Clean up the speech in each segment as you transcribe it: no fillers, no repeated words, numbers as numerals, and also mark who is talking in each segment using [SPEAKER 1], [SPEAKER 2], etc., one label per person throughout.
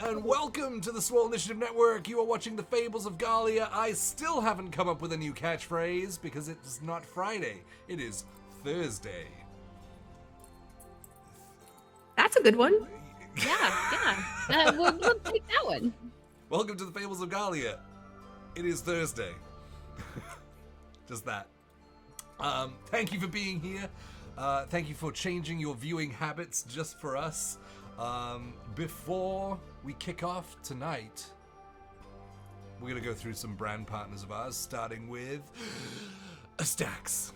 [SPEAKER 1] and welcome to the Swole Initiative Network. You are watching the Fables of Gahlia. I still haven't come up with a new catchphrase because it's not Friday. It is Thursday.
[SPEAKER 2] That's a good one.
[SPEAKER 3] Yeah. We'll take that one.
[SPEAKER 1] Welcome to the Fables of Gahlia. It is Thursday. Just that. Thank you for being here. Thank you for changing your viewing habits just for us. Before we kick off tonight, we're going to go through some brand partners of ours, starting with Stacks.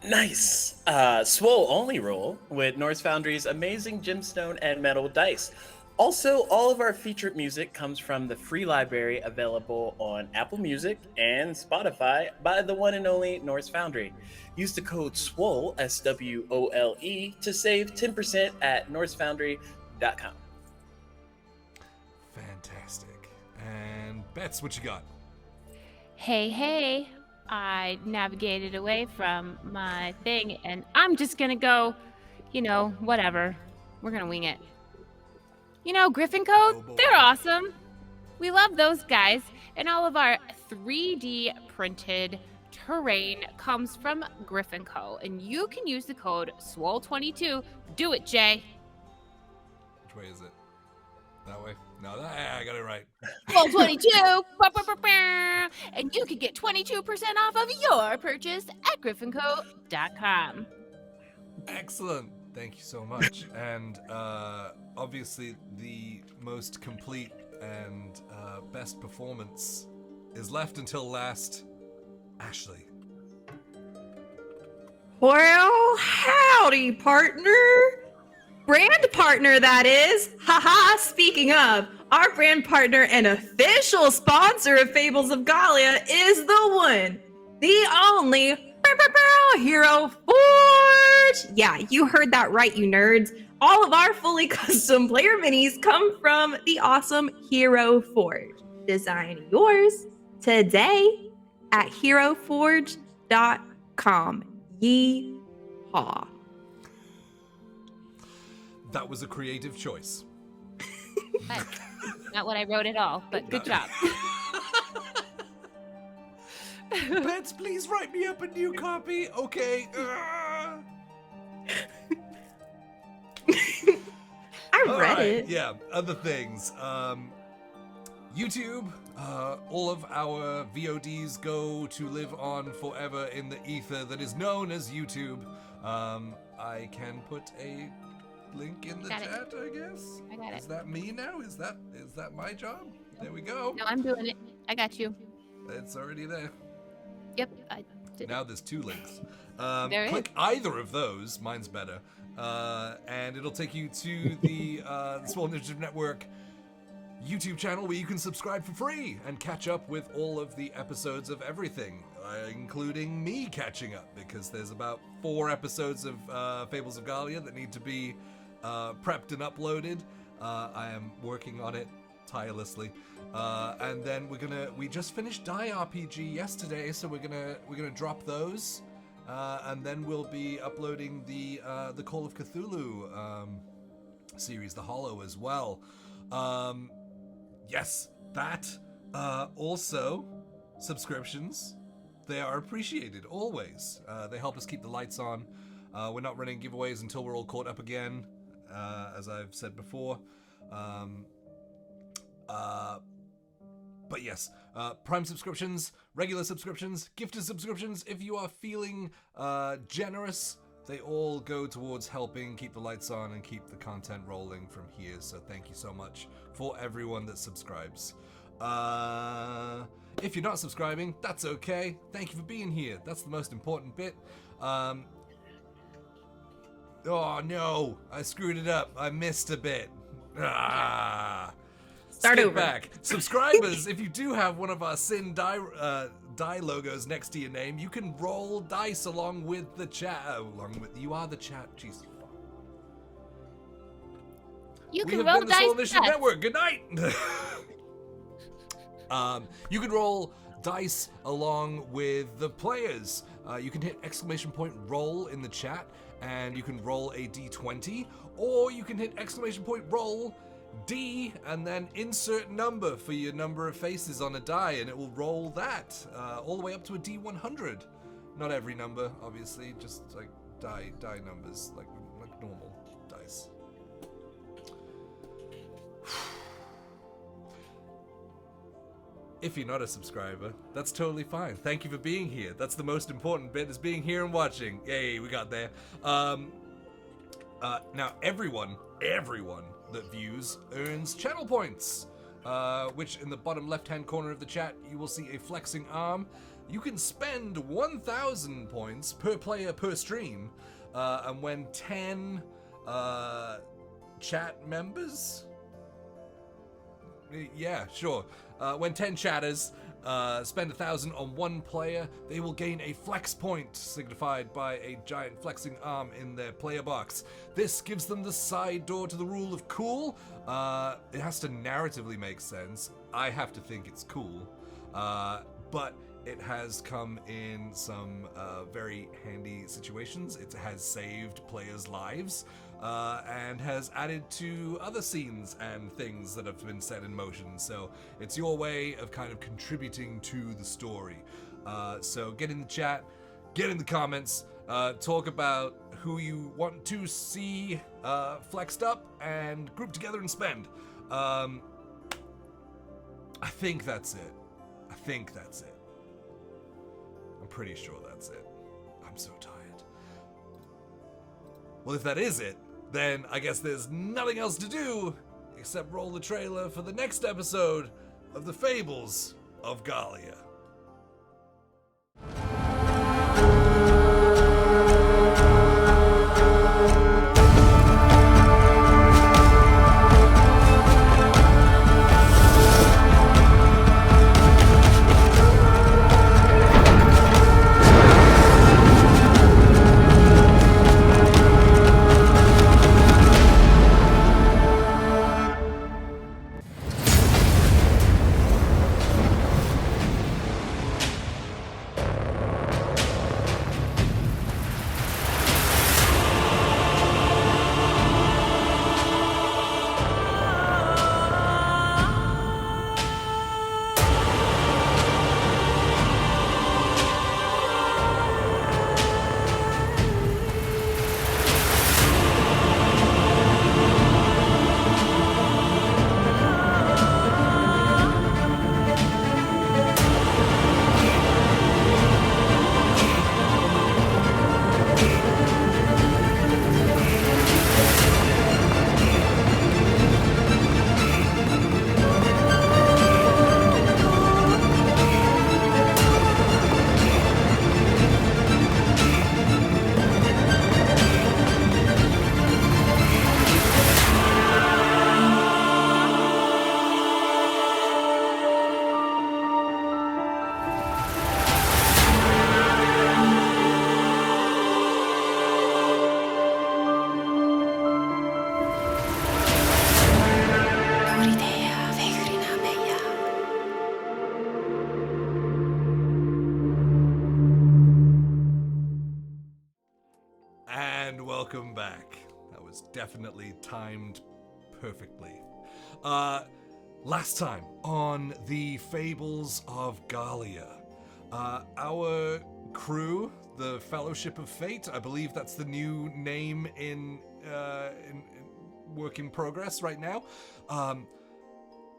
[SPEAKER 4] Nice! Swole only roll with Norse Foundry's amazing gemstone and metal dice. Also, all of our featured music comes from the free library available on Apple Music and Spotify by the one and only Norse Foundry. Use the code SWOLE, S-W-O-L-E, to save 10% at norsefoundry.com.
[SPEAKER 1] Fantastic. And Bets, what you got?
[SPEAKER 3] Hey. I navigated away from my thing, and I'm just gonna go, whatever. We're gonna wing it. Griffin Code, they're awesome. We love those guys, and all of our 3D printed terrain comes from Griffin Co. And you can use the code SWOLE22. Do it, Jay.
[SPEAKER 1] Which way is it? That way? No, I got it right.
[SPEAKER 3] SWOLE22. And you can get 22% off of your purchase at griffinco.com.
[SPEAKER 1] Excellent. Thank you so much. And obviously the most complete and best performance is left until last. Ashley.
[SPEAKER 2] Well, howdy, partner. Brand partner, that is. Haha, speaking of, our brand partner and official sponsor of Fables of Gahlia is the one, the only Hero Forge. Yeah, you heard that right, you nerds. All of our fully custom player minis come from the awesome Hero Forge. Design yours today at heroforge.com. Yeehaw.
[SPEAKER 1] That was a creative choice.
[SPEAKER 3] Not what I wrote at all, but good job.
[SPEAKER 1] Bets, please write me up a new copy. Okay.
[SPEAKER 2] I read it.
[SPEAKER 1] Yeah, other things. YouTube, all of our VODs go to live on forever in the ether that is known as YouTube. I can put a link in the chat, I guess.
[SPEAKER 3] I got it.
[SPEAKER 1] Is that me now? Is that my job? There we go.
[SPEAKER 3] No, I'm doing it. I got you.
[SPEAKER 1] It's already there.
[SPEAKER 3] Yep, I did.
[SPEAKER 1] Now there's two links.
[SPEAKER 3] Click
[SPEAKER 1] either of those. Mine's better. And it'll take you to the Swole Initiative Network YouTube channel where you can subscribe for free and catch up with all of the episodes of everything, including me catching up, because there's about 4 episodes of Fables of Gahlia that need to be prepped and uploaded. I am working on it tirelessly. And then we just finished ttrpg yesterday, so we're gonna drop those. And then we'll be uploading the Call of Cthulhu series, The Hollow, as well. Yes, that. Also, subscriptions. They are appreciated, always. They help us keep the lights on. We're not running giveaways until we're all caught up again, as I've said before. But yes, Prime subscriptions, regular subscriptions, gifted subscriptions, if you are feeling generous, they all go towards helping keep the lights on and keep the content rolling from here. So thank you so much for everyone that subscribes. If you're not subscribing, that's okay. Thank you for being here. That's the most important bit. Oh no, I screwed it up. I missed a bit.
[SPEAKER 2] Start over.
[SPEAKER 1] Back. Subscribers, if you do have one of our Sin die logos next to your name, you can roll dice along with the chat. You are the chat. Jesus.
[SPEAKER 3] You
[SPEAKER 1] We
[SPEAKER 3] can
[SPEAKER 1] have
[SPEAKER 3] roll
[SPEAKER 1] been the
[SPEAKER 3] dice.
[SPEAKER 1] Swole Initiative Network. Good night. You can roll dice along with the players. You can hit !roll in the chat, and you can roll a d20, or you can hit !roll D, and then insert number for your number of faces on a die, and it will roll that all the way up to a D100. Not every number, obviously, just like die numbers, like normal dice. If you're not a subscriber, that's totally fine. Thank you for being here. That's the most important bit, is being here and watching. Yay, we got there. Now, everyone that views earns channel points, which in the bottom left-hand corner of the chat, you will see a flexing arm. You can spend 1,000 points per player per stream, and when 10 chat members... Yeah, sure. When 10 chatters spend 1,000 on one player, they will gain a flex point, signified by a giant flexing arm in their player box. This gives them the side door to the rule of cool. It has to narratively make sense. I have to think it's cool. But it has come in some very handy situations. It has saved players' lives. And has added to other scenes and things that have been set in motion. So it's your way of kind of contributing to the story. So get in the chat, get in the comments, talk about who you want to see flexed up, and group together and spend. I think that's it. I'm pretty sure that's it. I'm so tired. Well, if that is it, then I guess there's nothing else to do except roll the trailer for the next episode of the Fables of Gahlia. And welcome back. That was definitely timed perfectly. Last time on the Fables of Gahlia, our crew, the Fellowship of Fate, I believe that's the new name in work in progress right now,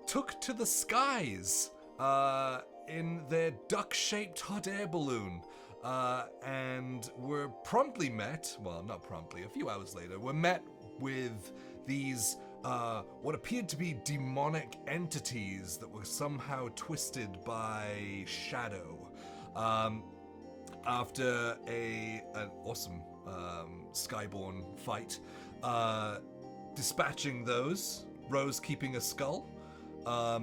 [SPEAKER 1] took to the skies in their duck-shaped hot air balloon. And were promptly met, well, not promptly, a few hours later, were met with these, what appeared to be demonic entities that were somehow twisted by shadow. After an awesome Skyborn fight, dispatching those, Rose keeping a skull. A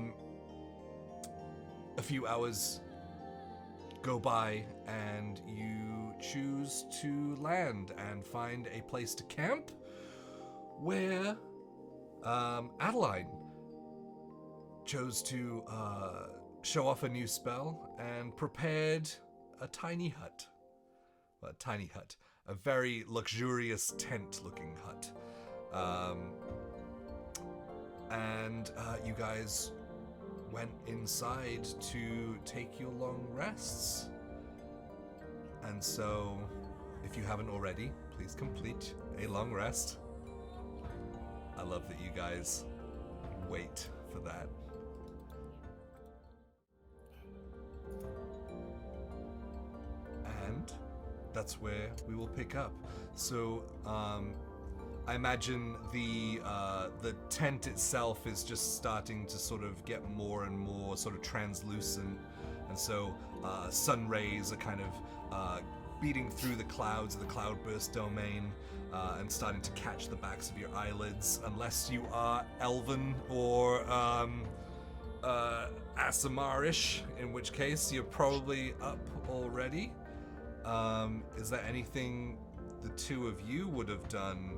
[SPEAKER 1] few hours go by and you choose to land and find a place to camp where Adeline chose to show off a new spell and prepared a tiny hut. Well, a tiny hut. A very luxurious tent-looking hut. and you guys went inside to take your long rests. And so, if you haven't already, please complete a long rest. I love that you guys wait for that. And that's where we will pick up. So, I imagine the tent itself is just starting to sort of get more and more sort of translucent, and so sun rays are kind of beating through the clouds of the cloudburst domain and starting to catch the backs of your eyelids, unless you are elven or Asimarish, in which case you're probably up already. Is there anything the two of you would have done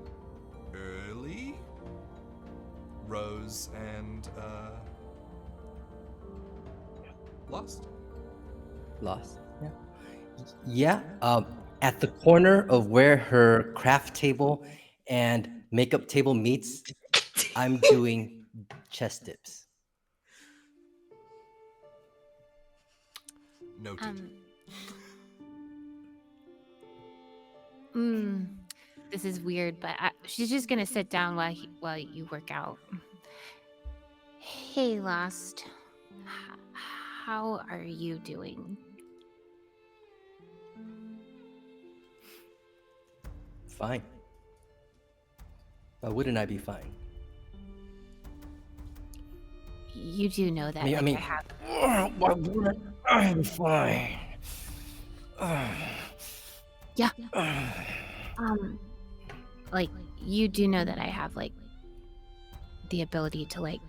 [SPEAKER 1] early? Rose and Lost?
[SPEAKER 5] Lost. Yeah. Yeah. At the corner of where her craft table and makeup table meets, I'm doing chest dips.
[SPEAKER 1] Noted.
[SPEAKER 3] This is weird, but she's just gonna sit down while you work out. Hey, Lost. How are you doing?
[SPEAKER 5] Fine. Why wouldn't I be fine?
[SPEAKER 3] You do know that.
[SPEAKER 5] I mean, why wouldn't I be fine?
[SPEAKER 3] Yeah. Like, you do know that I have, like, the ability to, like,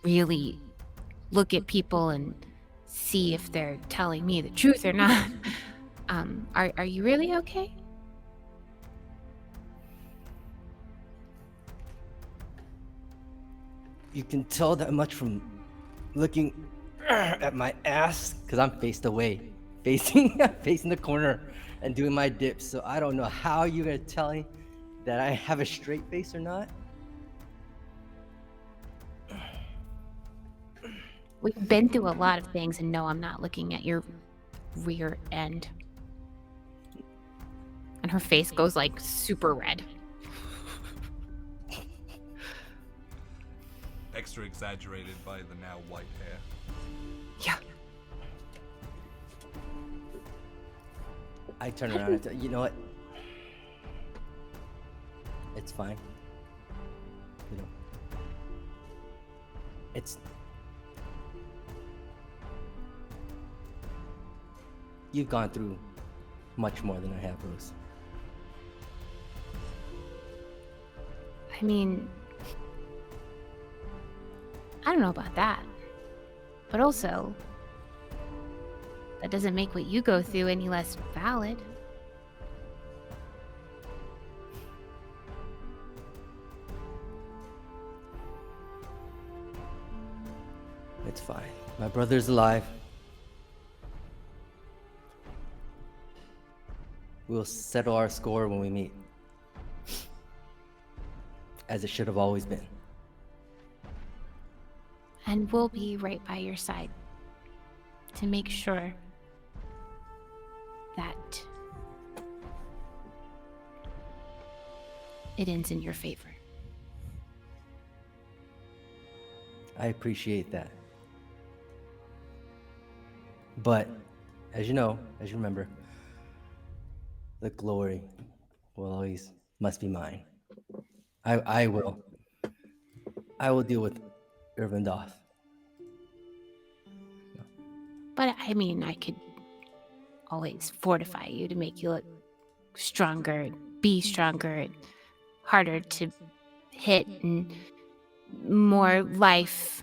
[SPEAKER 3] really look at people and see if they're telling me the truth or not. Are you really okay?
[SPEAKER 5] You can tell that much from looking at my ass, because I'm faced away, facing the corner and doing my dips. So I don't know how you're gonna tell me that I have a straight face or not.
[SPEAKER 3] We've been through a lot of things, and no, I'm not looking at your rear end. And her face goes, like, super red.
[SPEAKER 1] Extra exaggerated by the now white hair.
[SPEAKER 3] Yeah.
[SPEAKER 5] I turn around and tell you know what? It's fine. You know, you've gone through much more than I have, Rose.
[SPEAKER 3] I mean, I don't know about that. But also, that doesn't make what you go through any less valid.
[SPEAKER 5] It's fine. My brother's alive. We'll settle our score when we meet. As it should have always been.
[SPEAKER 3] And we'll be right by your side to make sure that it ends in your favor.
[SPEAKER 5] I appreciate that. But, as you know, as you remember, the glory will always must be mine. I will deal with Irvindoth.
[SPEAKER 3] But I mean, I could always fortify you to make you look stronger, be stronger, and harder to hit, and more life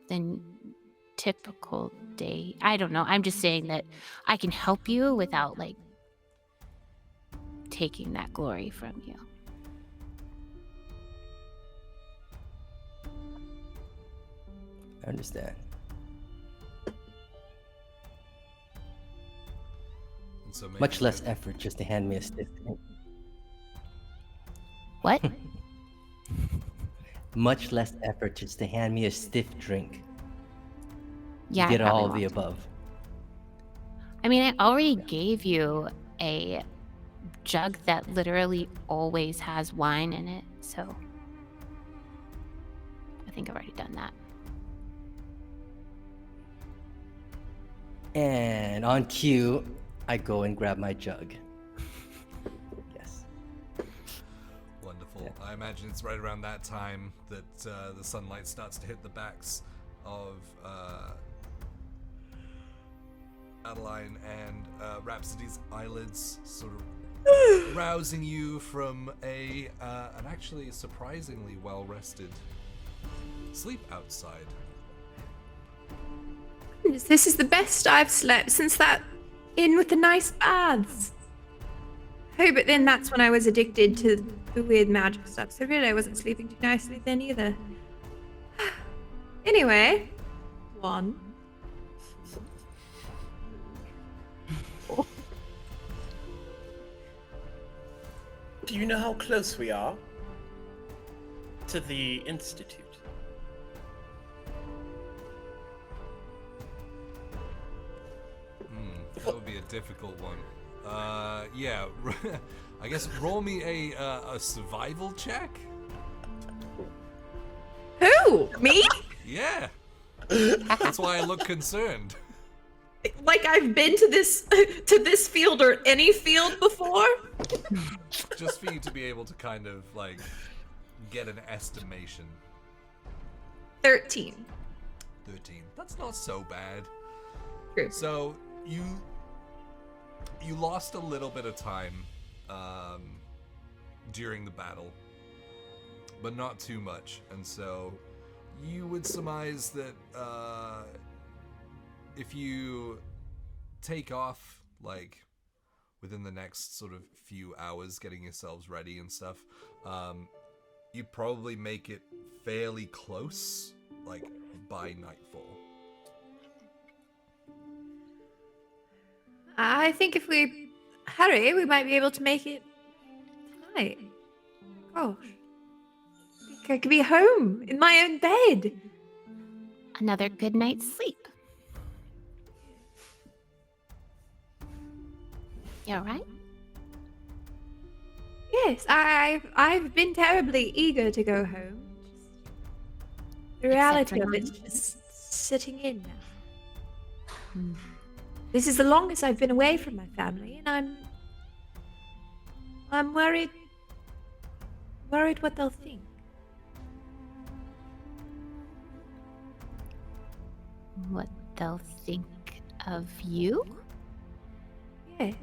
[SPEAKER 3] than typical day. I don't know. I'm just saying that I can help you without, like, taking that glory from you.
[SPEAKER 5] I understand.
[SPEAKER 1] And so
[SPEAKER 5] Much less effort just to hand me a stiff.
[SPEAKER 3] What?
[SPEAKER 5] much less effort just to hand me a stiff drink.
[SPEAKER 3] Yeah,
[SPEAKER 5] You
[SPEAKER 3] I
[SPEAKER 5] get all of
[SPEAKER 3] probably
[SPEAKER 5] the
[SPEAKER 3] lost.
[SPEAKER 5] above.
[SPEAKER 3] I mean, I already gave you a jug that literally always has wine in it, so I think I've already done that.
[SPEAKER 5] And on cue, I go and grab my jug. Yes.
[SPEAKER 1] Wonderful. I imagine it's right around that time that the sunlight starts to hit the backs of Adeline and Rhapsody's eyelids, sort of rousing you from an actually surprisingly well-rested sleep outside.
[SPEAKER 2] This is the best I've slept since that inn with the nice baths. Oh, but then that's when I was addicted to the weird magic stuff, so really I wasn't sleeping too nicely then either. Anyway, 1.
[SPEAKER 4] Do you know how close we are to the Institute?
[SPEAKER 1] That would be a difficult one. Yeah, I guess roll me a survival check.
[SPEAKER 2] Who? Me?
[SPEAKER 1] Yeah, that's why I look concerned.
[SPEAKER 2] Like I've been to this field or any field before?
[SPEAKER 1] Just for you to be able to kind of like get an estimation.
[SPEAKER 2] 13.
[SPEAKER 1] 13. That's not so bad.
[SPEAKER 2] True.
[SPEAKER 1] So you lost a little bit of time during the battle, but not too much, and so you would surmise that if you take off like within the next sort of few hours getting yourselves ready and stuff, you'd probably make it fairly close, like by nightfall.
[SPEAKER 2] I think if we hurry, we might be able to make it tonight. Gosh. I think I could be home in my own bed.
[SPEAKER 3] Another good night's sleep. You all right?
[SPEAKER 2] Yes, I've been terribly eager to go home. The reality of it's just sitting in now. This is the longest I've been away from my family, and I'm worried what they'll think.
[SPEAKER 3] What they'll think of you?
[SPEAKER 2] Yes,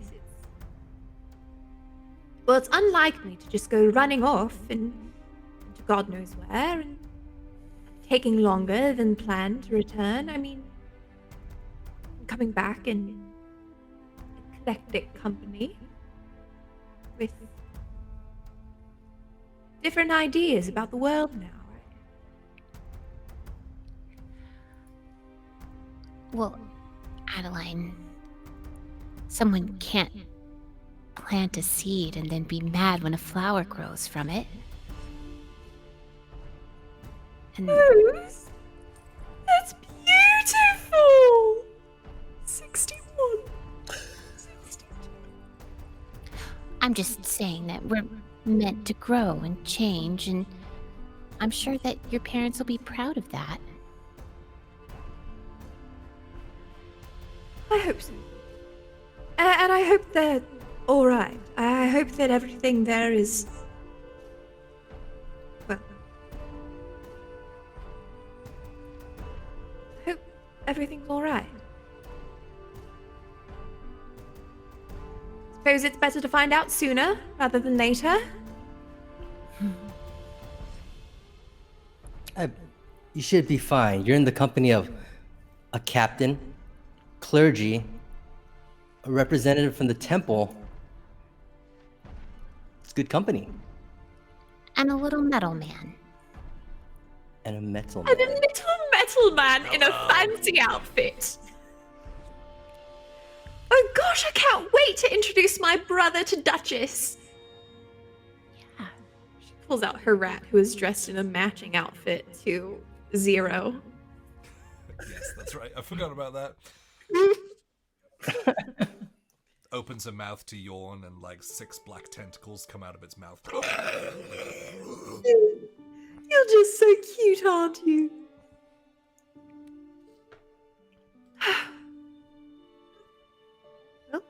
[SPEAKER 2] it's unlike me to just go running off and to God knows where, and taking longer than planned to return. I mean, coming back in eclectic company with different ideas about the world now.
[SPEAKER 3] Well, Adeline, someone can't plant a seed and then be mad when a flower grows from it. And
[SPEAKER 2] Rose, that's beautiful. 61.
[SPEAKER 3] I'm just saying that we're meant to grow and change, and I'm sure that your parents will be proud of that.
[SPEAKER 2] I hope so. And I hope they're all right. I hope that everything there is, well, I hope everything's all right. Suppose it's better to find out sooner rather than later.
[SPEAKER 5] You should be fine. You're in the company of a captain, clergy, a representative from the temple. It's good company.
[SPEAKER 3] And a little metal man.
[SPEAKER 5] And a metal
[SPEAKER 2] And a
[SPEAKER 5] man.
[SPEAKER 2] little metal man in a fancy outfit. Oh gosh, I can't wait to introduce my brother to Duchess.
[SPEAKER 3] Yeah.
[SPEAKER 2] pulls out her rat, who is dressed in a matching outfit to Zero.
[SPEAKER 1] Yes, that's right. I forgot about that. Opens her mouth to yawn, and like 6 black tentacles come out of its mouth.
[SPEAKER 2] You're just so cute, aren't you? Well,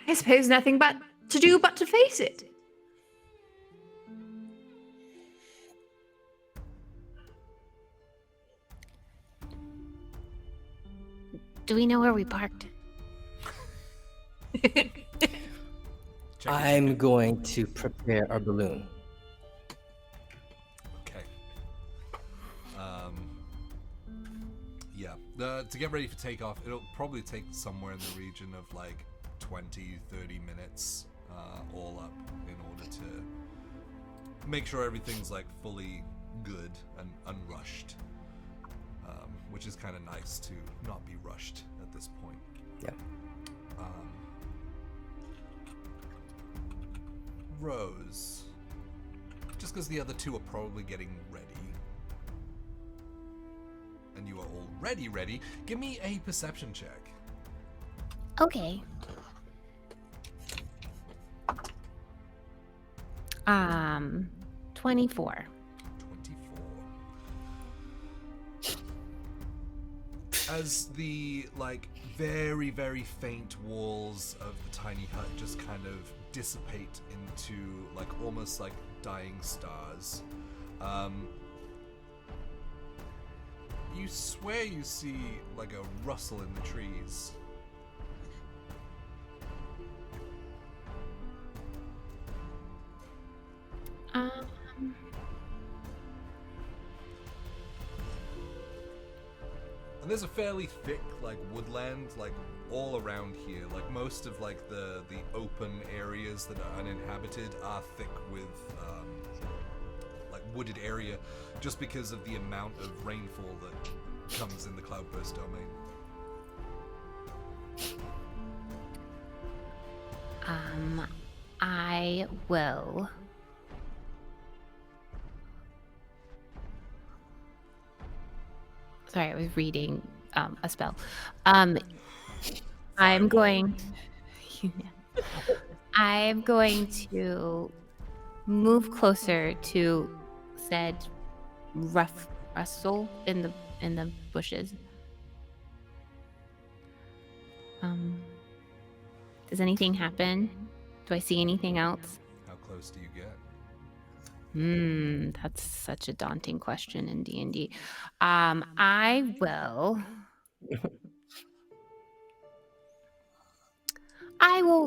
[SPEAKER 2] I suppose nothing but to face it.
[SPEAKER 3] Do we know where we parked?
[SPEAKER 5] I'm going to prepare our balloon.
[SPEAKER 1] Okay. Yeah. To get ready for takeoff, it'll probably take somewhere in the region of like 20, 30 minutes all up in order to make sure everything's like fully good and unrushed. Which is kind of nice to not be rushed at this point.
[SPEAKER 5] Yeah.
[SPEAKER 1] Rose, just because the other two are probably getting ready, and you are already ready, give me a perception check.
[SPEAKER 3] Okay. 24.
[SPEAKER 1] 24. As the like very, very faint walls of the tiny hut just kind of dissipate into like almost like dying stars, you swear you see like a rustle in the trees. And there's a fairly thick like woodland like all around here. Like most of like the open areas that are uninhabited are thick with like wooded area, just because of the amount of rainfall that comes in the cloudburst domain.
[SPEAKER 3] I will. Sorry, I was reading a spell. I'm going to move closer to said rustle in the bushes. Does anything happen? Do I see anything else?
[SPEAKER 1] How close do you get?
[SPEAKER 3] That's such a daunting question in D&D. I will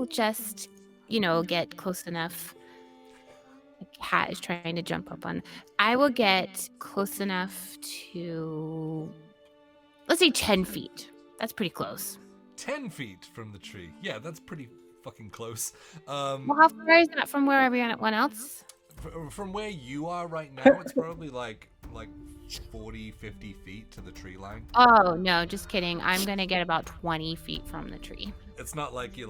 [SPEAKER 3] just, get close enough. The cat is trying to jump up on. I will get close enough to, let's say 10 feet. That's pretty close.
[SPEAKER 1] 10 feet from the tree. Yeah, that's pretty fucking close.
[SPEAKER 3] Well, how far is that from where everyone else?
[SPEAKER 1] From where you are right now, it's probably like 40, 50 feet to the tree line.
[SPEAKER 3] Oh, no, just kidding. I'm going to get about 20 feet from the tree.
[SPEAKER 1] It's not like you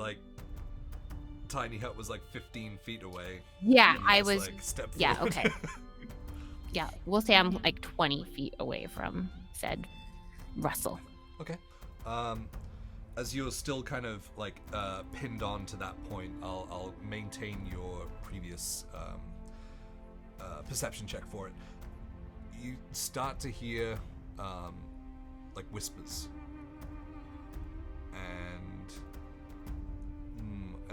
[SPEAKER 1] tiny hut was like 15 feet away.
[SPEAKER 3] Yeah,
[SPEAKER 1] and
[SPEAKER 3] I
[SPEAKER 1] you
[SPEAKER 3] was.
[SPEAKER 1] just, step
[SPEAKER 3] Yeah,
[SPEAKER 1] forward.
[SPEAKER 3] okay. Yeah, we'll say I'm like 20 feet away from said Russell.
[SPEAKER 1] Okay. As you're still kind of pinned on to that point, I'll maintain your previous perception check for it. You start to hear whispers, and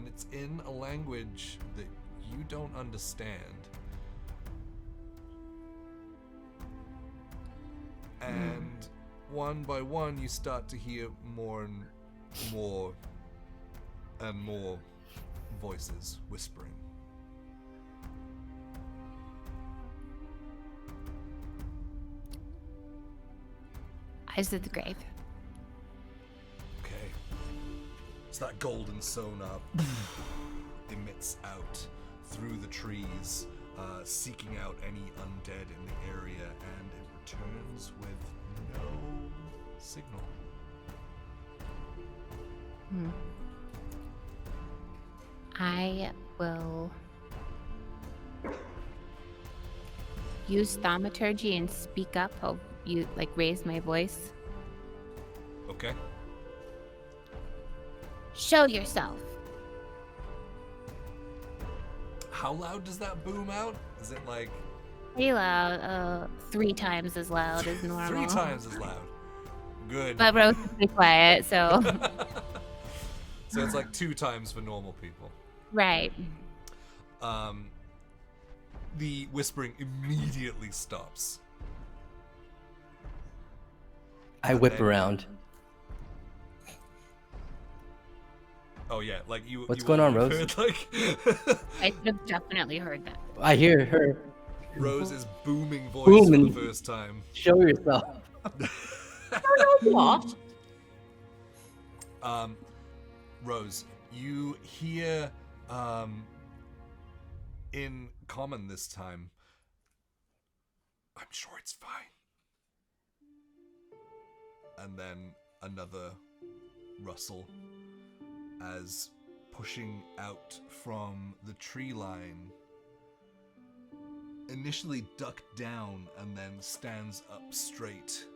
[SPEAKER 1] it's in a language that you don't understand. And one by one, you start to hear more and more and more voices whispering.
[SPEAKER 3] Eyes of the grave.
[SPEAKER 1] Okay. So that golden sonar emits out through the trees, seeking out any undead in the area, and it returns with no signal.
[SPEAKER 3] I will use thaumaturgy and speak up. I'll raise my voice.
[SPEAKER 1] Okay.
[SPEAKER 3] Show yourself.
[SPEAKER 1] How loud does that boom out? Is it like
[SPEAKER 3] Pretty loud. 3 times as loud as normal.
[SPEAKER 1] 3 times as loud? Good.
[SPEAKER 3] But Rose is pretty quiet, so.
[SPEAKER 1] So it's like 2 times for normal people.
[SPEAKER 3] Right.
[SPEAKER 1] The whispering immediately stops.
[SPEAKER 5] I whip around.
[SPEAKER 1] Oh yeah, like you.
[SPEAKER 5] What's
[SPEAKER 1] you
[SPEAKER 5] going on,
[SPEAKER 1] heard,
[SPEAKER 5] Rose?
[SPEAKER 1] like
[SPEAKER 3] I should have definitely heard that.
[SPEAKER 5] I hear her.
[SPEAKER 1] Rose's booming voice
[SPEAKER 5] Booming.
[SPEAKER 1] for the first time.
[SPEAKER 5] Show yourself.
[SPEAKER 1] Rose, you hear in common this time. I'm sure it's fine. And then another rustle as pushing out from the tree line, initially ducked down and then stands up straight,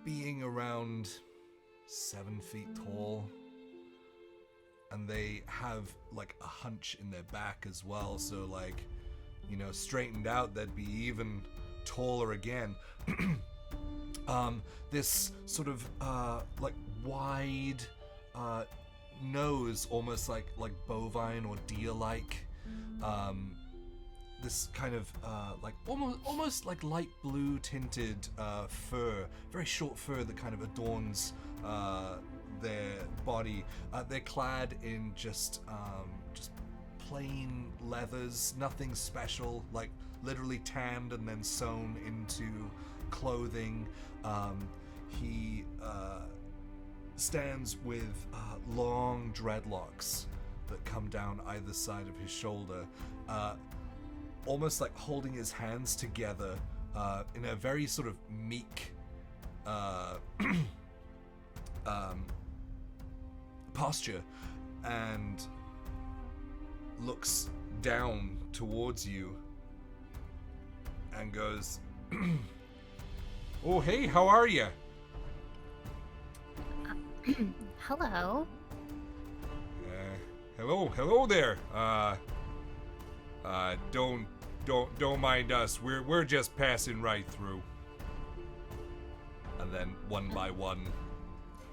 [SPEAKER 1] being around 7 feet tall, and they have like a hunch in their back as well, so like, you know, straightened out they'd be even taller again. This sort of like wide nose, almost like bovine or deer-like. This kind of like almost like light blue tinted fur, very short fur that kind of adorns their body. They're clad in just plain leathers, nothing special, like literally tanned and then sewn into clothing. He stands with long dreadlocks that come down either side of his shoulder, almost like holding his hands together in a very sort of meek posture, and looks down towards you and goes, "Oh, hey, how are you?"
[SPEAKER 3] Hello.
[SPEAKER 1] Hello there. Don't mind us. We're just passing right through. And then one by one,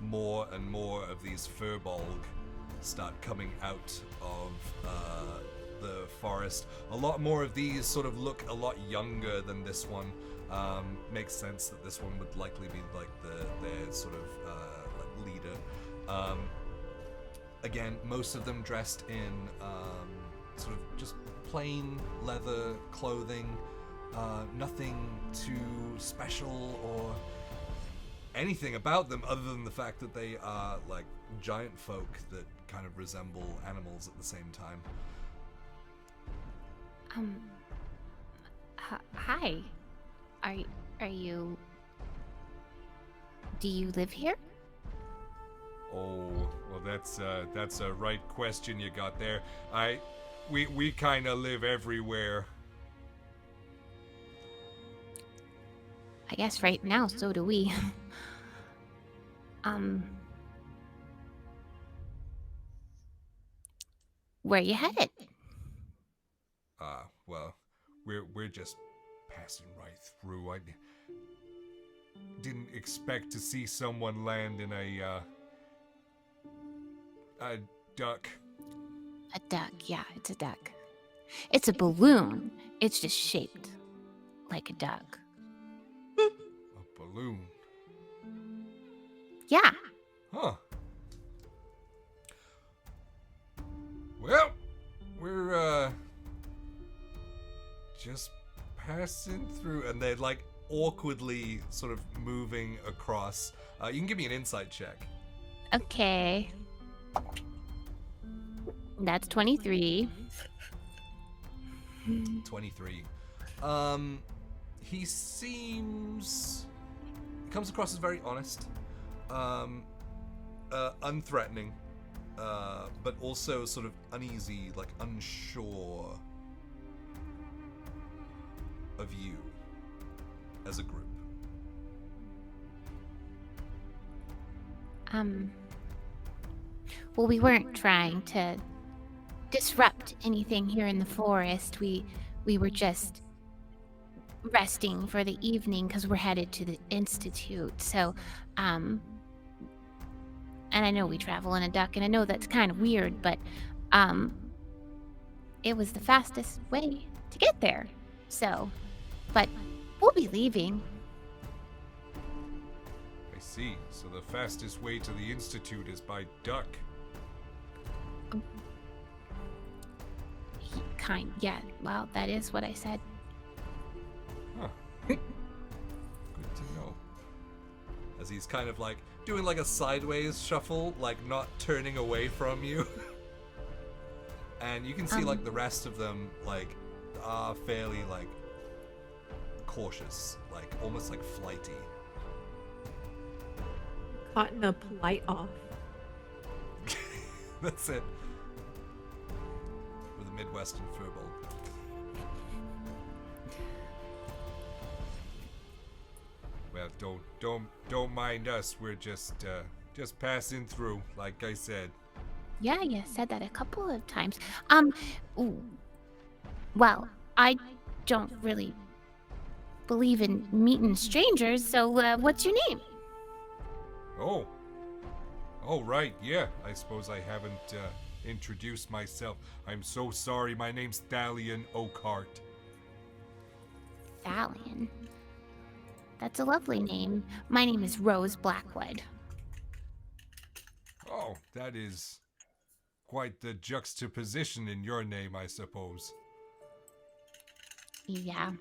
[SPEAKER 1] more and more of these furbolg start coming out of the forest. A lot more of these sort of look a lot younger than this one. Makes sense that this one would likely be like their sort of like leader. Again, most of them dressed in sort of just plain leather clothing, nothing too special or anything about them other than the fact that they are like giant folk that kind of resemble animals at the same time.
[SPEAKER 3] Hi. Are you... Do you live here?
[SPEAKER 1] Oh, well, that's a right question you got there. We kind of live everywhere.
[SPEAKER 3] I guess right now, so do we. Where you headed?
[SPEAKER 1] Well, we're just passing right through. I didn't expect to see someone land in a duck.
[SPEAKER 3] A duck, yeah, it's a duck. It's a balloon. It's just shaped like a duck.
[SPEAKER 1] A balloon?
[SPEAKER 3] Yeah.
[SPEAKER 1] Huh. Well, we're just passing through, and they're like awkwardly sort of moving across. You can give me an insight check.
[SPEAKER 3] Okay. That's 23.
[SPEAKER 1] 23. He comes across as very honest, unthreatening, but also sort of uneasy, like unsure. of you as a group?
[SPEAKER 3] Well, we weren't trying to disrupt anything here in the forest. We were just resting for the evening because we're headed to the institute. So, and I know we travel in a duck, and I know that's kind of weird, but it was the fastest way to get there. So, but we'll be leaving.
[SPEAKER 1] I see. So the fastest way to the Institute is by duck.
[SPEAKER 3] Yeah, well, that is what I said.
[SPEAKER 1] Huh. Good to know. As he's kind of like doing like a sideways shuffle, like not turning away from you. And you can see like the rest of them like are fairly like cautious, like almost like flighty.
[SPEAKER 2] Caught in a polite off.
[SPEAKER 1] That's it. With a Midwestern furball. Well, don't mind us. We're just passing through, like I said.
[SPEAKER 3] Yeah, you said that a couple of times. Ooh. Well, I don't really believe in meeting strangers, so what's your name?
[SPEAKER 1] Oh, right, yeah. I suppose I haven't introduced myself. I'm so sorry. My name's Thalion Oakhart.
[SPEAKER 3] Thalion. That's a lovely name. My name is Rose Blackwood.
[SPEAKER 1] Oh, that is quite the juxtaposition in your name, I suppose.
[SPEAKER 3] Yeah,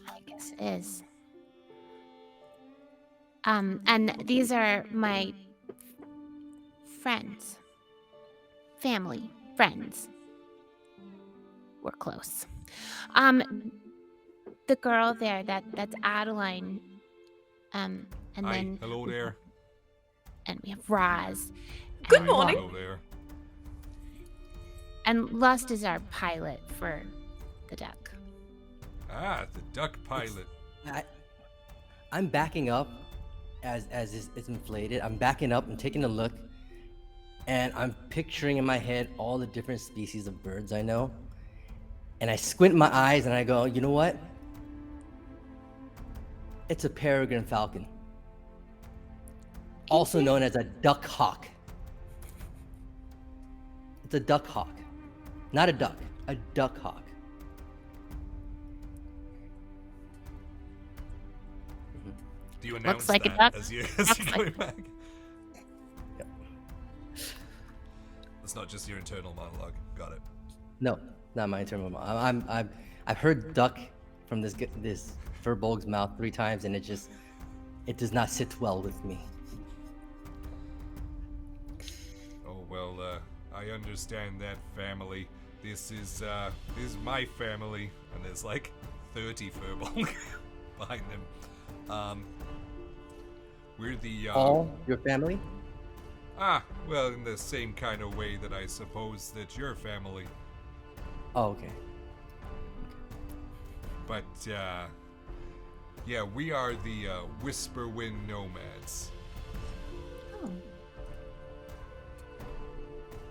[SPEAKER 3] I guess it is. And these are my friends. Family, friends. We're close. The girl there, that's Adeline. And
[SPEAKER 1] Hi,
[SPEAKER 3] then
[SPEAKER 1] hello there.
[SPEAKER 3] and we have Roz.
[SPEAKER 2] Good
[SPEAKER 3] and
[SPEAKER 2] morning.
[SPEAKER 1] Hello there.
[SPEAKER 3] And Lust is our pilot for the duck.
[SPEAKER 1] Ah, the duck pilot.
[SPEAKER 5] I'm backing up as it's inflated. I'm backing up and taking a look, and I'm picturing in my head all the different species of birds I know. And I squint my eyes and I go, you know what? It's a peregrine falcon, also known as a duck hawk. It's a duck hawk, not a duck, a duck hawk.
[SPEAKER 1] Do you announce
[SPEAKER 3] Looks like a
[SPEAKER 1] that
[SPEAKER 3] duck.
[SPEAKER 1] as you
[SPEAKER 3] Looks
[SPEAKER 1] go
[SPEAKER 3] like-
[SPEAKER 1] back?
[SPEAKER 5] Yep.
[SPEAKER 1] That's not just your internal monologue. Got it.
[SPEAKER 5] No, not my internal. I've heard duck from this furbolg's mouth 3 times, and it does not sit well with me.
[SPEAKER 1] Oh well, I understand that, family. This is my family, and there's like 30 furball behind them. We're the
[SPEAKER 5] All your family?
[SPEAKER 1] well, in the same kind of way that I suppose that your family.
[SPEAKER 5] Oh, okay.
[SPEAKER 1] But yeah, we are the Whisperwind Nomads.
[SPEAKER 3] Oh.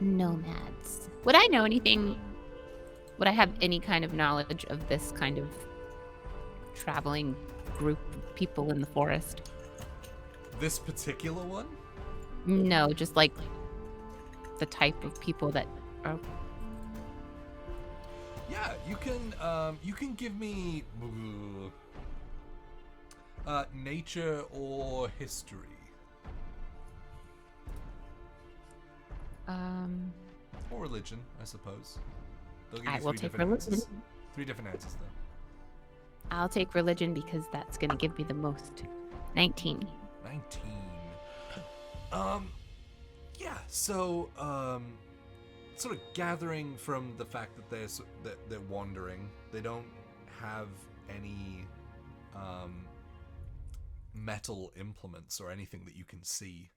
[SPEAKER 3] Nomads. Would I know anything? Would I have any kind of knowledge of this kind of traveling group of people in the forest?
[SPEAKER 1] This particular one?
[SPEAKER 3] No, just like the type of people that are.
[SPEAKER 1] Yeah, you can give me nature or history. Or religion, I suppose. They'll give
[SPEAKER 3] I
[SPEAKER 1] you
[SPEAKER 3] will
[SPEAKER 1] 3
[SPEAKER 3] take
[SPEAKER 1] different
[SPEAKER 3] religion.
[SPEAKER 1] answers. 3 different answers though.
[SPEAKER 3] I'll take religion because that's gonna give me the most. 19.
[SPEAKER 1] 19. Yeah, so sort of gathering from the fact that they're wandering, they don't have any metal implements or anything that you can see.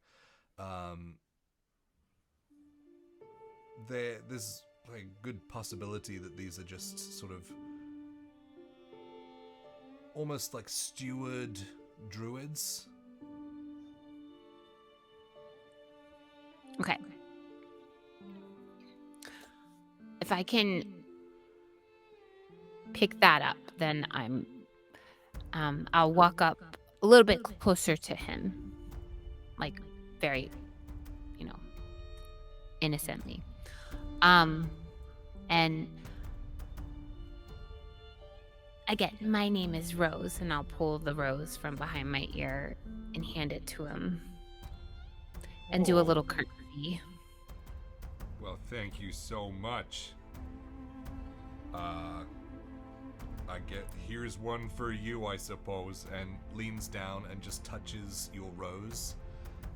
[SPEAKER 1] There's like a good possibility that these are just sort of almost like steward druids.
[SPEAKER 3] Okay. If I can pick that up, then I'll walk up a little bit closer to him, like very, innocently. And again, my name is Rose, and I'll pull the rose from behind my ear and hand it to him, and do a little courtesy.
[SPEAKER 1] Well, thank you so much. Here's one for you, I suppose, and leans down and just touches your rose,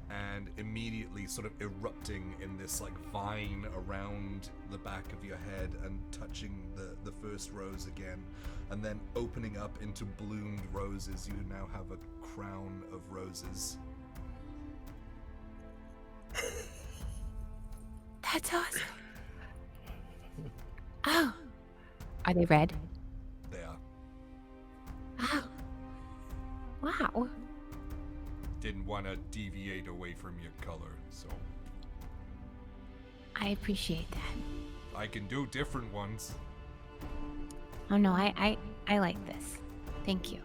[SPEAKER 1] and immediately sort of erupting in this like vine around the back of your head and touching the first rose again, and then opening up into bloomed roses. You now have a crown of roses.
[SPEAKER 3] That's awesome. Oh. Are they red?
[SPEAKER 1] They are.
[SPEAKER 3] Oh. Wow.
[SPEAKER 1] Didn't want to deviate away from your color, so
[SPEAKER 3] I appreciate that.
[SPEAKER 1] I can do different ones.
[SPEAKER 3] Oh no, I like this. Thank you.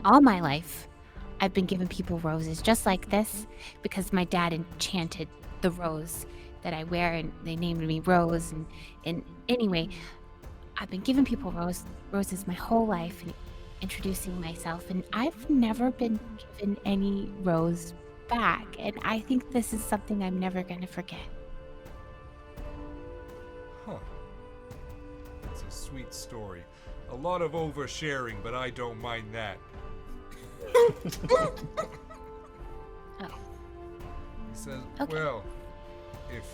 [SPEAKER 3] All my life, I've been giving people roses just like this because my dad enchanted the rose that I wear, and they named me Rose. And anyway, I've been giving people roses my whole life and introducing myself, and I've never been given any rose back. And I think this is something I'm never going to forget.
[SPEAKER 1] Huh. It's a sweet story. A lot of oversharing, but I don't mind that.
[SPEAKER 3] Oh.
[SPEAKER 1] He says,
[SPEAKER 3] Okay.
[SPEAKER 1] well, if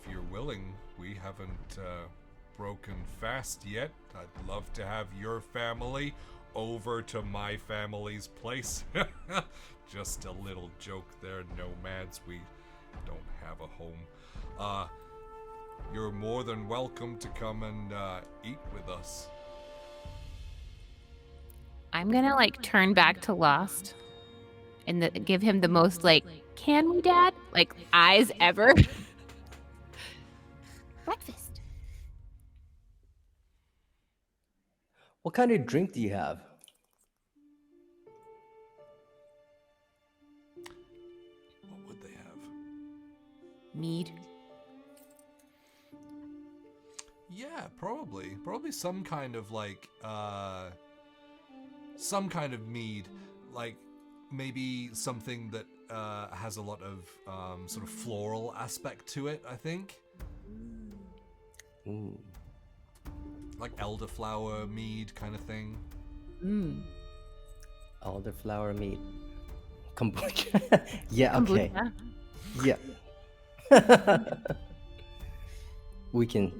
[SPEAKER 1] you're willing, we haven't broken fast yet. I'd love to have your family over to my family's place. Just a little joke there, nomads. We don't have a home. You're more than welcome to come and eat with us.
[SPEAKER 3] I'm gonna turn back to Lost and give him the most can we, Dad? Eyes ever. Breakfast.
[SPEAKER 5] What kind of drink do you have?
[SPEAKER 1] What would they have?
[SPEAKER 3] Mead.
[SPEAKER 1] Yeah, probably. Probably some kind of some kind of mead. Maybe something that has a lot of sort of floral aspect to it, I think.
[SPEAKER 5] Ooh.
[SPEAKER 1] Like elderflower mead kind of thing.
[SPEAKER 5] Elderflower mead. Kombucha. Yeah, okay.
[SPEAKER 3] Kombucha.
[SPEAKER 5] Yeah. we can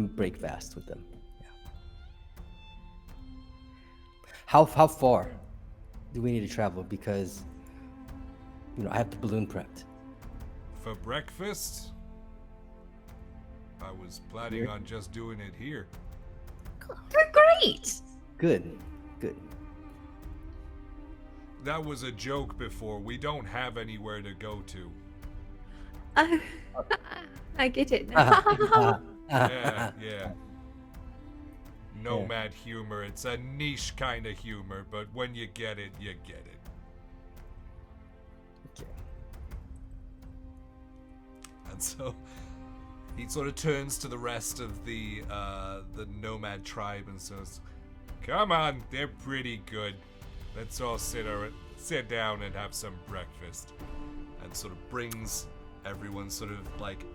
[SPEAKER 5] break fast with them. Yeah. How far do we need to travel? Because I have the balloon prepped.
[SPEAKER 1] For breakfast? I was planning on just doing it here.
[SPEAKER 2] They're great.
[SPEAKER 5] Good.
[SPEAKER 1] That was a joke before. We don't have anywhere to go to.
[SPEAKER 2] I get it now.
[SPEAKER 1] Yeah. Nomad humor. It's a niche kind of humor, but when you get it, you get it.
[SPEAKER 5] Okay.
[SPEAKER 1] And so he sort of turns to the rest of the nomad tribe and says, "Come on, they're pretty good. Let's all sit down and have some breakfast." And sort of brings everyone sort of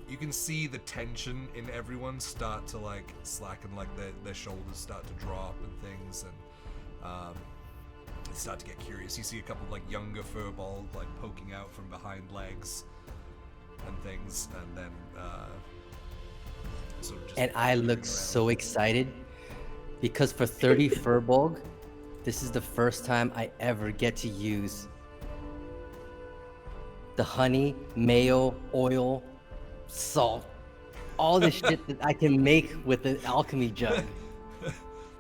[SPEAKER 1] you can see the tension in everyone start to slacken, their shoulders start to drop and things, and they start to get curious. You see a couple of younger furball poking out from behind legs and things, and then sort of just
[SPEAKER 5] And I look so excited because for 30 Furbolg, this is the first time I ever get to use the honey, mayo, oil, salt all the shit that I can make with the alchemy jug.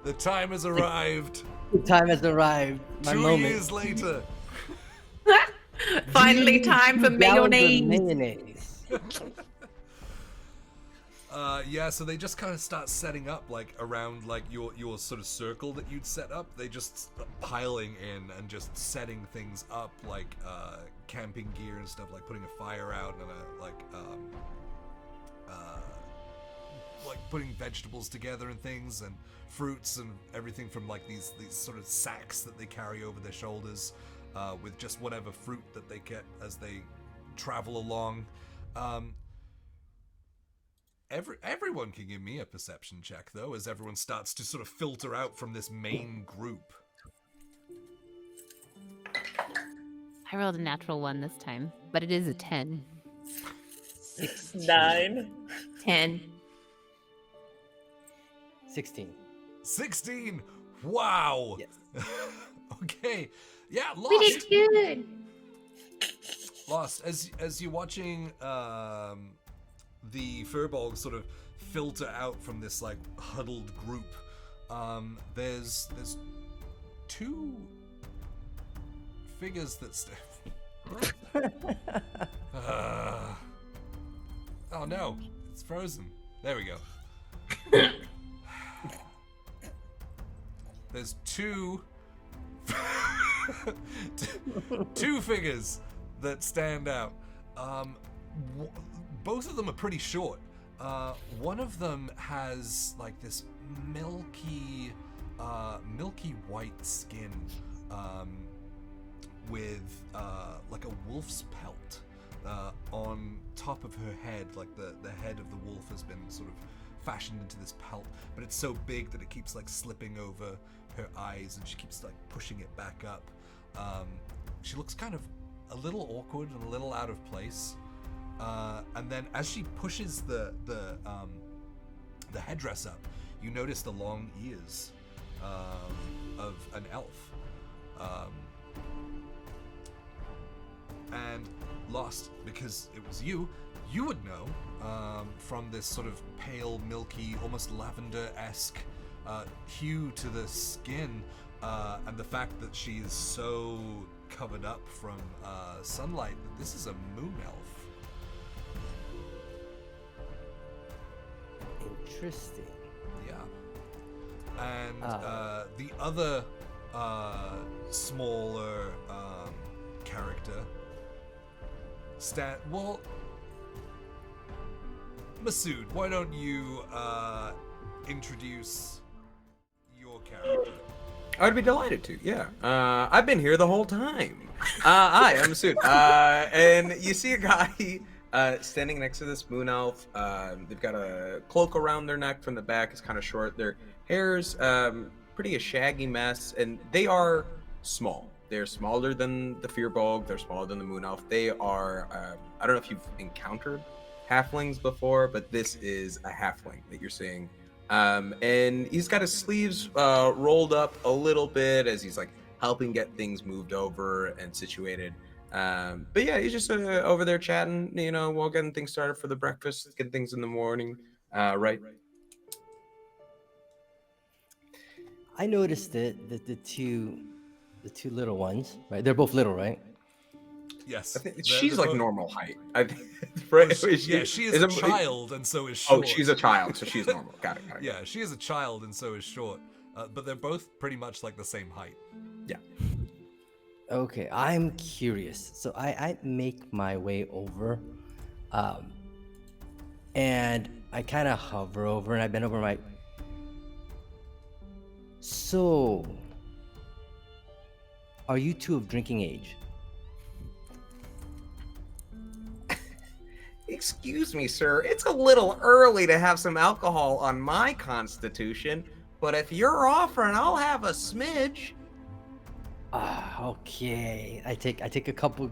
[SPEAKER 1] The time has arrived.
[SPEAKER 5] The time has arrived. My
[SPEAKER 1] 2
[SPEAKER 5] moment.
[SPEAKER 1] years later.
[SPEAKER 2] Finally, time for
[SPEAKER 5] Gallons of
[SPEAKER 2] mayonnaise.
[SPEAKER 5] mayonnaise.
[SPEAKER 1] Yeah, so they just kind of start setting up like around like your sort of circle that you'd set up. They just start piling in and just setting things up like camping gear and stuff, like putting a fire out and like putting vegetables together and things and fruits and everything from like these sort of sacks that they carry over their shoulders with just whatever fruit that they get as they travel along. Everyone can give me a perception check, though, as everyone starts to sort of filter out from this main group.
[SPEAKER 3] I rolled a natural 1 this time, but it is a 10.
[SPEAKER 4] 9.
[SPEAKER 2] 10.
[SPEAKER 5] 16.
[SPEAKER 1] 16! Wow!
[SPEAKER 5] Yes.
[SPEAKER 1] Okay. Yeah, Lost.
[SPEAKER 2] We did good.
[SPEAKER 1] Lost. As you're watching the Furbolg sort of filter out from this like huddled group, there's 2 figures that oh no, it's frozen. There we go. There's 2 two figures that stand out. Both of them are pretty short. One of them has like this milky white skin with like a wolf's pelt on top of her head. Like the head of the wolf has been sort of fashioned into this pelt, but it's so big that it keeps like slipping over her eyes, and she keeps like pushing it back up. She looks kind of a little awkward and a little out of place. And then as she pushes the headdress up, you notice the long ears of an elf. And Lost, because it was you would know from this sort of pale, milky, almost lavender-esque hue to the skin, and the fact that she is so covered up from sunlight that this is a moon elf.
[SPEAKER 5] Interesting.
[SPEAKER 1] Yeah. And the other smaller character, well, Masood, why don't you introduce your character?
[SPEAKER 6] I'd be delighted to, yeah. I've been here the whole time. Hi, I'm Masood. And you see a guy standing next to this moon elf. They've got a cloak around their neck from the back. It's kind of short. Their hair's pretty a shaggy mess, and they are small. They're smaller than the Furbolg. They're smaller than the moon elf. They are, I don't know if you've encountered halflings before, but this is a halfling that you're seeing. And he's got his sleeves rolled up a little bit as he's like helping get things moved over and situated. But yeah, he's just over there chatting, you know, while getting things started for the breakfast, getting things in the morning, right?
[SPEAKER 5] I noticed that the two little ones, right? They're both little, right?
[SPEAKER 1] Yes.
[SPEAKER 6] I think
[SPEAKER 1] They're
[SPEAKER 6] she's like
[SPEAKER 1] both-
[SPEAKER 6] normal height. I think, right?
[SPEAKER 1] Yeah, she is a child, and so is short.
[SPEAKER 6] Oh, she's a child, so she's normal. Got it.
[SPEAKER 1] Yeah, she is a child, and so is short. But they're both pretty much like the same height.
[SPEAKER 6] Yeah.
[SPEAKER 5] Okay, I'm curious. So I make my way over, and I kind of hover over, and I bend over my. So, are you two of drinking age?
[SPEAKER 6] Excuse me, sir. It's a little early to have some alcohol on my constitution, but if you're offering, I'll have a smidge.
[SPEAKER 5] Okay. I take a couple.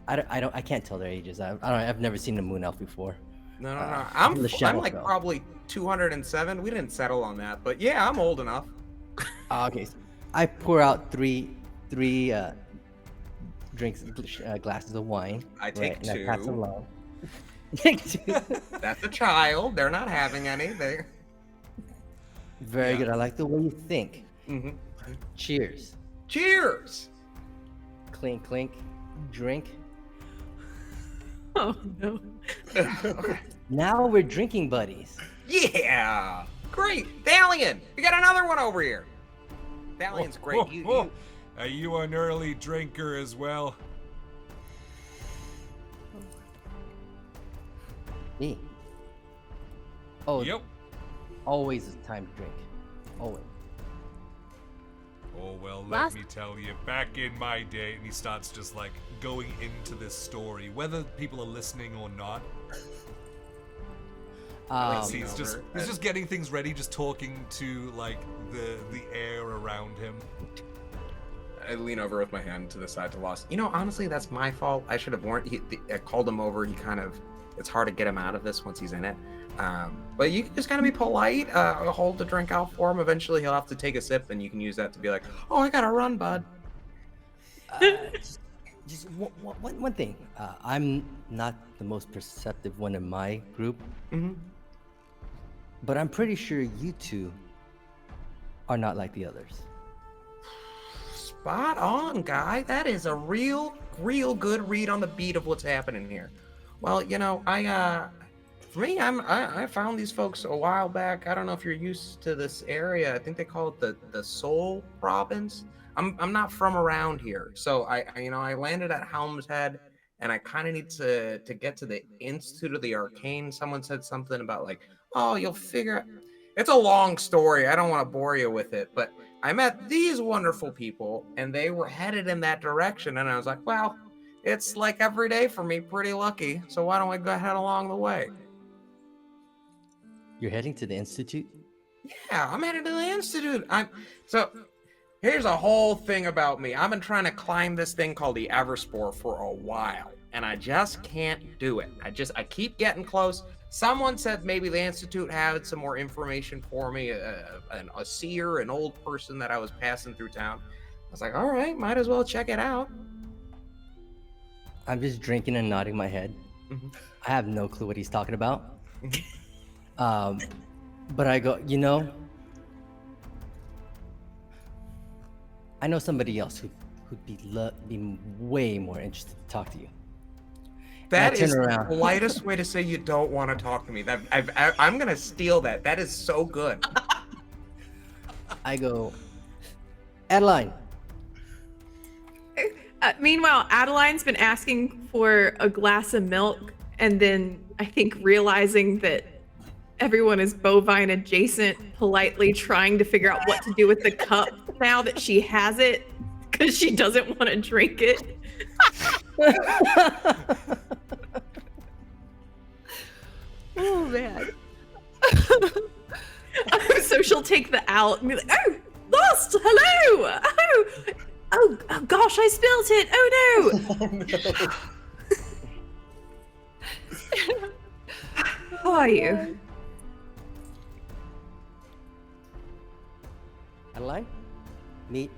[SPEAKER 5] I can't tell their ages. I've never seen a moon elf before.
[SPEAKER 6] No.
[SPEAKER 5] from the
[SPEAKER 6] I'm
[SPEAKER 5] shadow
[SPEAKER 6] like
[SPEAKER 5] realm.
[SPEAKER 6] probably 207. We didn't settle on that, but yeah, I'm old enough.
[SPEAKER 5] Okay. I pour out three drinks, glasses of wine.
[SPEAKER 6] I take
[SPEAKER 5] and I pass
[SPEAKER 6] two.
[SPEAKER 5] them along.
[SPEAKER 6] That's a child. They're not having any. They.
[SPEAKER 5] Very
[SPEAKER 1] Yeah.
[SPEAKER 5] good. I like the way you think.
[SPEAKER 6] Mm-hmm.
[SPEAKER 5] Cheers.
[SPEAKER 6] Cheers.
[SPEAKER 5] Clink, clink. Drink.
[SPEAKER 2] Oh no.
[SPEAKER 5] Now we're drinking buddies.
[SPEAKER 6] Yeah. Great. Dalian, we got another one over here. Dalian's great.
[SPEAKER 1] Are you an early drinker as well?
[SPEAKER 5] Me. Oh,
[SPEAKER 1] Yep.
[SPEAKER 5] always is time to drink. Always.
[SPEAKER 1] Oh, well, let
[SPEAKER 3] Last-
[SPEAKER 1] me tell you, back in my day, and he starts just like going into this story, whether people are listening or not. He's just getting things ready, just talking to like the air around him.
[SPEAKER 6] I lean over with my hand to the side to Lost. You know, honestly, that's my fault. I should have warned. I called him over. He kind of. It's hard to get him out of this once he's in it. But you can just kind of be polite. Hold the drink out for him. Eventually, he'll have to take a sip, and you can use that to be like, "Oh, I gotta run, bud."
[SPEAKER 5] Just one thing. I'm not the most perceptive one in my group,
[SPEAKER 6] Mm-hmm.
[SPEAKER 5] but I'm pretty sure you two are not like the others.
[SPEAKER 6] Spot on, guy. That is a real good read on the beat of what's happening here. Well, you know, for me, I found these folks a while back. I don't know if you're used to this area. I think they call it the Swole province. I'm not from around here, so I landed at Helm's Head, and I kind of need to get to the Institute of the Arcane. Someone said something about like, oh, you'll figure. It's a long story. I don't want to bore you with it, but I met these wonderful people, and they were headed in that direction, and I was like, well, it's like every day for me, pretty lucky. So why don't we go ahead along the way?
[SPEAKER 5] You're heading to the Institute?
[SPEAKER 6] Yeah, I'm headed to the Institute. So here's a whole thing about me. I've been trying to climb this thing called the Everspore for a while, and I just can't do it. I keep getting close. Someone said maybe the Institute had some more information for me, a seer, an old person that I was passing through town. I was like, all right, might as well check it out.
[SPEAKER 5] I'm just drinking and nodding my head.
[SPEAKER 6] Mhm.
[SPEAKER 5] I have no clue what he's talking about.
[SPEAKER 6] Mhm.
[SPEAKER 5] But I go, you know, I know somebody else who'd be way more interested to talk to you.
[SPEAKER 6] That
[SPEAKER 5] turn
[SPEAKER 6] is the
[SPEAKER 5] around.
[SPEAKER 6] politest way to say you don't want to talk to me. I'm gonna steal that. That is so good.
[SPEAKER 5] I go, Adeline.
[SPEAKER 2] Meanwhile, Adeline's been asking for a glass of milk, and then I think realizing that everyone is bovine adjacent, politely trying to figure out what to do with the cup now that she has it, because she doesn't want to drink it.
[SPEAKER 3] Oh man.
[SPEAKER 2] So she'll take the out and be like, "Oh, lost! Hello! Oh gosh, I spilled it! Oh no! How are you?
[SPEAKER 5] Adeline? Meet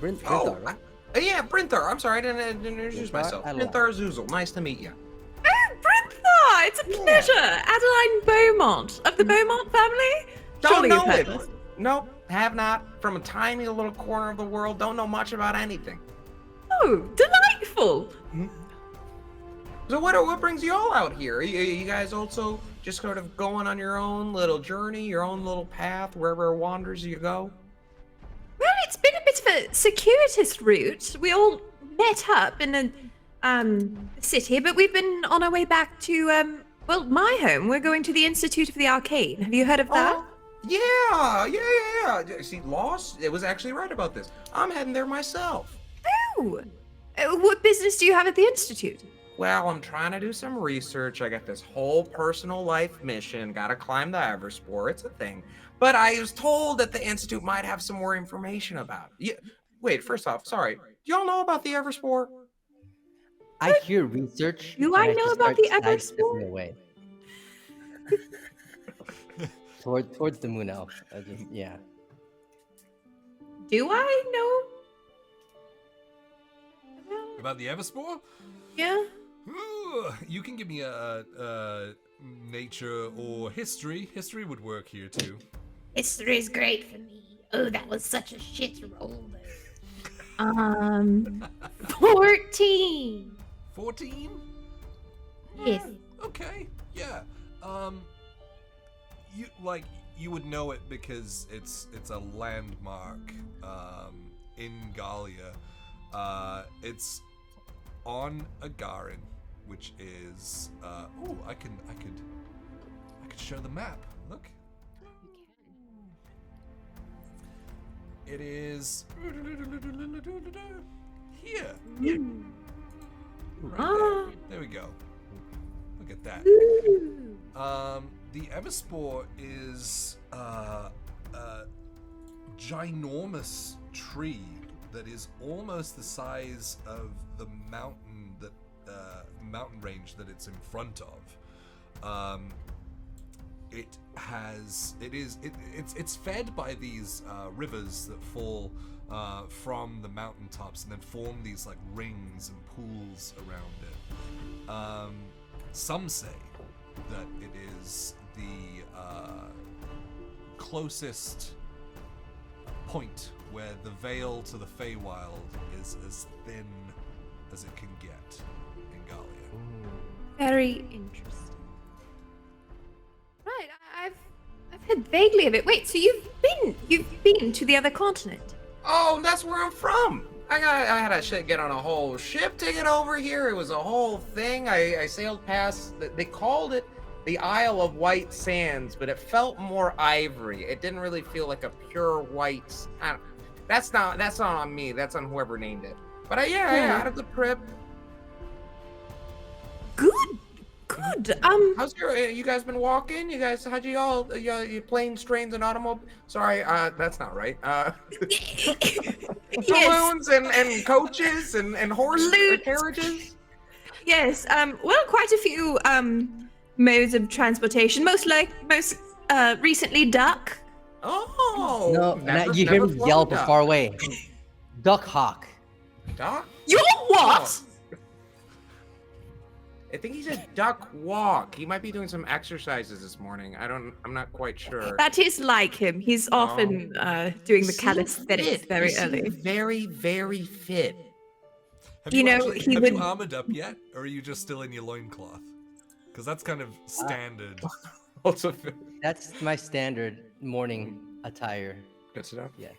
[SPEAKER 5] Brinthar,
[SPEAKER 6] Oh,
[SPEAKER 5] right?
[SPEAKER 6] yeah, Brinthar. I'm sorry, I didn't introduce
[SPEAKER 5] Brinthar
[SPEAKER 6] myself.
[SPEAKER 5] Adeline.
[SPEAKER 6] Brinthar Zuzel. Nice to meet you.
[SPEAKER 2] Oh, Brinthar! It's a pleasure! Adeline Beaumont of the Beaumont family?
[SPEAKER 6] Don't
[SPEAKER 2] Surely
[SPEAKER 6] know
[SPEAKER 2] you've heard
[SPEAKER 6] it.
[SPEAKER 2] of us.
[SPEAKER 6] Nope, have not. From a tiny little corner of the world, don't know much about anything.
[SPEAKER 2] Oh, delightful!
[SPEAKER 6] So what brings you all out here? You guys also just sort of going on your own little journey, your own little path, wherever it wanders you go?
[SPEAKER 2] Well, it's been a bit of a circuitous route. We all met up in a city, but we've been on our way back to well, my home. We're going to the Institute of the Arcane. Have you heard of that?
[SPEAKER 6] Yeah. See, Lost, it was actually right about this. I'm heading there myself.
[SPEAKER 2] Oh, what business do you have at the Institute?
[SPEAKER 6] Well, I'm trying to do some research. I got this whole personal life mission. Gotta climb the Everspore. It's a thing. But I was told that the Institute might have some more information about it. Yeah, wait, first off, sorry. Do y'all know about the Everspore?
[SPEAKER 5] I hear research.
[SPEAKER 2] Do
[SPEAKER 5] and
[SPEAKER 2] I know
[SPEAKER 5] just
[SPEAKER 2] about
[SPEAKER 5] start
[SPEAKER 2] the
[SPEAKER 5] sidestepping
[SPEAKER 2] Everspore?
[SPEAKER 5] away. Towards the moon elf. Yeah.
[SPEAKER 2] Do I know?
[SPEAKER 1] About the Everspore?
[SPEAKER 2] Yeah.
[SPEAKER 1] Ooh, you can give me a nature or history. History would work here too.
[SPEAKER 2] History's great for me. Oh, that was such a shit roll. 14.
[SPEAKER 1] 14?
[SPEAKER 2] Yes.
[SPEAKER 1] Okay. Yeah. You would know it because it's a landmark in Gahlia. It's on Agarin, which is I could show the map. Look. It is here. Right there. There we go. Look at that. The Everspore is a ginormous tree that is almost the size of the mountain mountain range that it's in front of. It's fed by these rivers that fall from the mountaintops and then form these like rings and pools around it. Some say that it is the closest point where the veil to the Feywild is as thin as it can get in Gahlia.
[SPEAKER 2] Very interesting. Right, I've heard vaguely of it. Wait, so you've been to the other continent?
[SPEAKER 6] Oh, that's where I'm from. I had to get on a whole ship to get over here. It was a whole thing. I sailed past. They called it the Isle of White Sands, but it felt more ivory. It didn't really feel like a pure white. That's not on me. That's on whoever named it. But I had a good trip.
[SPEAKER 2] Good.
[SPEAKER 6] How's you guys been walking? How'd you all, you planes, trains, and automobiles? Sorry, that's not right. Balloons and coaches and horse carriages?
[SPEAKER 2] Yes, well, quite a few, modes of transportation. Most recently duck.
[SPEAKER 6] Oh!
[SPEAKER 5] No, you hear me yell from far away. Duck Hawk.
[SPEAKER 6] Duck?
[SPEAKER 2] You're what?
[SPEAKER 6] I think he said duck walk. He might be doing some exercises this morning. I'm not quite sure.
[SPEAKER 2] That is like him. He's often doing the calisthenics very early.
[SPEAKER 6] Very, very fit.
[SPEAKER 1] Have
[SPEAKER 2] You know,
[SPEAKER 1] actually,
[SPEAKER 2] he
[SPEAKER 1] have
[SPEAKER 2] would-
[SPEAKER 1] you armored up yet, or are you just still in your loincloth? Because that's kind of standard.
[SPEAKER 6] Also,
[SPEAKER 5] That's my standard morning attire.
[SPEAKER 6] good stuff.
[SPEAKER 5] Yes.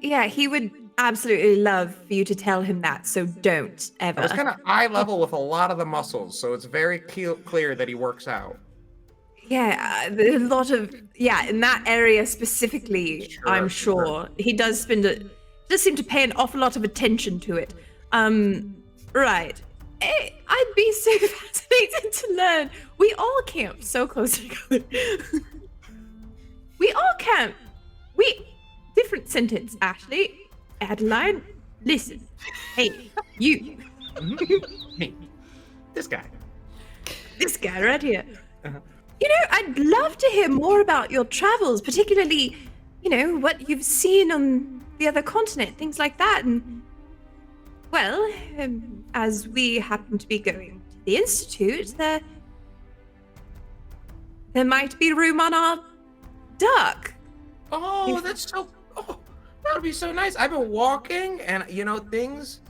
[SPEAKER 2] Yeah, he would absolutely love for you to tell him that, so don't ever.
[SPEAKER 6] I was kind of eye level with a lot of the muscles, so it's very clear that he works out.
[SPEAKER 2] Yeah, a lot of in that area specifically, I'm sure he does seem to pay an awful lot of attention to it. Right. I'd be so fascinated to learn. We all camp so close together. We all camp. Different sentence, Ashley. Adeline, listen. Hey, you.
[SPEAKER 6] Hey, this guy.
[SPEAKER 2] This guy right here. You know, I'd love to hear more about your travels, particularly, what you've seen on the other continent, things like that. And, well, as we happen to be going to the Institute, there might be room on our duck.
[SPEAKER 6] Oh, that would be so nice. I've been walking, and things.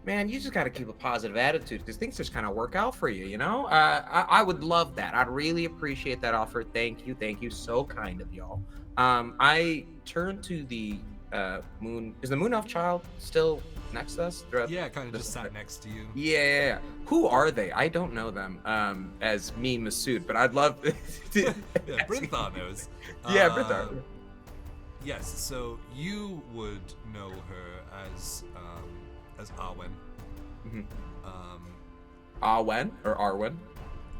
[SPEAKER 6] Man, you just got to keep a positive attitude because things just kind of work out for you. I would love that. I'd really appreciate that offer. Thank you, so kind of y'all. I turned to the moon. Is the moon elf child still next to us?
[SPEAKER 1] Yeah, kind of just sat next to you.
[SPEAKER 6] Yeah. Who are they? I don't know them as me, Masood, but I'd love.
[SPEAKER 1] Yeah, Brinthar knows.
[SPEAKER 6] Yeah, Brinthar.
[SPEAKER 1] Yes, so you would know her as Arwen.
[SPEAKER 6] Mm-hmm. Arwen or Arwen?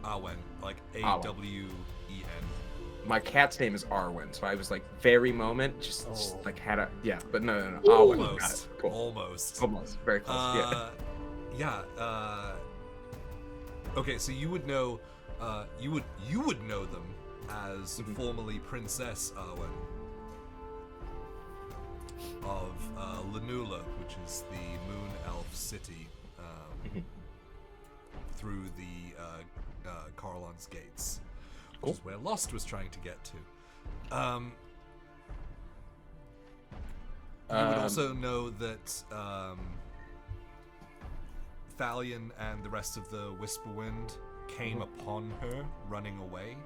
[SPEAKER 1] Arwen, like Awen. My
[SPEAKER 6] cat's name is Arwen, so I was like, very moment, just like had a but no. Arwen. Got it. Cool. Almost, very close.
[SPEAKER 1] Okay, so you would know, you would know them as formerly Princess Arwen of Lanula, which is the Moon Elf city. through the Coralon's gates, which
[SPEAKER 6] Cool.
[SPEAKER 1] is where Lost was trying to get to. You would also know that Thalion and the rest of the Whisperwind came upon her running away.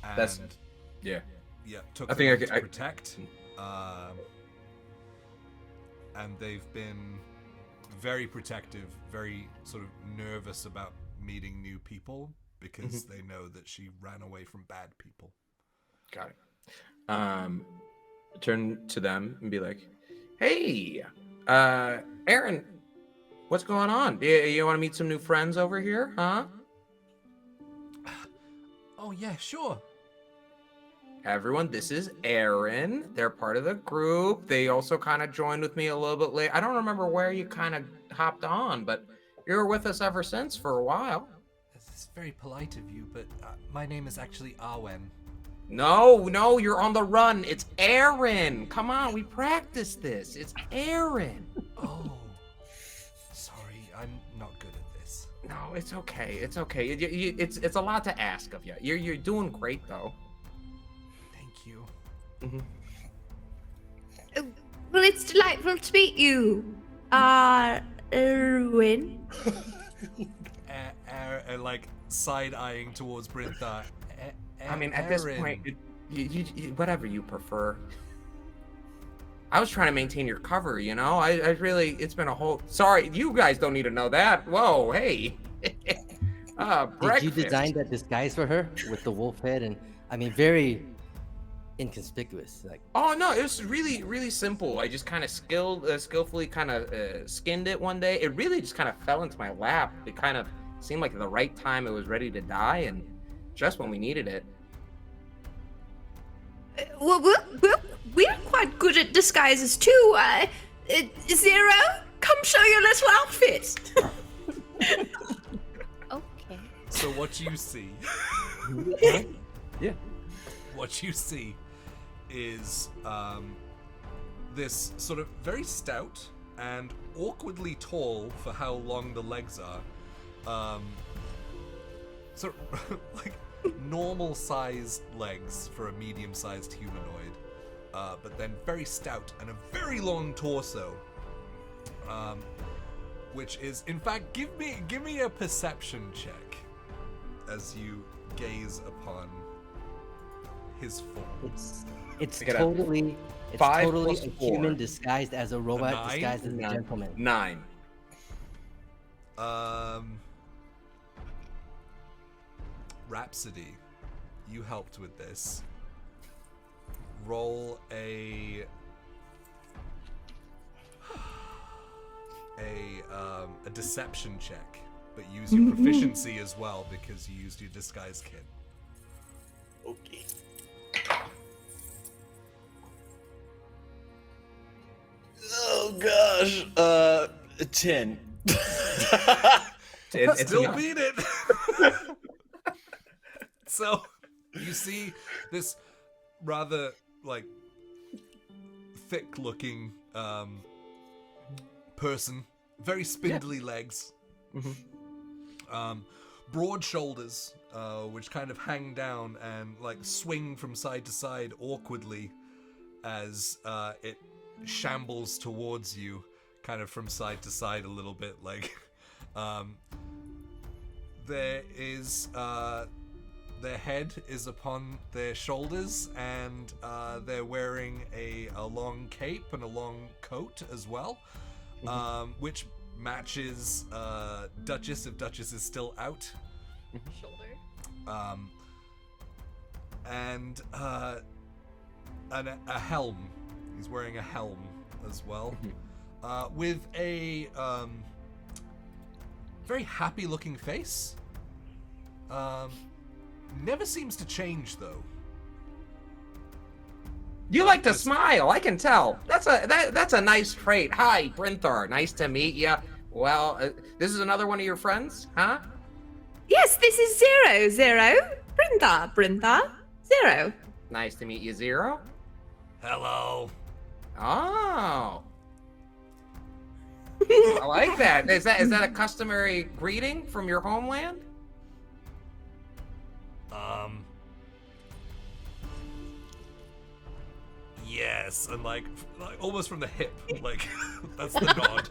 [SPEAKER 1] And
[SPEAKER 6] That's yeah.
[SPEAKER 1] took
[SPEAKER 6] I
[SPEAKER 1] them
[SPEAKER 6] think
[SPEAKER 1] to protect. And they've been very protective, very sort of nervous about meeting new people because they know that she ran away from bad people.
[SPEAKER 6] Got it. Turn to them and be like, "Hey, Aaron, what's going on? You want to meet some new friends over here, huh?"
[SPEAKER 1] Oh yeah, sure.
[SPEAKER 6] Everyone, this is Aaron. They're part of the group. They also kind of joined with me a little bit late. I don't remember where you kind of hopped on, but you were with us ever since for a while.
[SPEAKER 1] This is very polite of you, but my name is actually Arwen.
[SPEAKER 6] No, you're on the run. It's Aaron. Come on, we practiced this. It's Aaron.
[SPEAKER 1] Oh, sorry, I'm not good at this.
[SPEAKER 6] No, it's okay. It's okay. It's a lot to ask of you. You're doing great though.
[SPEAKER 1] Thank you.
[SPEAKER 2] Well, it's delightful to meet you, Erwin.
[SPEAKER 1] Like side-eyeing towards Brintha.
[SPEAKER 6] I mean, at this point, you whatever you prefer. I was trying to maintain your cover, you know. I really, it's been a whole. Sorry, you guys don't need to know that. Whoa, hey.
[SPEAKER 5] Did
[SPEAKER 6] Breakfast.
[SPEAKER 5] you design that disguise for her with the wolf head? And I mean, very inconspicuous. Like,
[SPEAKER 6] Oh no, it was really, really simple. I just kind of skillfully kind of skinned it one day. It really just kind of fell into my lap. It kind of seemed like the right time it was ready to die, and just when we needed it.
[SPEAKER 2] Well, we're quite good at disguises too. Zero, come show your little outfit.
[SPEAKER 3] Okay.
[SPEAKER 1] So what you see,
[SPEAKER 5] yeah.
[SPEAKER 1] what you see, is this sort of very stout and awkwardly tall for how long the legs are. Sort of like normal-sized legs for a medium-sized humanoid, but then very stout and a very long torso. Which is, in fact, give me a perception check as you gaze upon his form.
[SPEAKER 5] It's
[SPEAKER 6] I got a
[SPEAKER 5] totally
[SPEAKER 6] 5
[SPEAKER 5] a
[SPEAKER 6] plus 4.
[SPEAKER 5] human disguised as a robot,
[SPEAKER 1] 9?
[SPEAKER 5] disguised as a
[SPEAKER 6] 9.
[SPEAKER 5] gentleman.
[SPEAKER 6] 9.
[SPEAKER 1] Rhapsody, you helped with this. Roll a deception check, but use your proficiency as well because you used your disguise kit.
[SPEAKER 4] Okay. Oh gosh. 10.
[SPEAKER 6] It's
[SPEAKER 1] Still
[SPEAKER 6] enough.
[SPEAKER 1] beat it. So you see this rather like thick-looking person, very spindly legs, broad shoulders, which kind of hang down and like swing from side to side awkwardly as it shambles towards you, kind of from side to side a little bit. Like there is their head is upon their shoulders, and they're wearing a long cape and a long coat as well, which matches Duchess, if Duchess is still out.
[SPEAKER 2] Shoulder.
[SPEAKER 1] And a helm. He's wearing a helm as well, with a very happy-looking face. Never seems to change though.
[SPEAKER 6] You like to smile, I can tell. That's a nice trait. Hi, Brinthar. Nice to meet you. Well, this is another one of your friends, huh?
[SPEAKER 2] Yes, this is Zero. Brintha. Zero.
[SPEAKER 6] Nice to meet you, Zero.
[SPEAKER 1] Hello.
[SPEAKER 6] Oh. I like that. Is that a customary greeting from your homeland?
[SPEAKER 1] Yes, and like almost from the hip, like that's the nod.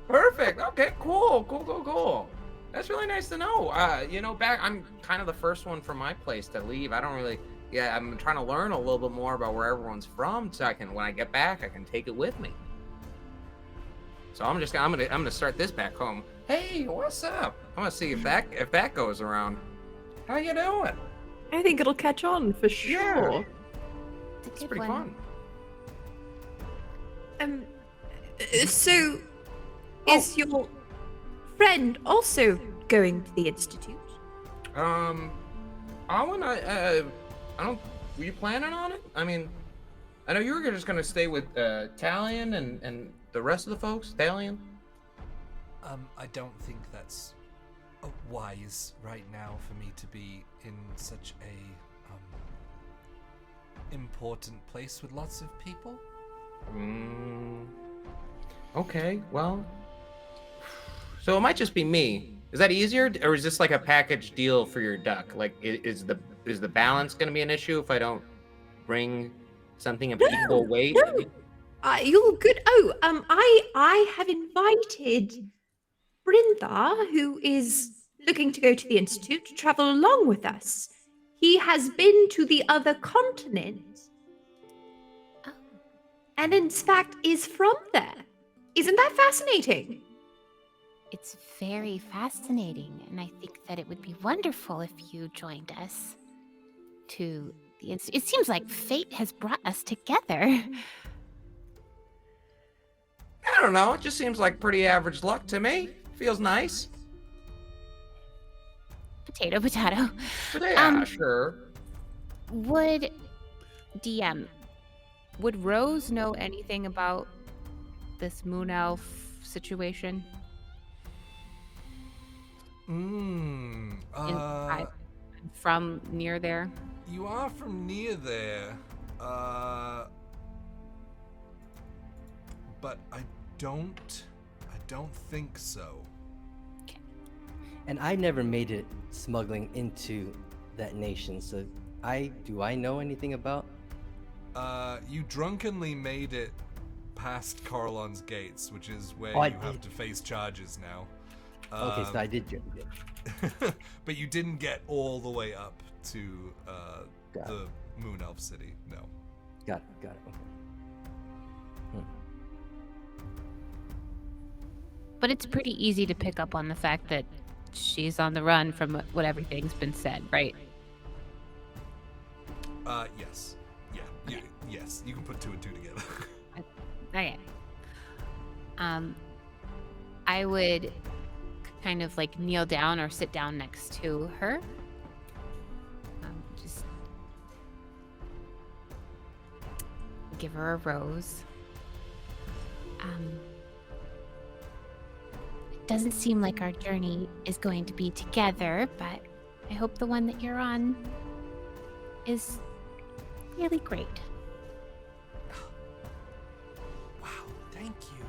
[SPEAKER 6] Perfect. Okay, cool. That's really nice to know. I'm kind of the first one from my place to leave. I don't really, I'm trying to learn a little bit more about where everyone's from, so when I get back, I can take it with me. So I'm gonna start this back home. Hey, what's up? I'm gonna see if that goes around. How you doing?
[SPEAKER 2] I think it'll catch on for sure.
[SPEAKER 6] It's pretty fun.
[SPEAKER 2] So is your friend also going to the institute?
[SPEAKER 6] Were you planning on it? I mean, I know you were just gonna stay with Talion and the rest of the folks. Talion?
[SPEAKER 1] I don't think that's wise right now for me to be in such a important place with lots of people.
[SPEAKER 6] Okay, well, so it might just be me. Is that easier, or is this like a package deal for your duck? Like, is the balance going to be an issue if I don't bring something of equal weight?
[SPEAKER 2] No, you're good. Oh, I have invited Brindar, who is looking to go to the institute, to travel along with us. He has been to the other continent, and in fact is from there. Isn't that fascinating?
[SPEAKER 3] It's very fascinating, and I think that it would be wonderful if you joined us to the It seems like fate has brought us together.
[SPEAKER 6] I don't know. It just seems like pretty average luck to me. Feels nice.
[SPEAKER 3] Potato.
[SPEAKER 6] But yeah, sure.
[SPEAKER 3] Would Rose know anything about this moon elf situation? From near there?
[SPEAKER 1] You are from near there, but I don't think so.
[SPEAKER 3] Okay.
[SPEAKER 5] And I never made it smuggling into that nation, so do I know anything about?
[SPEAKER 1] You drunkenly made it past Carlon's gates, which is where
[SPEAKER 5] I
[SPEAKER 1] you have
[SPEAKER 5] did.
[SPEAKER 1] to face charges now.
[SPEAKER 5] Okay, so I did drink it.
[SPEAKER 1] But you didn't get all the way up to
[SPEAKER 5] Got
[SPEAKER 1] the Moon Elf City, no.
[SPEAKER 5] Got it. Okay.
[SPEAKER 3] But it's pretty easy to pick up on the fact that she's on the run from what everything's been said, right?
[SPEAKER 1] Yes. Yeah. Yes, you can put two and two together.
[SPEAKER 3] Okay. I would kind of like kneel down or sit down next to her. Just give her a rose. It doesn't seem like our journey is going to be together, but I hope the one that you're on is really great.
[SPEAKER 1] Wow, thank you.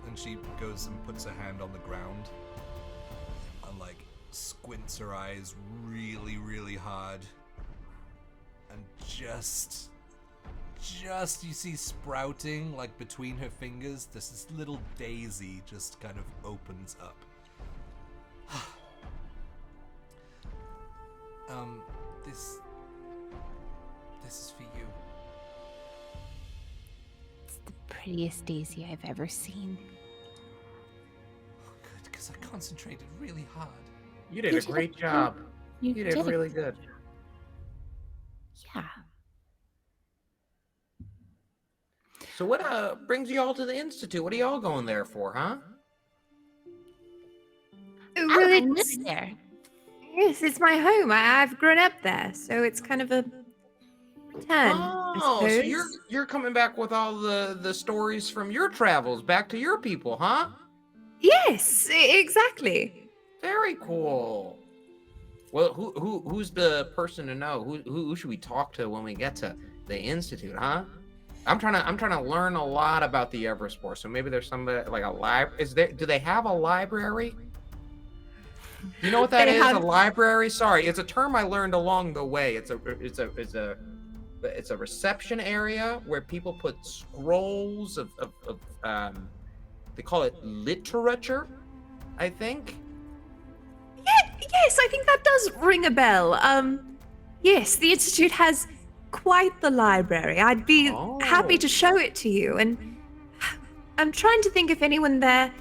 [SPEAKER 1] And she goes and puts a hand on the ground and like squints her eyes really, really hard, and just you see sprouting like between her fingers, this little daisy just kind of opens up. This is for you.
[SPEAKER 3] It's the prettiest daisy I've ever seen.
[SPEAKER 1] Oh, good, because I concentrated really hard.
[SPEAKER 6] You did a great job.
[SPEAKER 3] You
[SPEAKER 6] You did really good.
[SPEAKER 3] Yeah.
[SPEAKER 6] So what brings you all to the Institute? What are y'all going there for, huh?
[SPEAKER 3] I live there.
[SPEAKER 2] Yes, it's my home. I've grown up there, so it's kind of a return. I
[SPEAKER 6] Oh, so
[SPEAKER 2] suppose.
[SPEAKER 6] you're coming back with all the stories from your travels back to your people, huh?
[SPEAKER 2] Yes, exactly.
[SPEAKER 6] Very cool. Well, who's the person to know? Who should we talk to when we get to the Institute, huh? I'm trying to learn a lot about the Everspore. So maybe there's somebody like a library. Do they have a library? You know what that
[SPEAKER 2] They
[SPEAKER 6] is?
[SPEAKER 2] have-
[SPEAKER 6] A library? Sorry, it's a term I learned along the way. It's a reception area where people put scrolls of they call it literature, I think.
[SPEAKER 2] Yes, I think that does ring a bell. Yes, the Institute has quite the library. I'd be happy to show it to you. And I'm trying to think if anyone there,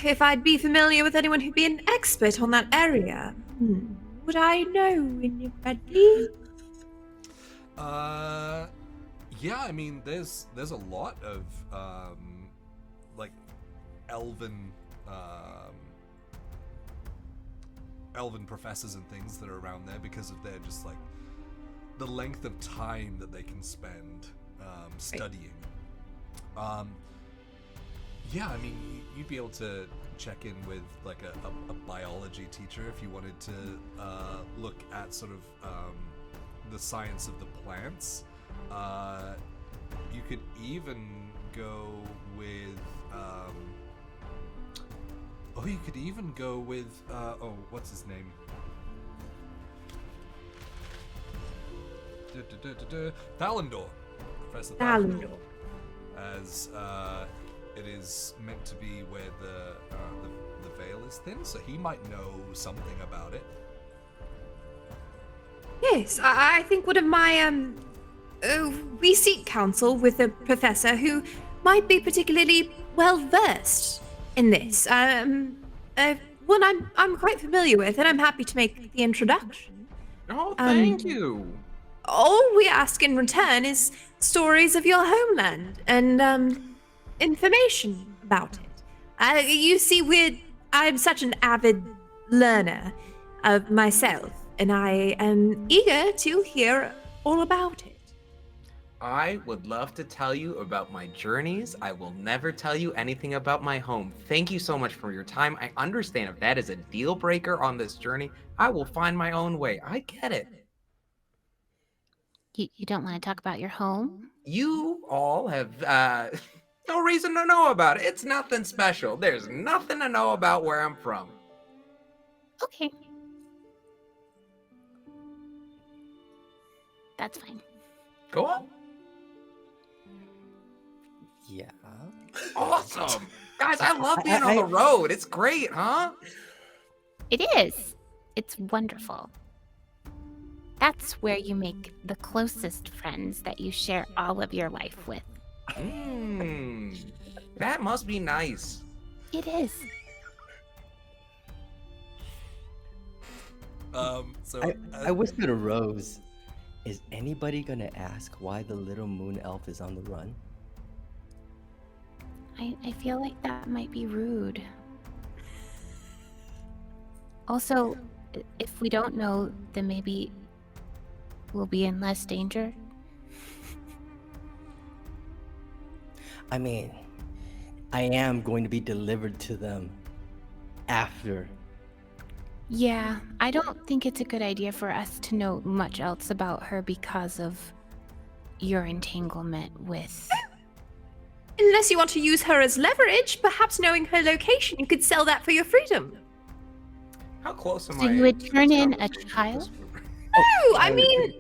[SPEAKER 2] if I'd be familiar with anyone who'd be an expert on that area. Would I know anybody?
[SPEAKER 1] Yeah, I mean, there's a lot of like elven professors and things that are around there because of their just like the length of time that they can spend studying. Yeah, I mean, you'd be able to check in with like a biology teacher if you wanted to look at sort of the science of the plants. You could even go with what's his name? Thalandor. Professor Thalandor. As it is meant to be where the veil is thin, so he might know something about it.
[SPEAKER 2] Yes, I think one of my we seek counsel with a professor who might be particularly well versed in this. One I'm quite familiar with, and I'm happy to make the introduction.
[SPEAKER 6] Oh, thank you.
[SPEAKER 2] All we ask in return is stories of your homeland and information about it. You see, I'm such an avid learner of myself, and I am eager to hear all about it.
[SPEAKER 6] I would love to tell you about my journeys. I will never tell you anything about my home. Thank you so much for your time. I understand if that is a deal breaker on this journey, I will find my own way. I get it.
[SPEAKER 3] You don't want to talk about your home?
[SPEAKER 6] You all have no reason to know about it. It's nothing special. There's nothing to know about where I'm from.
[SPEAKER 3] Okay. That's fine.
[SPEAKER 6] Go on.
[SPEAKER 5] Yeah.
[SPEAKER 6] Awesome. Guys, I love being on the road. It's great, huh?
[SPEAKER 3] It is. It's wonderful. That's where you make the closest friends that you share all of your life with.
[SPEAKER 6] That must be nice.
[SPEAKER 3] It is.
[SPEAKER 5] I whispered to Rose, is anybody gonna ask why the little moon elf is on the run?
[SPEAKER 3] I feel like that might be rude. Also, if we don't know, then maybe we'll be in less danger.
[SPEAKER 5] I mean, I am going to be delivered to them after.
[SPEAKER 3] Yeah, I don't think it's a good idea for us to know much else about her because of your entanglement with...
[SPEAKER 2] Unless you want to use her as leverage, perhaps knowing her location, you could sell that for your freedom.
[SPEAKER 6] How close am
[SPEAKER 3] So
[SPEAKER 6] I?
[SPEAKER 3] you would turn in a child?
[SPEAKER 2] No, I mean,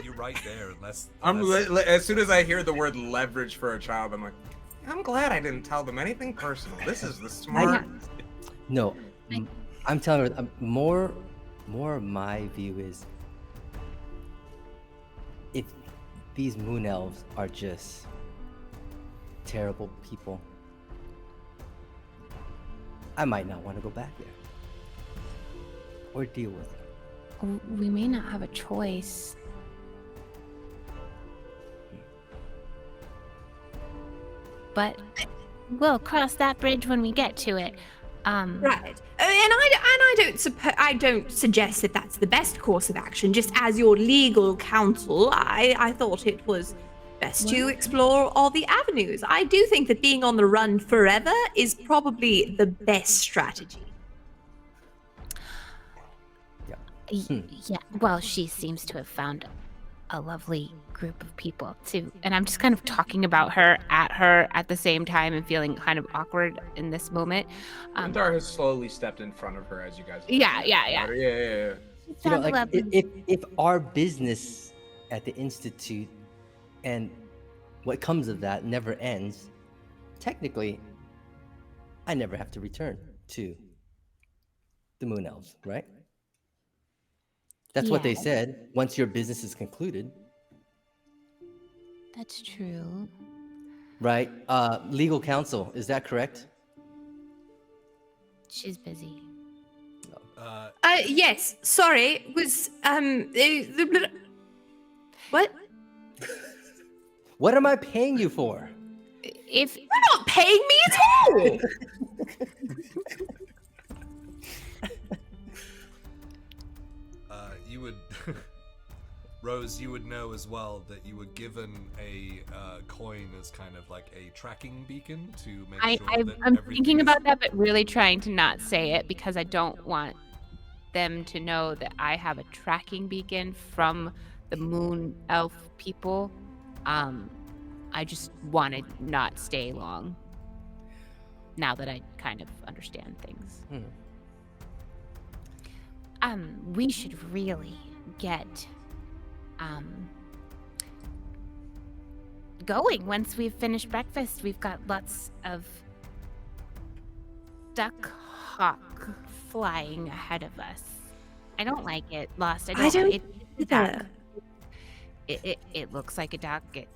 [SPEAKER 1] You're right there, unless
[SPEAKER 6] As soon as I hear the word leverage for a child, I'm like, I'm glad I didn't tell them anything personal. This is the smart.
[SPEAKER 5] No, I'm telling her. More of my view is, if these moon elves are just terrible people, I might not want to go back there or deal with them.
[SPEAKER 3] We may not have a choice. But we'll cross that bridge when we get to it.
[SPEAKER 2] right. And I don't suggest that that's the best course of action. Just as your legal counsel, I thought it was best to explore all the avenues. I do think that being on the run forever is probably the best strategy.
[SPEAKER 3] Yeah, well, she seems to have found a lovely group of people too. And I'm just kind of talking about her at the same time and feeling kind of awkward in this moment.
[SPEAKER 6] Brentar has slowly stepped in front of her as you guys.
[SPEAKER 3] Yeah.
[SPEAKER 6] Yeah.
[SPEAKER 3] It
[SPEAKER 5] You know,
[SPEAKER 3] sounds
[SPEAKER 5] like
[SPEAKER 3] lovely.
[SPEAKER 5] if our business at the institute and what comes of that never ends, technically, I never have to return to the Moon Elves, right? That's what they
[SPEAKER 3] Yeah.
[SPEAKER 5] said. Once your business is concluded,
[SPEAKER 3] That's true.
[SPEAKER 5] right? Legal counsel, is that correct?
[SPEAKER 3] She's busy.
[SPEAKER 2] Yes. Sorry. Was what?
[SPEAKER 5] What am I paying you for?
[SPEAKER 3] If
[SPEAKER 2] You're not paying me at all.
[SPEAKER 1] You would, Rose, you would know as well that you were given a coin as kind of like a tracking beacon to make sure that
[SPEAKER 3] I'm
[SPEAKER 1] everything
[SPEAKER 3] thinking
[SPEAKER 1] is-
[SPEAKER 3] about that, but really trying to not say it because I don't want them to know that I have a tracking beacon from the Moon Elf people. I just want to not stay long. Now that I kind of understand things. We should really get going once we've finished breakfast. We've got lots of duck hawk flying ahead of us. I don't like it. Lost.
[SPEAKER 2] I don't
[SPEAKER 3] It's a
[SPEAKER 2] either.
[SPEAKER 3] duck. It looks like a duck. It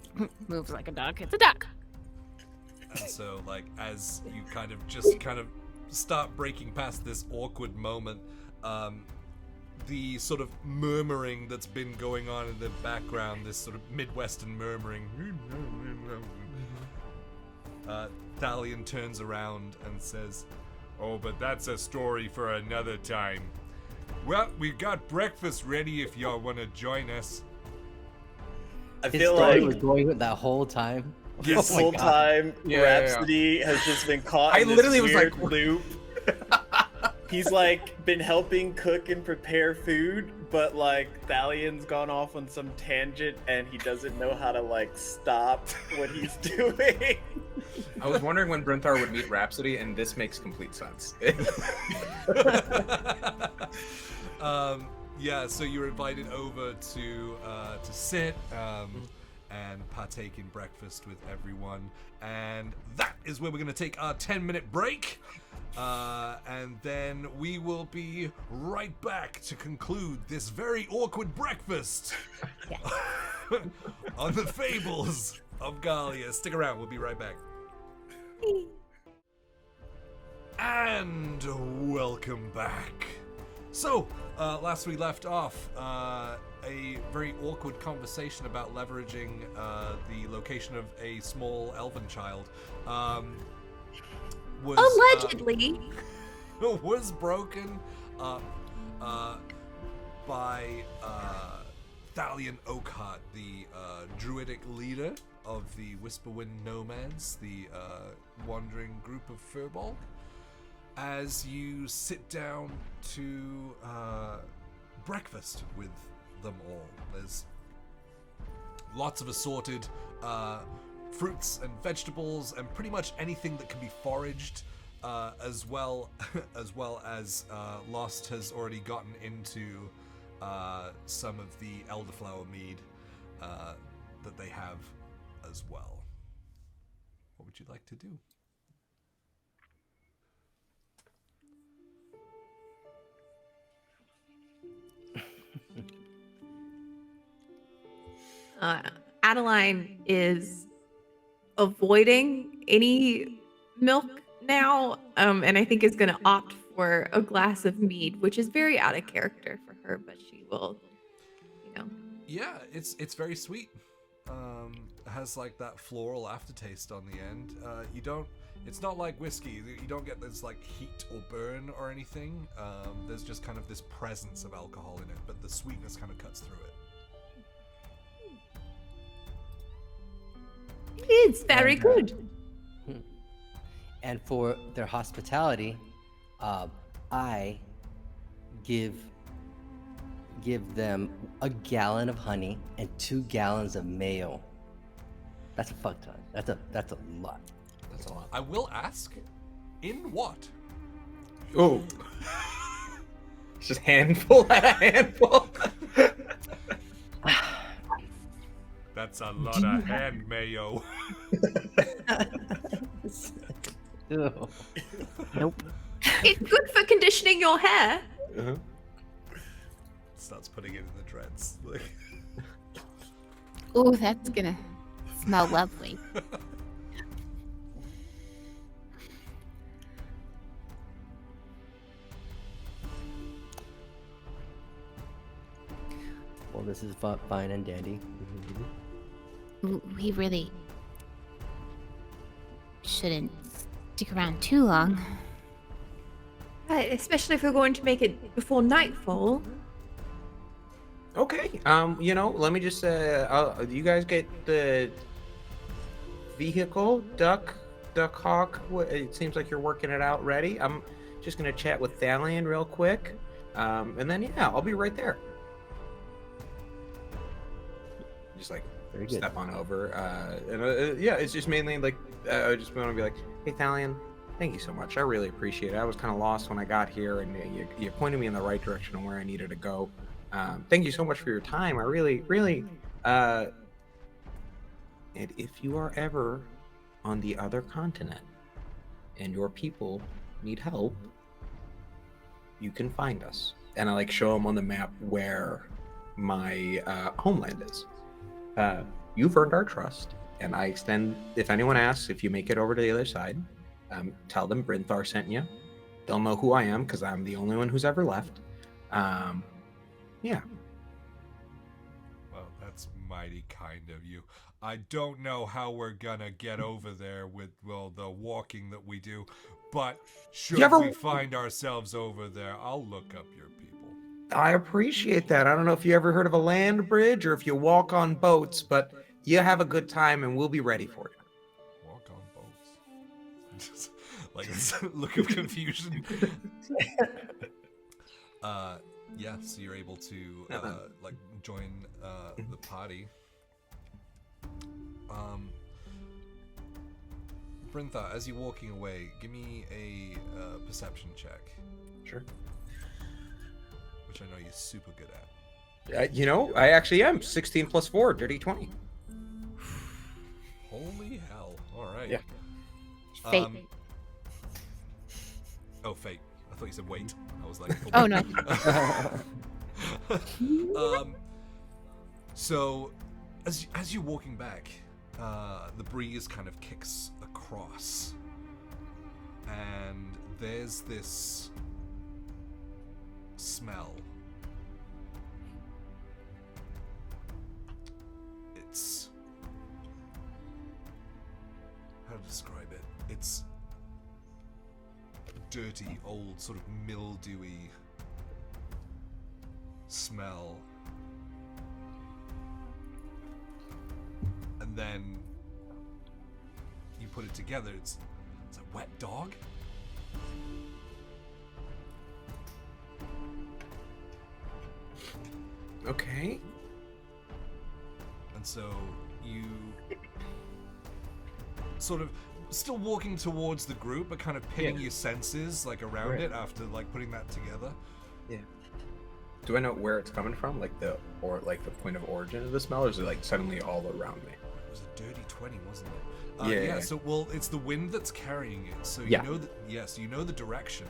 [SPEAKER 3] moves like a duck. It's a duck.
[SPEAKER 1] And so, like, as you kind of start breaking past this awkward moment, the sort of murmuring that's been going on in the background, this sort of Midwestern murmuring, Thalion turns around and says, "Oh, but that's a story for another time. Well, we've got breakfast ready if y'all want to join us."
[SPEAKER 4] I
[SPEAKER 5] His
[SPEAKER 4] feel
[SPEAKER 5] story
[SPEAKER 4] like
[SPEAKER 5] was going that whole time.
[SPEAKER 4] this
[SPEAKER 5] Oh my
[SPEAKER 4] whole
[SPEAKER 5] God.
[SPEAKER 4] time,
[SPEAKER 6] Yeah.
[SPEAKER 4] Rhapsody has just been caught
[SPEAKER 6] I
[SPEAKER 4] in this
[SPEAKER 6] literally was
[SPEAKER 4] weird
[SPEAKER 6] like-
[SPEAKER 4] loop. He's like been helping cook and prepare food, but like Thalion's gone off on some tangent and he doesn't know how to like stop what he's doing.
[SPEAKER 6] I was wondering when Brentar would meet Rhapsody, and this makes complete sense.
[SPEAKER 1] Yeah, so you're invited over to sit and partake in breakfast with everyone, and that is where we're going to take our 10-minute break, and then we will be right back to conclude this very awkward breakfast on the Fables of Gahlia. Stick around, we'll be right back. And welcome back. So, last we left off, a very awkward conversation about leveraging the location of a small elven child was
[SPEAKER 2] Allegedly.
[SPEAKER 1] was broken by Thalion Oakhart, the druidic leader of the Whisperwind Nomads, the wandering group of Furbolg. As you sit down to breakfast with them all, there's lots of assorted fruits and vegetables and pretty much anything that can be foraged, as well as Lost has already gotten into some of the elderflower mead that they have as well. What would you like to do?
[SPEAKER 2] Adeline is avoiding any milk now, and I think is going to opt for a glass of mead, which is very out of character for her, but she will,
[SPEAKER 1] Yeah, it's very sweet. Has like that floral aftertaste on the end. It's not like whiskey. You don't get this like heat or burn or anything. There's just kind of this presence of alcohol in it, but the sweetness kind of cuts through it.
[SPEAKER 2] It's very good.
[SPEAKER 5] And for their hospitality, I give them a gallon of honey and 2 gallons of mayo. That's a fuck ton. That's a lot.
[SPEAKER 6] That's a lot.
[SPEAKER 1] I will ask, in what?
[SPEAKER 6] Oh. It's just handful at a handful.
[SPEAKER 1] That's a lot of hand mayo.
[SPEAKER 5] Ew.
[SPEAKER 2] Nope. It's good for conditioning your hair.
[SPEAKER 6] Uh-huh.
[SPEAKER 1] Starts putting it in the dreads. Like,
[SPEAKER 3] Ooh, that's gonna smell lovely.
[SPEAKER 5] Well, this is fine and dandy.
[SPEAKER 3] Ooh, we really shouldn't stick around too long.
[SPEAKER 2] Right, especially if we're going to make it before nightfall.
[SPEAKER 6] Okay. Let me just you guys get the vehicle, Duck Hawk. It seems like you're working it out ready. I'm just gonna chat with Thalion real quick, and then I'll be right there. Just like
[SPEAKER 5] Very good.
[SPEAKER 6] step on over, it's just mainly like I just want to be like, hey Thalion, thank you so much. I really appreciate it. I was kind of lost when I got here, and you pointed me in the right direction on where I needed to go. Thank you so much for your time. I really, and if you are ever on the other continent and your people need help, you can find us. And I like show them on the map where my homeland is. You've earned our trust, and I extend, if anyone asks if you make it over to the other side, tell them Brinthar sent you. They'll know who I am because I'm the only one who's ever left. Yeah.
[SPEAKER 1] well, that's mighty kind of you. I don't know how we're gonna get over there with, the walking that we do, but should we find ourselves over there, I'll look up your people.
[SPEAKER 6] I appreciate that. I don't know if you ever heard of a land bridge or if you walk on boats, but you have a good time and we'll be ready for you.
[SPEAKER 1] Walk on boats. Like this look of confusion. So you're able to join the party. Brinthar, as you're walking away, give me a perception check,
[SPEAKER 6] Sure.
[SPEAKER 1] which I know you're super good at.
[SPEAKER 6] I actually am. 16 plus 4, dirty 20.
[SPEAKER 1] Holy hell! All right.
[SPEAKER 6] Yeah.
[SPEAKER 3] Fate.
[SPEAKER 1] Oh, fate. I thought you said wait. I was like,
[SPEAKER 3] Oh no.
[SPEAKER 1] So, as you're walking back, the breeze kind of kicks across, and there's this smell. It's, how to describe it? It's dirty, old, sort of mildewy smell. And then you put it together, it's a wet dog?
[SPEAKER 6] Okay.
[SPEAKER 1] And so you sort of still walking towards the group, but kind of pinning your senses like around
[SPEAKER 6] Right.
[SPEAKER 1] it after like putting that together.
[SPEAKER 6] Yeah. Do I know where it's coming from? Like the point of origin of the smell, or is it like suddenly all around me?
[SPEAKER 1] It was a dirty 20, wasn't it?
[SPEAKER 6] Yeah.
[SPEAKER 1] So it's the wind that's carrying it. So you
[SPEAKER 6] Yeah.
[SPEAKER 1] know that. Yes, you know the direction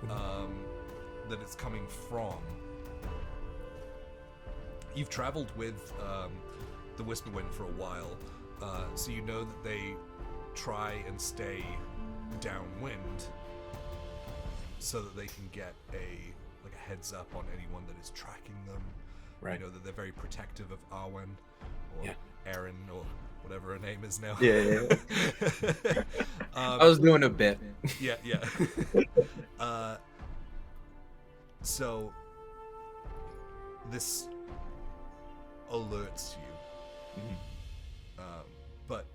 [SPEAKER 1] that it's coming from. You've traveled with the Whisperwind for a while, so you know that they try and stay downwind so that they can get a heads up on anyone that is tracking them.
[SPEAKER 6] Right.
[SPEAKER 1] You know that they're very protective of Arwen or
[SPEAKER 6] Yeah.
[SPEAKER 1] Erin or whatever her name is now.
[SPEAKER 6] Yeah. I was doing a bit.
[SPEAKER 1] Yeah. So this alerts you, but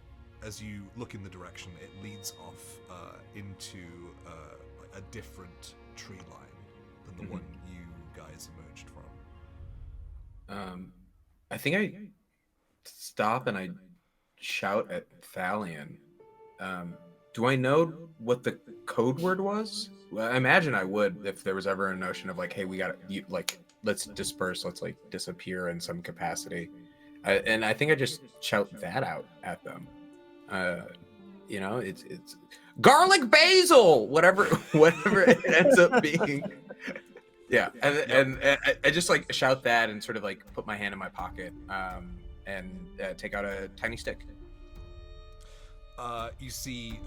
[SPEAKER 1] as you look in the direction, it leads off into a different tree line than the one you guys emerged from.
[SPEAKER 6] I think I stop and I shout at Thalion. Do I know what the code word was? Well, I imagine I would if there was ever a notion of like, hey, we got to like, let's disperse, let's like disappear in some capacity. And I think I just shout that out at them. You know, it's garlic basil, whatever it ends up being. Yeah, and I just like shout that and sort of like put my hand in my pocket and take out a tiny stick.
[SPEAKER 1] You see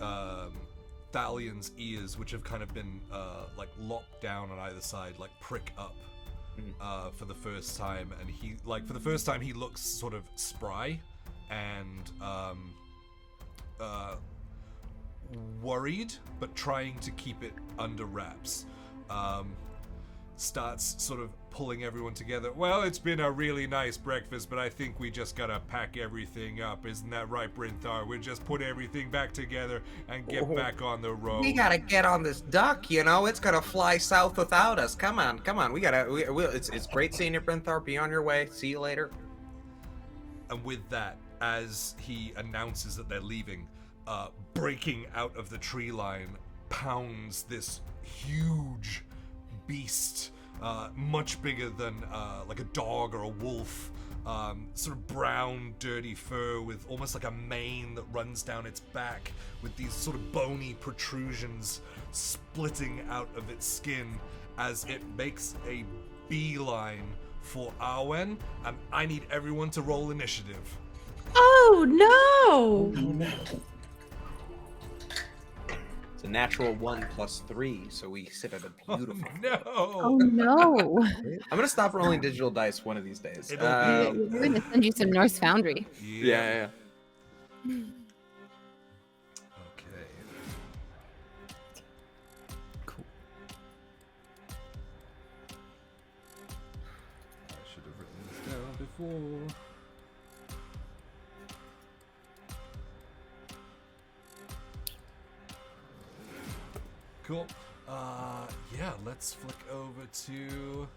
[SPEAKER 1] Thalion's ears, which have kind of been like locked down on either side, like prick up for the first time, and he looks sort of spry and worried, but trying to keep it under wraps. Starts sort of pulling everyone together. Well, it's been a really nice breakfast, but I think we just gotta pack everything up. Isn't that right, Brinthar? We'll just put everything back together and get back on the road.
[SPEAKER 6] We gotta get on this duck, you know? It's gonna fly south without us. Come on. It's great seeing you, Brinthar. Be on your way. See you later.
[SPEAKER 1] And with that, as he announces that they're leaving, breaking out of the tree line, pounds this huge beast, much bigger than like a dog or a wolf, sort of brown, dirty fur with almost like a mane that runs down its back, with these sort of bony protrusions splitting out of its skin as it makes a beeline for Arwen, and I need everyone to roll initiative.
[SPEAKER 2] Oh no!
[SPEAKER 4] Oh no.
[SPEAKER 6] It's a natural 1 + 3, so we sit at a beautiful.
[SPEAKER 1] No!
[SPEAKER 3] Oh no.
[SPEAKER 6] I'm gonna stop rolling digital dice one of these days.
[SPEAKER 1] It'll be-
[SPEAKER 3] We're gonna send you some Norse Foundry.
[SPEAKER 6] Yeah.
[SPEAKER 1] Okay.
[SPEAKER 6] Cool.
[SPEAKER 1] I should have written this down before. Cool. Yeah, let's flick over to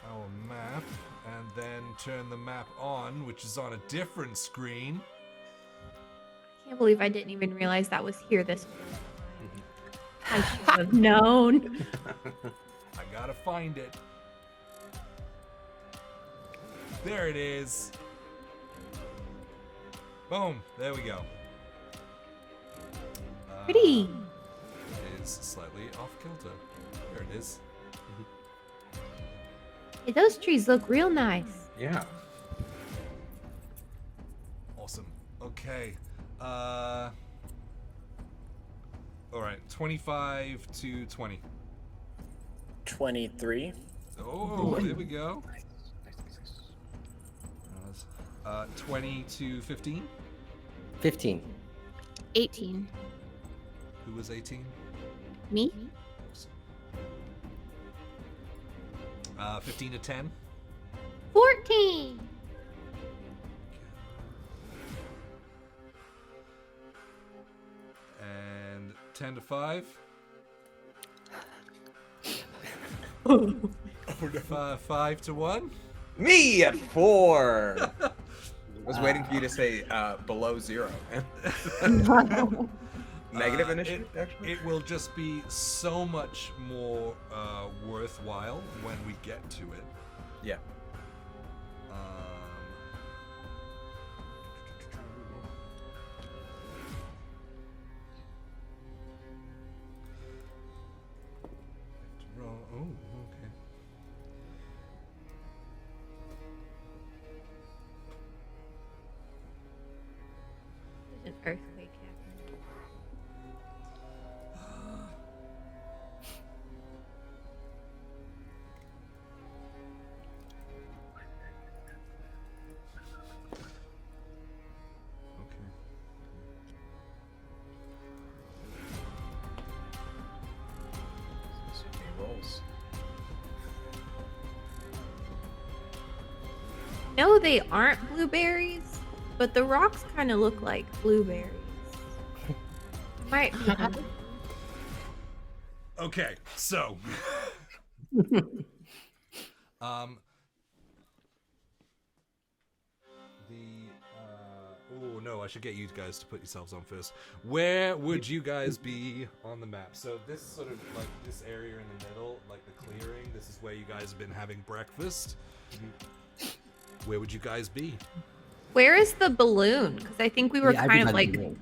[SPEAKER 1] our map and then turn the map on, which is on a different screen.
[SPEAKER 2] Can't believe I didn't even realize that was here this morning. I should have known.
[SPEAKER 1] I gotta find it. There it is. Boom. There we go.
[SPEAKER 2] Pretty.
[SPEAKER 1] It is slightly off kilter. There it is.
[SPEAKER 2] Hey, those trees look real nice.
[SPEAKER 6] Yeah.
[SPEAKER 1] Awesome. Okay. All right. 25 to 20.
[SPEAKER 4] 23.
[SPEAKER 1] Oh, there we go. 20 to 15.
[SPEAKER 5] 15.
[SPEAKER 3] 18.
[SPEAKER 1] Who was 18?
[SPEAKER 3] Me?
[SPEAKER 1] 15 to 10.
[SPEAKER 2] 14.
[SPEAKER 1] And 10 to 5. 5 to 1.
[SPEAKER 6] Me at 4. I was waiting for you to say below 0. Negative initiative, actually?
[SPEAKER 1] It will just be so much more worthwhile when we get to it.
[SPEAKER 6] Yeah.
[SPEAKER 1] Oh, okay.
[SPEAKER 2] There's an earthquake happening.
[SPEAKER 1] Okay.
[SPEAKER 6] So many rolls.
[SPEAKER 2] No, they aren't blueberries, but the rocks kind of look like blueberries. Might be.
[SPEAKER 1] Okay, so Oh no, I should get you guys to put yourselves on first. Where would you guys be on the map? So this sort of like this area in the middle, like the clearing, this is where you guys have been having breakfast. Where would you guys be?
[SPEAKER 2] Where is the balloon? Because I think we were
[SPEAKER 5] Yeah, I'd be
[SPEAKER 2] kind
[SPEAKER 5] by
[SPEAKER 2] of
[SPEAKER 5] the
[SPEAKER 2] like,
[SPEAKER 5] balloon.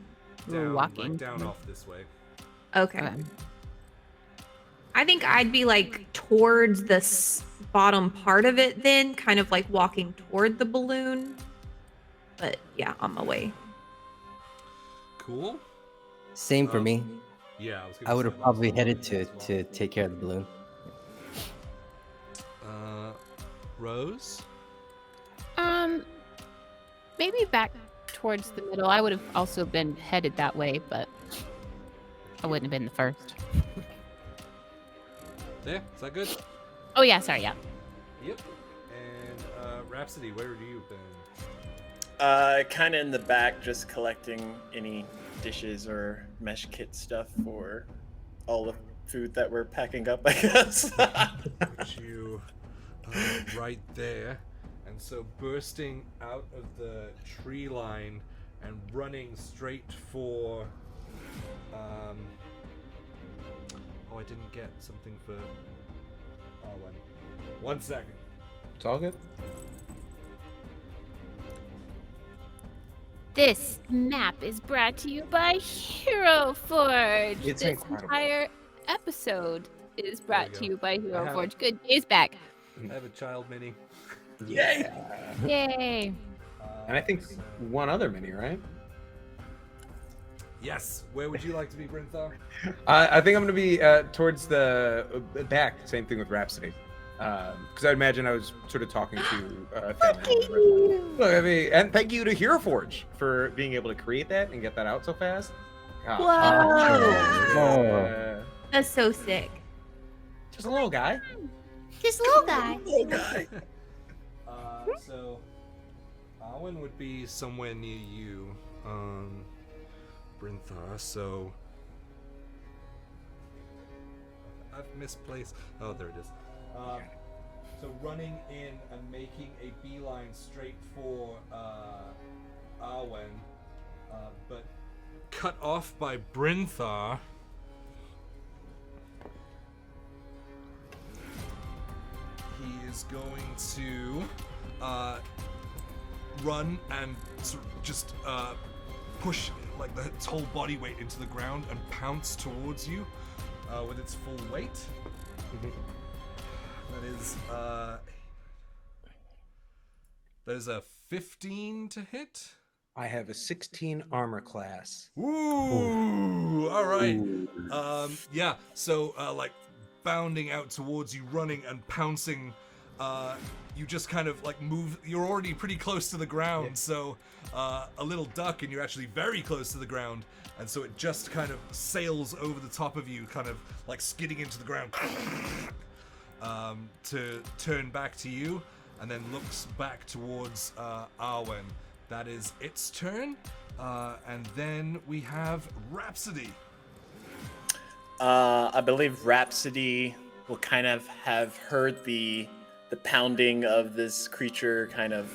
[SPEAKER 3] We're
[SPEAKER 1] Down,
[SPEAKER 3] walking.
[SPEAKER 1] like down off this way.
[SPEAKER 2] okay.
[SPEAKER 3] Okay.
[SPEAKER 2] I think I'd be like towards the bottom part of it then, kind of like walking toward the balloon. But yeah, on my way.
[SPEAKER 1] Cool.
[SPEAKER 5] Same for me.
[SPEAKER 1] Yeah,
[SPEAKER 5] I would have
[SPEAKER 1] say
[SPEAKER 5] probably
[SPEAKER 1] last
[SPEAKER 5] headed
[SPEAKER 1] one
[SPEAKER 5] to
[SPEAKER 1] as well.
[SPEAKER 5] to take care of the balloon.
[SPEAKER 1] Rose.
[SPEAKER 3] Maybe back towards the middle. I would have also been headed that way, but I wouldn't have been the first.
[SPEAKER 1] There, is that good?
[SPEAKER 3] Oh yeah, sorry, yeah.
[SPEAKER 1] Yep. And Rhapsody, where have you been?
[SPEAKER 4] Kind of in the back, just collecting any dishes or mesh kit stuff for all the food that we're packing up, I guess.
[SPEAKER 1] Put you right there. And so bursting out of the tree line and running straight for I didn't get something for Arwen. 1 second.
[SPEAKER 6] It's all good.
[SPEAKER 3] This map is brought to you by Hero Forge.
[SPEAKER 6] It's
[SPEAKER 3] this
[SPEAKER 6] incredible.
[SPEAKER 3] entire episode is brought
[SPEAKER 1] go.
[SPEAKER 3] to you by Hero
[SPEAKER 1] have-
[SPEAKER 3] Forge. Good days back.
[SPEAKER 1] I have a child mini.
[SPEAKER 6] Yeah.
[SPEAKER 3] Yay.
[SPEAKER 6] And I think
[SPEAKER 1] So-
[SPEAKER 6] one other mini, right?
[SPEAKER 1] Yes. Where would you like to be, Brinthar?
[SPEAKER 6] I think I'm gonna be towards the back. Same thing with Rhapsody, because I imagine I was sort of talking to family. Look, I mean, and thank you to Hero Forge for being able to create that and get that out so fast. Gosh.
[SPEAKER 2] Whoa. That's so sick.
[SPEAKER 6] Just a little guy.
[SPEAKER 2] Just little guy.
[SPEAKER 1] So Arwen would be somewhere near you, Brinthar. So I've misplaced. Oh, there it is. So running in and making a beeline straight for Arwen, but cut off by Brinthar. He is going to run and sort of just push like its whole body weight into the ground and pounce towards you with its full weight. That is a 15 to hit.
[SPEAKER 6] I have a 16 armor class.
[SPEAKER 1] Ooh, all right. Yeah. So like bounding out towards you, running and pouncing. You just kind of like move. You're already pretty close to the ground, so a little duck, and you're actually very close to the ground, and so it just kind of sails over the top of you, kind of like skidding into the ground, to turn back to you, and then looks back towards Arwen. That is its turn, and then we have Rhapsody.
[SPEAKER 4] I believe Rhapsody will kind of have heard the pounding of this creature kind of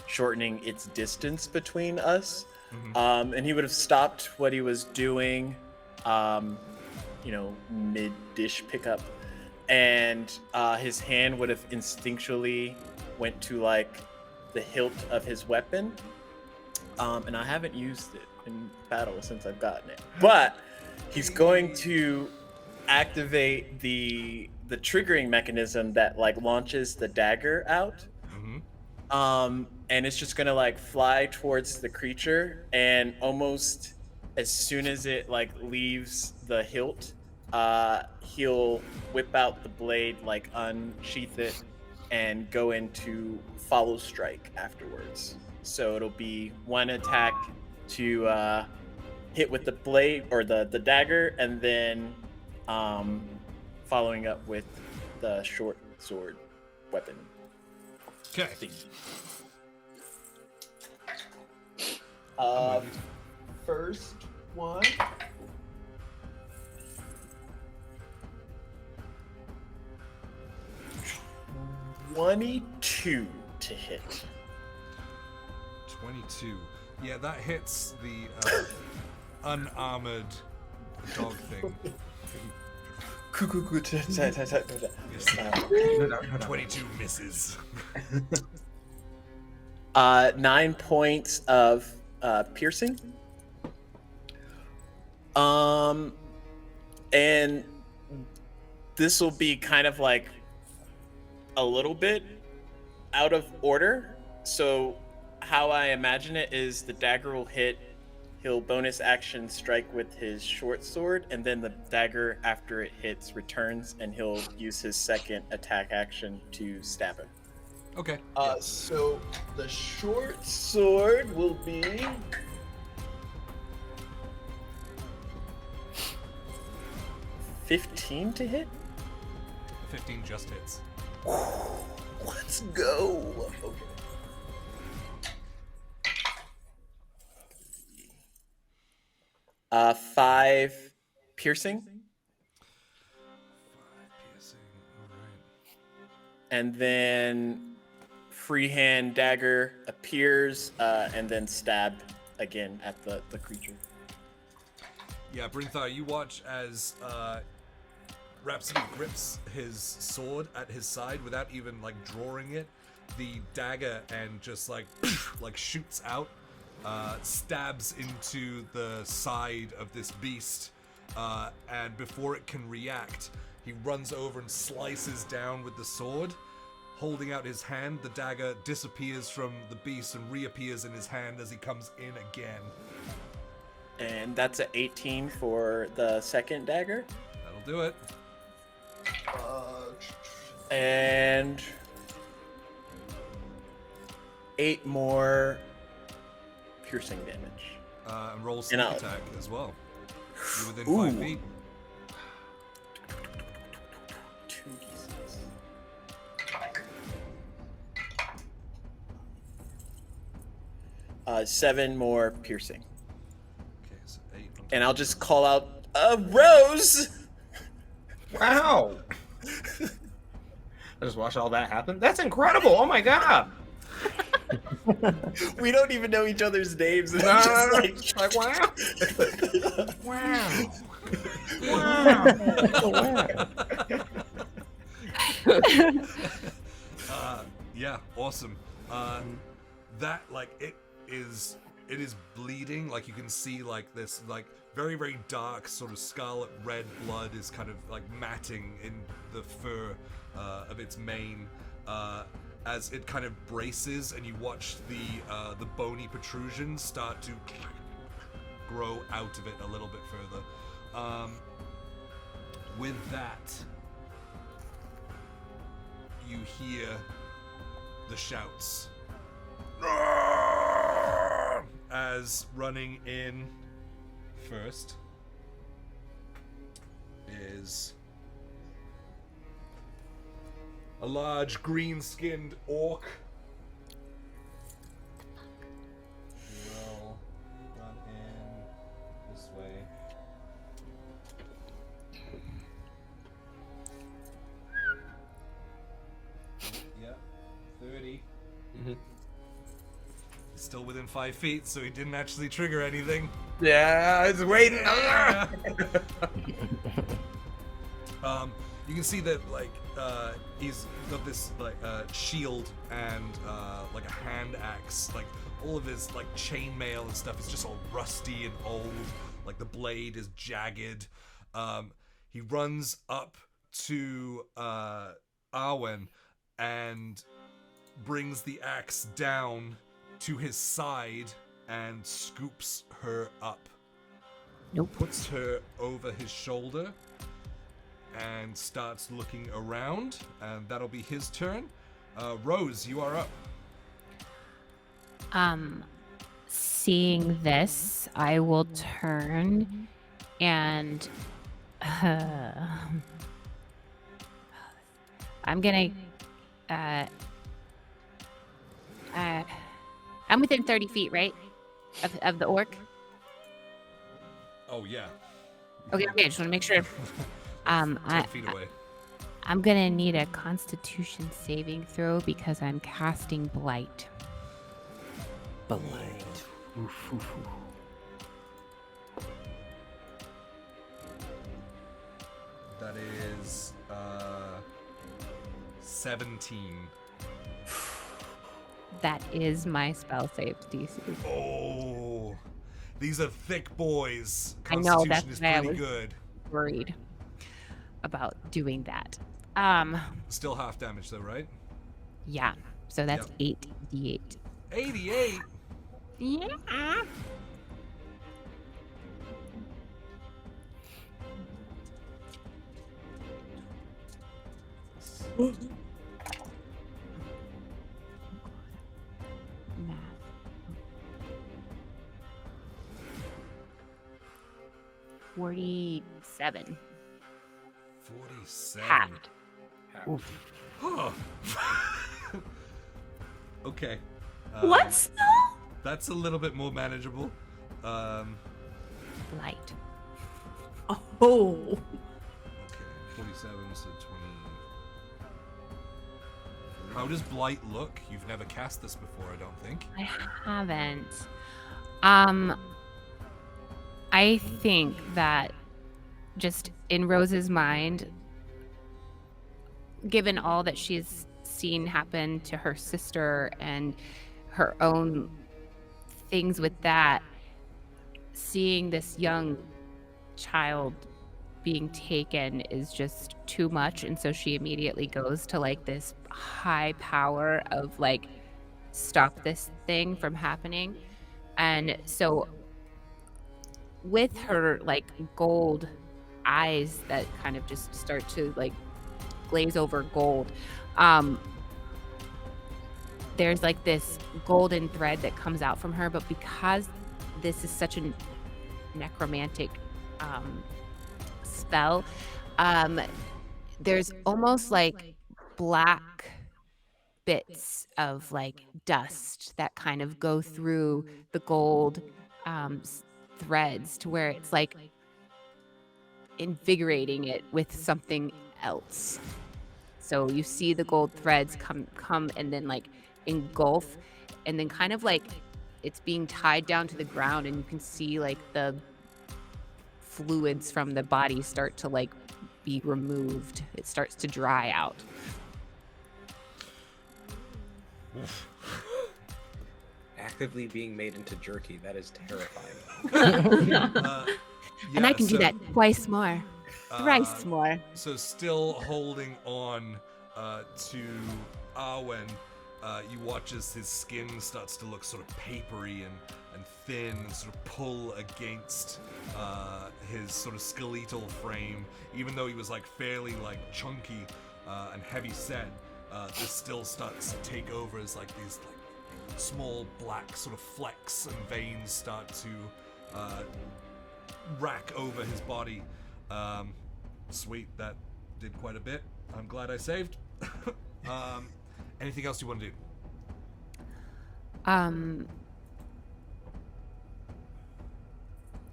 [SPEAKER 4] shortening its distance between us. And he would have stopped what he was doing, mid-dish pickup. And his hand would have instinctually went to like the hilt of his weapon. And I haven't used it in battle since I've gotten it. But he's going to activate the triggering mechanism that like launches the dagger out. And it's just gonna like fly towards the creature, and almost as soon as it like leaves the hilt, he'll whip out the blade, like unsheath it, and go into follow strike afterwards. So it'll be one attack to hit with the blade or the dagger, and then following up with the short sword weapon.
[SPEAKER 1] Okay.
[SPEAKER 4] First one. 22 to hit.
[SPEAKER 1] 22. Yeah, that hits the unarmored dog thing. Yes. 22 misses.
[SPEAKER 4] 9 points of piercing. And this will be kind of like a little bit out of order. So how I imagine it is the dagger will hit, he'll bonus action strike with his short sword, and then the dagger after it hits returns, and he'll use his second attack action to stab him.
[SPEAKER 1] Okay.
[SPEAKER 4] So the short sword will be 15 to hit.
[SPEAKER 1] 15 just hits.
[SPEAKER 4] Let's go. Okay. Five piercing.
[SPEAKER 1] 5 piercing. All right.
[SPEAKER 4] And then freehand dagger appears, and then stab again at the creature.
[SPEAKER 1] Yeah, Brinthar, you watch as Rhapsody grips his sword at his side without even like drawing it. The dagger and just like shoots out, stabs into the side of this beast, and before it can react, he runs over and slices down with the sword. Holding out his hand, the dagger disappears from the beast and reappears in his hand as he comes in again.
[SPEAKER 4] And that's an 18 for the second dagger.
[SPEAKER 1] That'll do it.
[SPEAKER 4] And 8 more piercing damage.
[SPEAKER 1] And roll sneak
[SPEAKER 4] I'll-
[SPEAKER 1] attack as well. You're within
[SPEAKER 4] Ooh.
[SPEAKER 1] 5 feet.
[SPEAKER 4] 2d6. 7 more piercing.
[SPEAKER 1] Okay, so 8.
[SPEAKER 4] And I'll just call out a Rose.
[SPEAKER 6] Wow. I just watched all that happen. That's incredible. Oh my god.
[SPEAKER 4] We don't even know each other's names. It's
[SPEAKER 6] No,
[SPEAKER 4] just
[SPEAKER 6] like wow.
[SPEAKER 1] Wow. Yeah, awesome. That it is bleeding. Like you can see like this very, very dark sort of scarlet red blood is kind of like matting in the fur of its mane as it kind of braces, and you watch the bony protrusions start to grow out of it a little bit further. With that, you hear the shouts as running in first is a large green-skinned orc. He will run in this way. Yep, 30.
[SPEAKER 6] Mhm.
[SPEAKER 1] He's still within 5 feet, so he didn't actually trigger anything.
[SPEAKER 6] Yeah, I was waiting.
[SPEAKER 1] You can see that he's got this shield and like a hand axe. Like all of his chainmail and stuff is just all rusty and old. Like the blade is jagged. He runs up to Arwen and brings the axe down to his side and scoops her up.
[SPEAKER 3] Nope.
[SPEAKER 1] Puts her over his shoulder and starts looking around, and that'll be his turn. Rose, you are up.
[SPEAKER 3] Seeing this, I will turn and I'm gonna I'm within 30 feet, right? Of the orc?
[SPEAKER 1] Oh yeah.
[SPEAKER 3] Okay, I just want to make sure.
[SPEAKER 1] 10 feet away.
[SPEAKER 3] I'm gonna need a Constitution saving throw because I'm casting Blight.
[SPEAKER 5] Blight. Oof, oof, oof.
[SPEAKER 1] That is 17.
[SPEAKER 3] That is my spell save DC.
[SPEAKER 1] Oh, these are thick boys.
[SPEAKER 3] I know,
[SPEAKER 1] Constitution
[SPEAKER 3] that's
[SPEAKER 1] is
[SPEAKER 3] why I
[SPEAKER 1] pretty
[SPEAKER 3] was-
[SPEAKER 1] good.
[SPEAKER 3] Worried about doing that.
[SPEAKER 1] Still half damage though, right?
[SPEAKER 3] Yeah. So that's
[SPEAKER 1] Yep.
[SPEAKER 3] 8d8.
[SPEAKER 1] 88.
[SPEAKER 3] Yeah. Math. 47.
[SPEAKER 1] 47.
[SPEAKER 3] Halved.
[SPEAKER 1] Huh. Okay.
[SPEAKER 2] What spell?
[SPEAKER 1] That's a little bit more manageable.
[SPEAKER 3] Blight.
[SPEAKER 2] Oh.
[SPEAKER 1] Okay, 47 so 20. How does Blight look? You've never cast this before, I don't think.
[SPEAKER 3] I haven't. I think that just in Rose's mind, given all that she's seen happen to her sister and her own things with that, seeing this young child being taken is just too much. And so she immediately goes to like this high power of like, stop this thing from happening. And so with her like gold eyes that kind of just start to like glaze over gold, there's like this golden thread that comes out from her, but because this is such a necromantic spell, there's almost like black bits of like dust that kind of go through the gold threads to where it's like invigorating it with something else. So you see the gold threads come and then like engulf, and then kind of like it's being tied down to the ground, and you can see like the fluids from the body start to like be removed. It starts to dry out.
[SPEAKER 6] Actively being made into jerky. That is terrifying.
[SPEAKER 3] And I can do
[SPEAKER 1] so,
[SPEAKER 3] that twice more, thrice more.
[SPEAKER 1] So still holding on to Arwen, you watch as his skin starts to look sort of papery and thin and sort of pull against his sort of skeletal frame. Even though he was like fairly like chunky and heavy set, this still starts to take over as like these like small black sort of flecks and veins start to rack over his body. Sweet, that did quite a bit. I'm glad I saved. Anything else you want to do?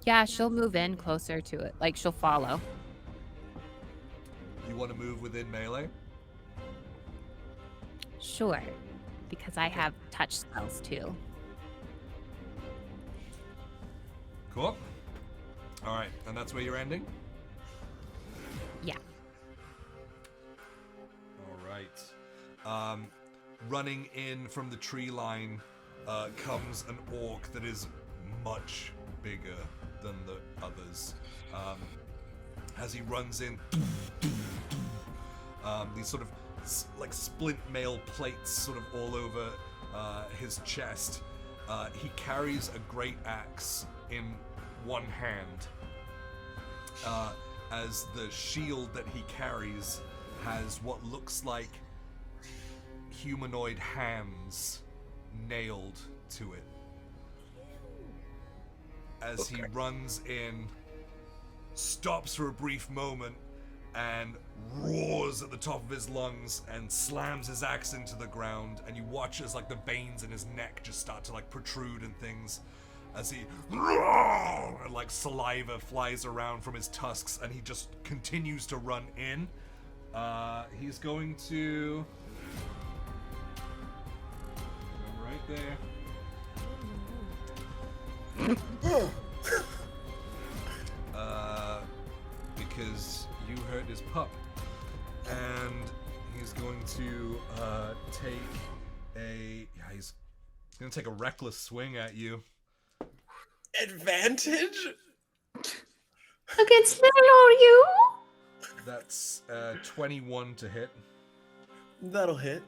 [SPEAKER 3] Yeah, she'll move in closer to it. Like she'll follow.
[SPEAKER 1] You want to move within melee?
[SPEAKER 3] Sure, because I have touch spells too.
[SPEAKER 1] Cool. All right, and that's where you're ending?
[SPEAKER 3] Yeah.
[SPEAKER 1] All right. Running in from the tree line comes an orc that is much bigger than the others. As he runs in, these sort of like splint mail plates sort of all over his chest. He carries a great axe in one hand, as the shield that he carries has what looks like humanoid hands nailed to it. As he runs in, stops for a brief moment, and roars at the top of his lungs and slams his axe into the ground, and you watch as like the veins in his neck just start to like protrude and things as he and like saliva flies around from his tusks, and he just continues to run in, He's going to go right there. Because you hurt his pup, and he's going to he's gonna take a reckless swing at you.
[SPEAKER 4] Advantage?
[SPEAKER 2] Against little you?
[SPEAKER 1] That's 21 to hit,
[SPEAKER 4] That'll hit.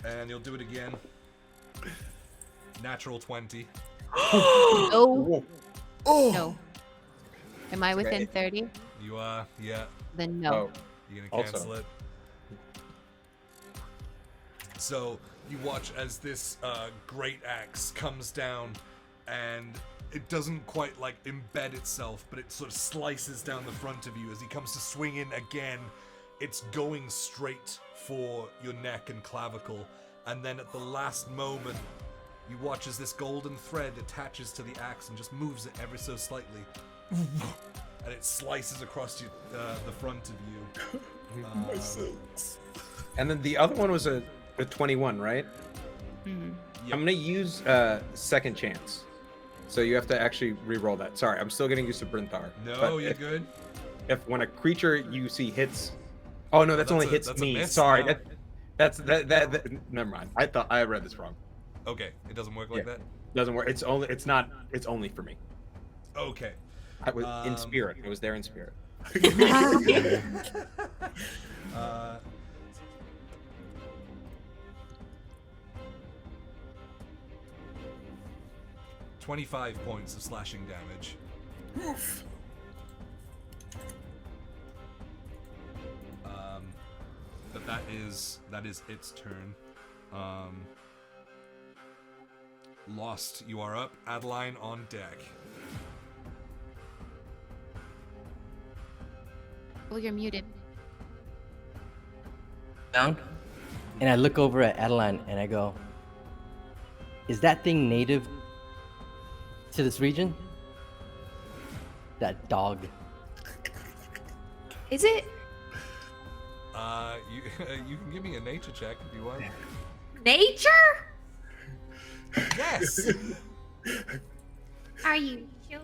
[SPEAKER 1] and you'll do it again. Natural 20.
[SPEAKER 3] No.
[SPEAKER 4] Oh.
[SPEAKER 3] No. Am I within
[SPEAKER 6] Okay.
[SPEAKER 3] 30?
[SPEAKER 1] You are, yeah.
[SPEAKER 3] Then no.
[SPEAKER 6] Oh,
[SPEAKER 1] You're gonna
[SPEAKER 6] Also.
[SPEAKER 1] cancel it. So you watch as this great axe comes down, and it doesn't quite like embed itself, but it sort of slices down the front of you as he comes to swing in again. It's going straight for your neck and clavicle, and then at the last moment, you watch as this golden thread attaches to the axe and just moves it ever so slightly, and it slices across you, the front of you.
[SPEAKER 6] and then the other one was a 21, right?
[SPEAKER 3] Mhm.
[SPEAKER 1] Yep.
[SPEAKER 6] I'm gonna use second chance. So you have to actually re-roll that. Sorry, I'm still getting used to Brinthar.
[SPEAKER 1] No,
[SPEAKER 6] But
[SPEAKER 1] you're
[SPEAKER 6] if,
[SPEAKER 1] good.
[SPEAKER 6] If when a creature you see hits, oh no, that's only hits
[SPEAKER 1] that's a
[SPEAKER 6] me.
[SPEAKER 1] miss
[SPEAKER 6] Sorry,
[SPEAKER 1] now.
[SPEAKER 6] that. Never mind. I thought I read this wrong.
[SPEAKER 1] Okay, it doesn't work like
[SPEAKER 6] Yeah.
[SPEAKER 1] that.
[SPEAKER 6] Doesn't work. It's only for me.
[SPEAKER 1] Okay.
[SPEAKER 6] I was in
[SPEAKER 1] Um,
[SPEAKER 6] spirit. It was there in spirit.
[SPEAKER 1] Uh, $25 points of slashing damage. But that is its turn. Lost, you are up. Adeline on deck.
[SPEAKER 3] Well, you're muted.
[SPEAKER 5] Down. And I look over at Adeline and I go, is that thing native to this region? That dog.
[SPEAKER 2] Is it?
[SPEAKER 1] You can give me a nature check if you want.
[SPEAKER 2] Nature?
[SPEAKER 1] Yes.
[SPEAKER 2] Are you sure?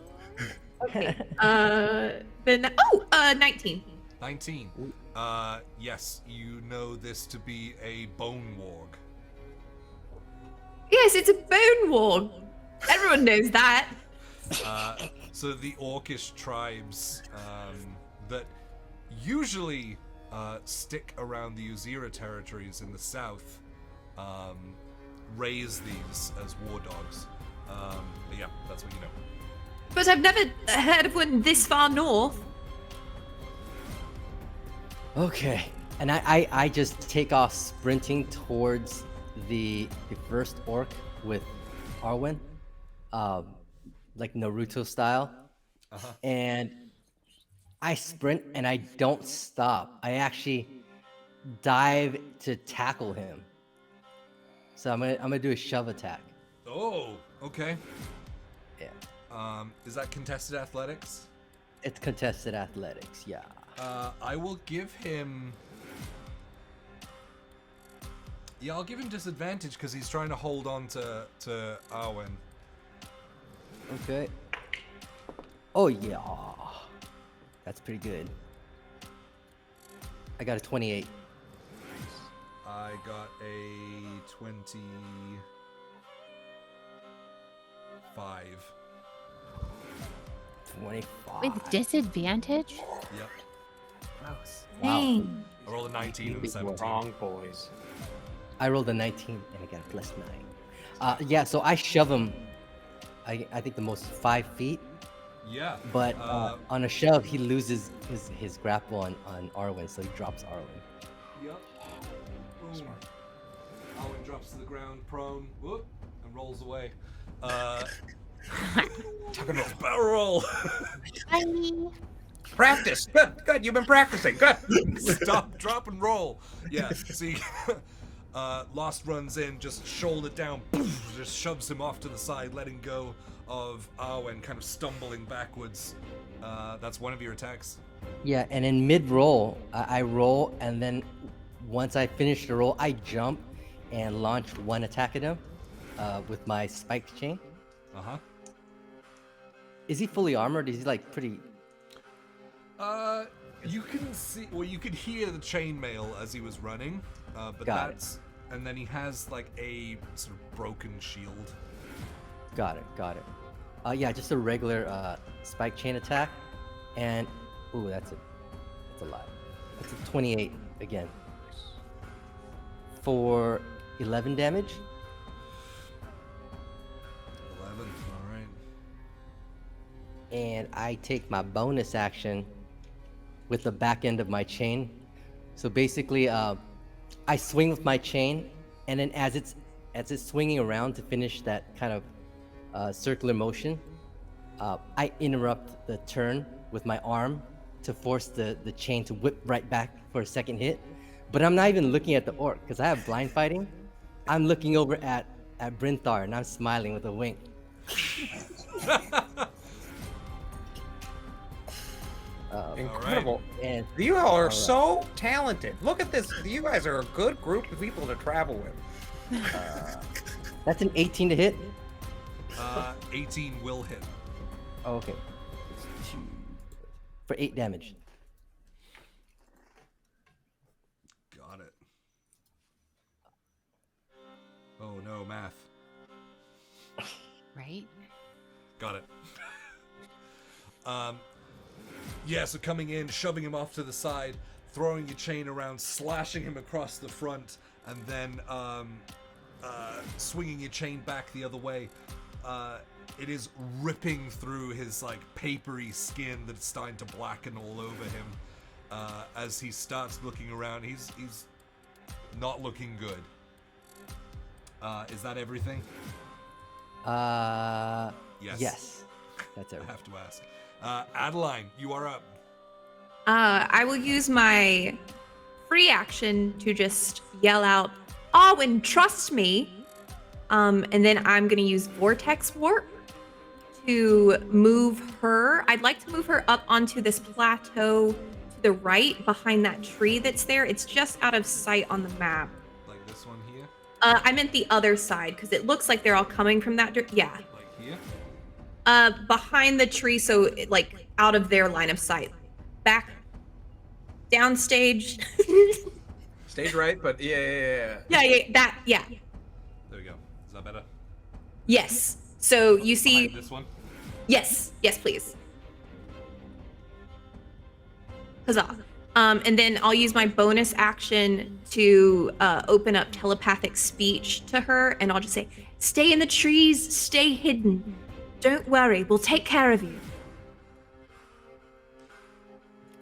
[SPEAKER 2] Okay. Then 19.
[SPEAKER 1] 19. Yes, you know this to be a bone warg.
[SPEAKER 2] Yes, it's a bone warg. Everyone knows that.
[SPEAKER 1] So the orcish tribes that usually stick around the Uzira territories in the south raise these as war dogs. But yeah, that's what you know.
[SPEAKER 2] But I've never heard of one this far north.
[SPEAKER 5] Okay. And I just take off sprinting towards the first orc with Arwen, like Naruto style. And I sprint and I don't stop. I actually dive to tackle him. So I'm gonna do a shove attack.
[SPEAKER 1] Oh, okay.
[SPEAKER 5] Yeah.
[SPEAKER 1] Is that contested athletics?
[SPEAKER 5] It's contested athletics, yeah.
[SPEAKER 1] I will give him. Yeah, I'll give him disadvantage because he's trying to hold on to Arwen.
[SPEAKER 5] Okay. Oh yeah. That's pretty good. I got a 28.
[SPEAKER 1] I got a 25.
[SPEAKER 5] 25.
[SPEAKER 3] With disadvantage?
[SPEAKER 1] Yep.
[SPEAKER 5] Wow.
[SPEAKER 2] Dang.
[SPEAKER 1] I rolled a 19 and a 17.
[SPEAKER 6] Wrong, boys.
[SPEAKER 5] I rolled a 19 and I got a plus 9. Yeah, so I shove him. I think the most 5 feet.
[SPEAKER 1] Yeah.
[SPEAKER 5] But on a shove, he loses his grapple on Arwen, so he drops Arwen.
[SPEAKER 1] Yep. Boom. Arwen drops to the ground, prone, whoop, and rolls away. Barrel roll.
[SPEAKER 6] Practice. Good. You've been practicing. Good.
[SPEAKER 1] Stop, drop, and roll. Yeah. See, Lost runs in, just shoulder down, poof, just shoves him off to the side, letting go of Arwen, kind of stumbling backwards. That's one of your attacks.
[SPEAKER 5] Yeah, and in mid-roll, I roll, and then once I finish the roll, I jump and launch one attack at him with my spiked chain.
[SPEAKER 1] Uh-huh.
[SPEAKER 5] Is he fully armored? Is he like pretty?
[SPEAKER 1] You can see, well, you could hear the chainmail as he was running, but
[SPEAKER 5] Got it.
[SPEAKER 1] that's, and then he has like a sort of broken shield.
[SPEAKER 5] Got it. Yeah, just a regular spike chain attack, and ooh, that's a lot. That's a 28 again for 11 damage.
[SPEAKER 1] 11, all right.
[SPEAKER 5] And I take my bonus action with the back end of my chain. So basically, I swing with my chain, and then as it's swinging around to finish that kind of circular motion, I interrupt the turn with my arm to force the chain to whip right back for a second hit. But I'm not even looking at the orc because I have blind fighting. I'm looking over at Brinthar, and I'm smiling with a wink.
[SPEAKER 6] Incredible.
[SPEAKER 5] And
[SPEAKER 6] You all are
[SPEAKER 5] Alright.
[SPEAKER 6] so talented. Look at this. You guys are a good group of people to travel with.
[SPEAKER 5] that's an 18 to hit.
[SPEAKER 1] 18 will hit.
[SPEAKER 5] Oh, okay. For 8 damage.
[SPEAKER 1] Got it. Oh no, math.
[SPEAKER 3] Right?
[SPEAKER 1] Got it. Yeah, so coming in, shoving him off to the side, throwing your chain around, slashing him across the front, and then swinging your chain back the other way. It is ripping through his like papery skin that's starting to blacken all over him. As he starts looking around, he's not looking good. Is that everything? Yes.
[SPEAKER 5] Yes. That's
[SPEAKER 1] I
[SPEAKER 5] everything.
[SPEAKER 1] have to ask. Adeline, you are up.
[SPEAKER 2] I will use my free action to just yell out, "Arwen, trust me!" And then I'm gonna use Vortex Warp to move her. I'd like to move her up onto this plateau to the right behind that tree that's there. It's just out of sight on the map.
[SPEAKER 1] Like this one here?
[SPEAKER 2] I meant the other side because it looks like they're all coming from that. Yeah.
[SPEAKER 1] Like here?
[SPEAKER 2] Behind the tree, so like out of their line of sight. Back downstage.
[SPEAKER 6] Stage right, but yeah.
[SPEAKER 2] Yeah.
[SPEAKER 1] There we go. Is that better?
[SPEAKER 2] Yes. So you see,
[SPEAKER 1] Behind this one?
[SPEAKER 2] yes, please. Huzzah. And then I'll use my bonus action to open up telepathic speech to her, and I'll just say, "Stay in the trees, stay hidden. Don't worry, we'll take care of you."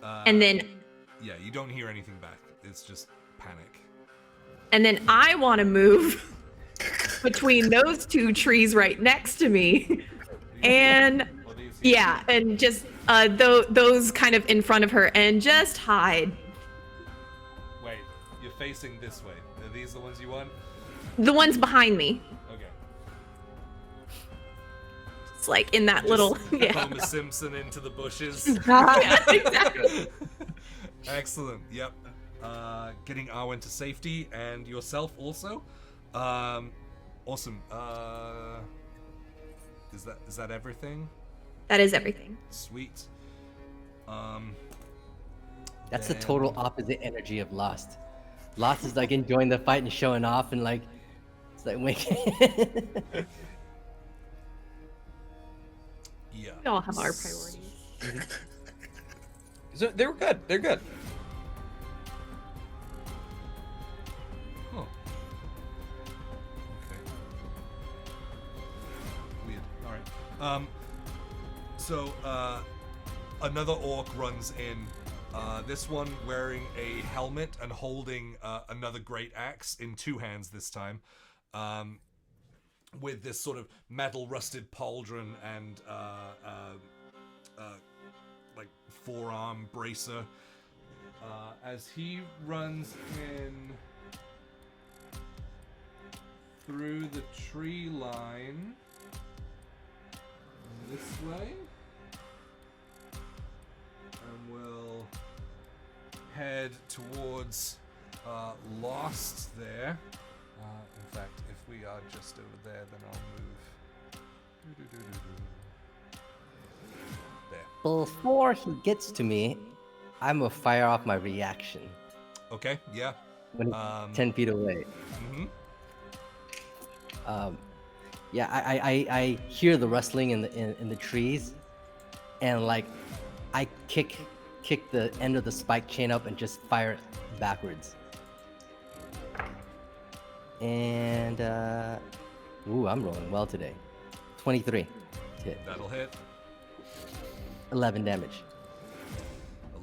[SPEAKER 2] And then
[SPEAKER 1] Yeah, you don't hear anything back. It's just panic.
[SPEAKER 2] I want to move between those two trees right next to me, and
[SPEAKER 1] What do you see?
[SPEAKER 2] yeah, and just those kind of in front of her, and just hide.
[SPEAKER 1] Wait, you're facing this way. Are these the ones you want?
[SPEAKER 2] The ones behind me.
[SPEAKER 1] Okay.
[SPEAKER 2] It's like in that little yeah.
[SPEAKER 1] Homer Simpson into the bushes.
[SPEAKER 2] Yeah, exactly.
[SPEAKER 1] Excellent. Yep. Getting Arwen to safety and yourself also. Awesome. Is that everything?
[SPEAKER 2] That is everything.
[SPEAKER 1] Sweet.
[SPEAKER 5] That's the
[SPEAKER 1] then-
[SPEAKER 5] total opposite energy of Lost. Lost is like enjoying the fight and showing off, and like it's like winking.
[SPEAKER 1] Yeah.
[SPEAKER 2] We all have our priorities.
[SPEAKER 6] So they're good. They're good.
[SPEAKER 1] Huh. Okay. Weird. All right. So another orc runs in. This one wearing a helmet and holding another great axe in two hands this time, with this sort of metal rusted pauldron and like forearm bracer. As he runs in through the tree line this way, and will head towards Lost there. In fact, if we are just over there, then I'll move. There.
[SPEAKER 5] Before he gets to me, I'm gonna fire off my reaction
[SPEAKER 1] Okay, yeah.
[SPEAKER 5] when he's 10 feet away.
[SPEAKER 1] Mm-hmm.
[SPEAKER 5] Yeah, I hear the rustling in the trees, and like I kick the end of the spike chain up and just fire it backwards. And ooh, I'm rolling well today. 23 to hit.
[SPEAKER 1] That'll hit.
[SPEAKER 5] 11 damage.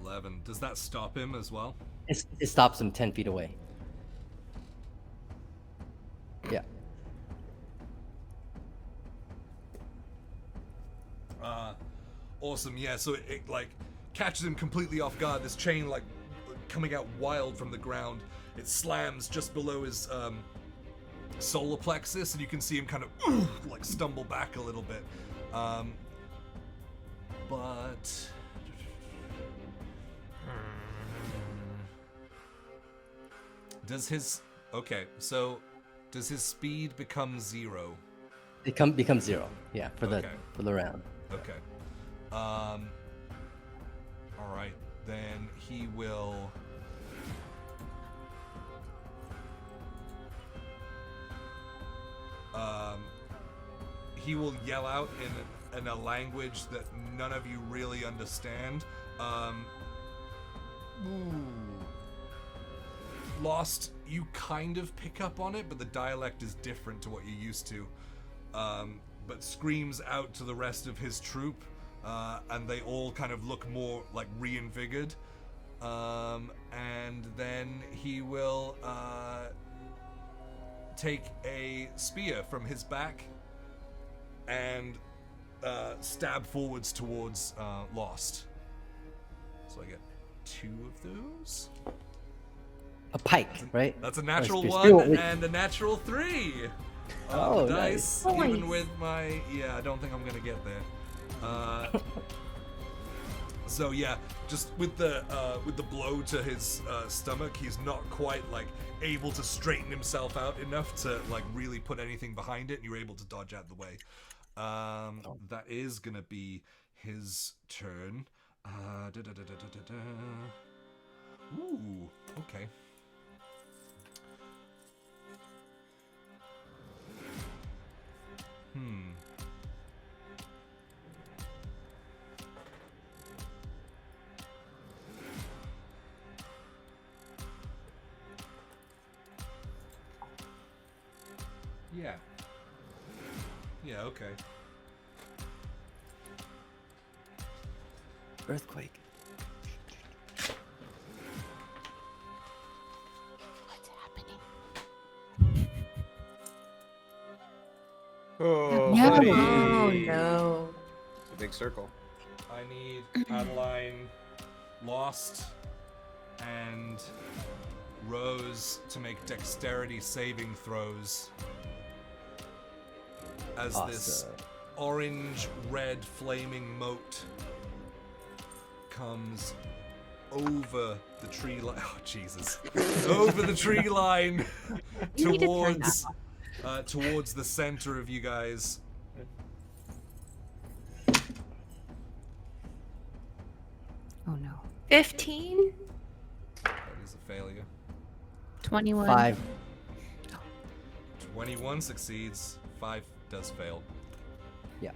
[SPEAKER 1] 11. Does that stop him as well?
[SPEAKER 5] It stops him 10 feet away. Yeah.
[SPEAKER 1] Awesome. Yeah. So it like catches him completely off guard. This chain like coming out wild from the ground. It slams just below his solar plexus, and you can see him kind of like stumble back a little bit. But does his does his speed become 0?
[SPEAKER 5] It becomes 0. Yeah, for the round.
[SPEAKER 1] Okay. All right. Then he will. He will yell out in a language that none of you really understand. Lost, you kind of pick up on it, but the dialect is different to what you're used to. But screams out to the rest of his troop, and they all kind of look more like reinvigorated. And then he will take a spear from his back and stab forwards towards Lost. So I get 2 of those.
[SPEAKER 5] A pike, right?
[SPEAKER 1] That's a natural
[SPEAKER 5] spear.
[SPEAKER 1] 1 and a natural 3.
[SPEAKER 5] Oh,
[SPEAKER 1] Dice,
[SPEAKER 5] nice.
[SPEAKER 1] even with my I don't think I'm gonna get there. So yeah, just with the blow to his stomach, he's not quite like able to straighten himself out enough to like really put anything behind it, and you're able to dodge out of the way. That is gonna be his turn. Ooh, okay. Yeah. Yeah, okay.
[SPEAKER 5] Earthquake.
[SPEAKER 3] What's happening?
[SPEAKER 6] Oh,
[SPEAKER 3] No.
[SPEAKER 6] buddy.
[SPEAKER 2] Oh no.
[SPEAKER 6] It's a big circle.
[SPEAKER 1] I need Adeline, Lost, and Rose to make dexterity saving throws as this
[SPEAKER 5] Awesome.
[SPEAKER 1] orange-red flaming moat comes over the tree line. Oh, Jesus. Over the tree line
[SPEAKER 3] You need to turn
[SPEAKER 1] towards the center of you guys.
[SPEAKER 3] Oh no.
[SPEAKER 2] 15?
[SPEAKER 1] That is a failure.
[SPEAKER 3] 21.
[SPEAKER 5] 5.
[SPEAKER 1] 21 succeeds. 5 does fail.
[SPEAKER 5] Yeah.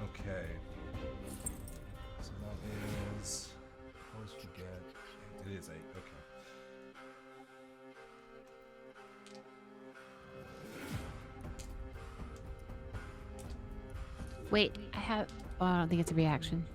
[SPEAKER 1] Okay. So that is. I always forget. It is 8. Okay.
[SPEAKER 3] Wait, I have. Oh, I don't think it's a reaction.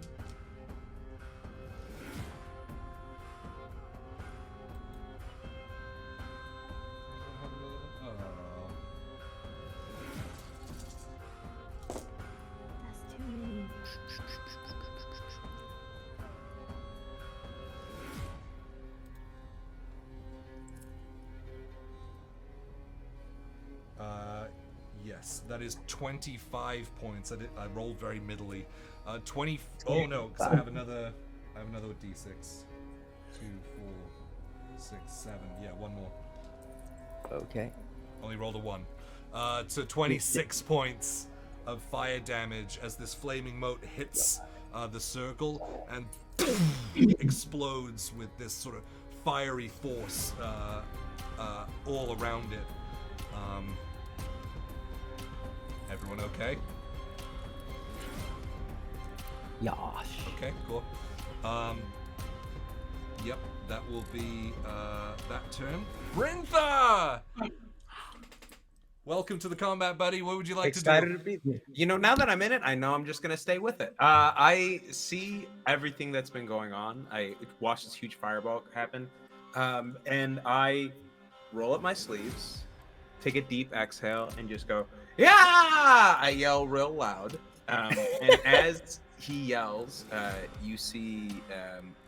[SPEAKER 2] That's too many.
[SPEAKER 1] Yes, That is 25 points. I rolled very middly. 20. Oh no, because I have another d6. 2, 4, 6, 7. Yeah, one more.
[SPEAKER 5] Okay.
[SPEAKER 1] Only rolled a 1. So 26 points of fire damage as this flaming mote hits the circle and explodes with this sort of fiery force all around it. Everyone okay?
[SPEAKER 5] Yosh.
[SPEAKER 1] Okay, cool. Yep, that will be that turn. Brintha! Welcome to the combat, buddy. What would you like
[SPEAKER 6] Excited
[SPEAKER 1] to
[SPEAKER 6] to be. You know, now that I'm in it, I know I'm just gonna stay with it. I see everything that's been going on. I watched this huge fireball happen, and I roll up my sleeves, take a deep exhale, and just go, "Yeah!" I yell real loud, and as he yells, you see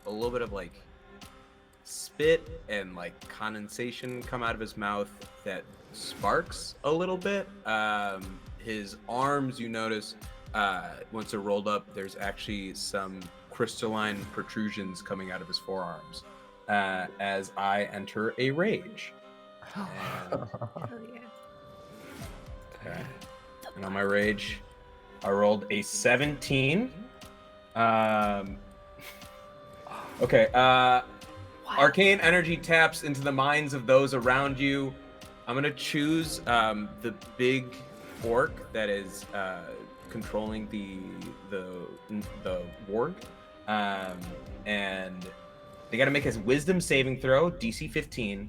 [SPEAKER 6] a little bit of like spit and like condensation come out of his mouth that sparks a little bit. His arms, you notice, once they're rolled up, there's actually some crystalline protrusions coming out of his forearms as I enter a rage. And, okay. And on my rage, I rolled a 17. Okay. Arcane energy taps into the minds of those around you. I'm gonna choose the big orc that is controlling the warg, and they gotta make a wisdom saving throw, DC 15,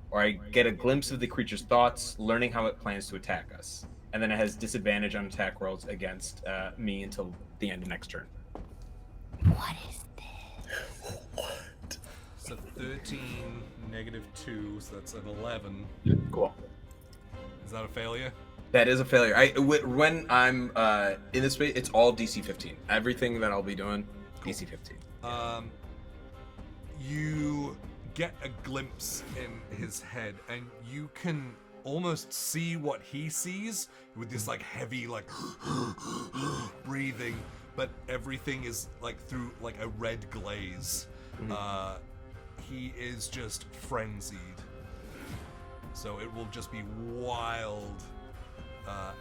[SPEAKER 6] or I get a glimpse of the creature's thoughts, learning how it plans to attack us, and then it has disadvantage on attack rolls against me until the end of next turn.
[SPEAKER 3] What is this?
[SPEAKER 1] So 13, -2, so that's an 11.
[SPEAKER 6] Cool.
[SPEAKER 1] Is that a failure?
[SPEAKER 6] That is a failure. When I'm in this space, it's all DC 15. Everything that I'll be doing, DC 15.
[SPEAKER 1] You get a glimpse in his head, and you can almost see what he sees with this like heavy like breathing, but everything is like through like a red glaze. He is just frenzied. So it will just be wild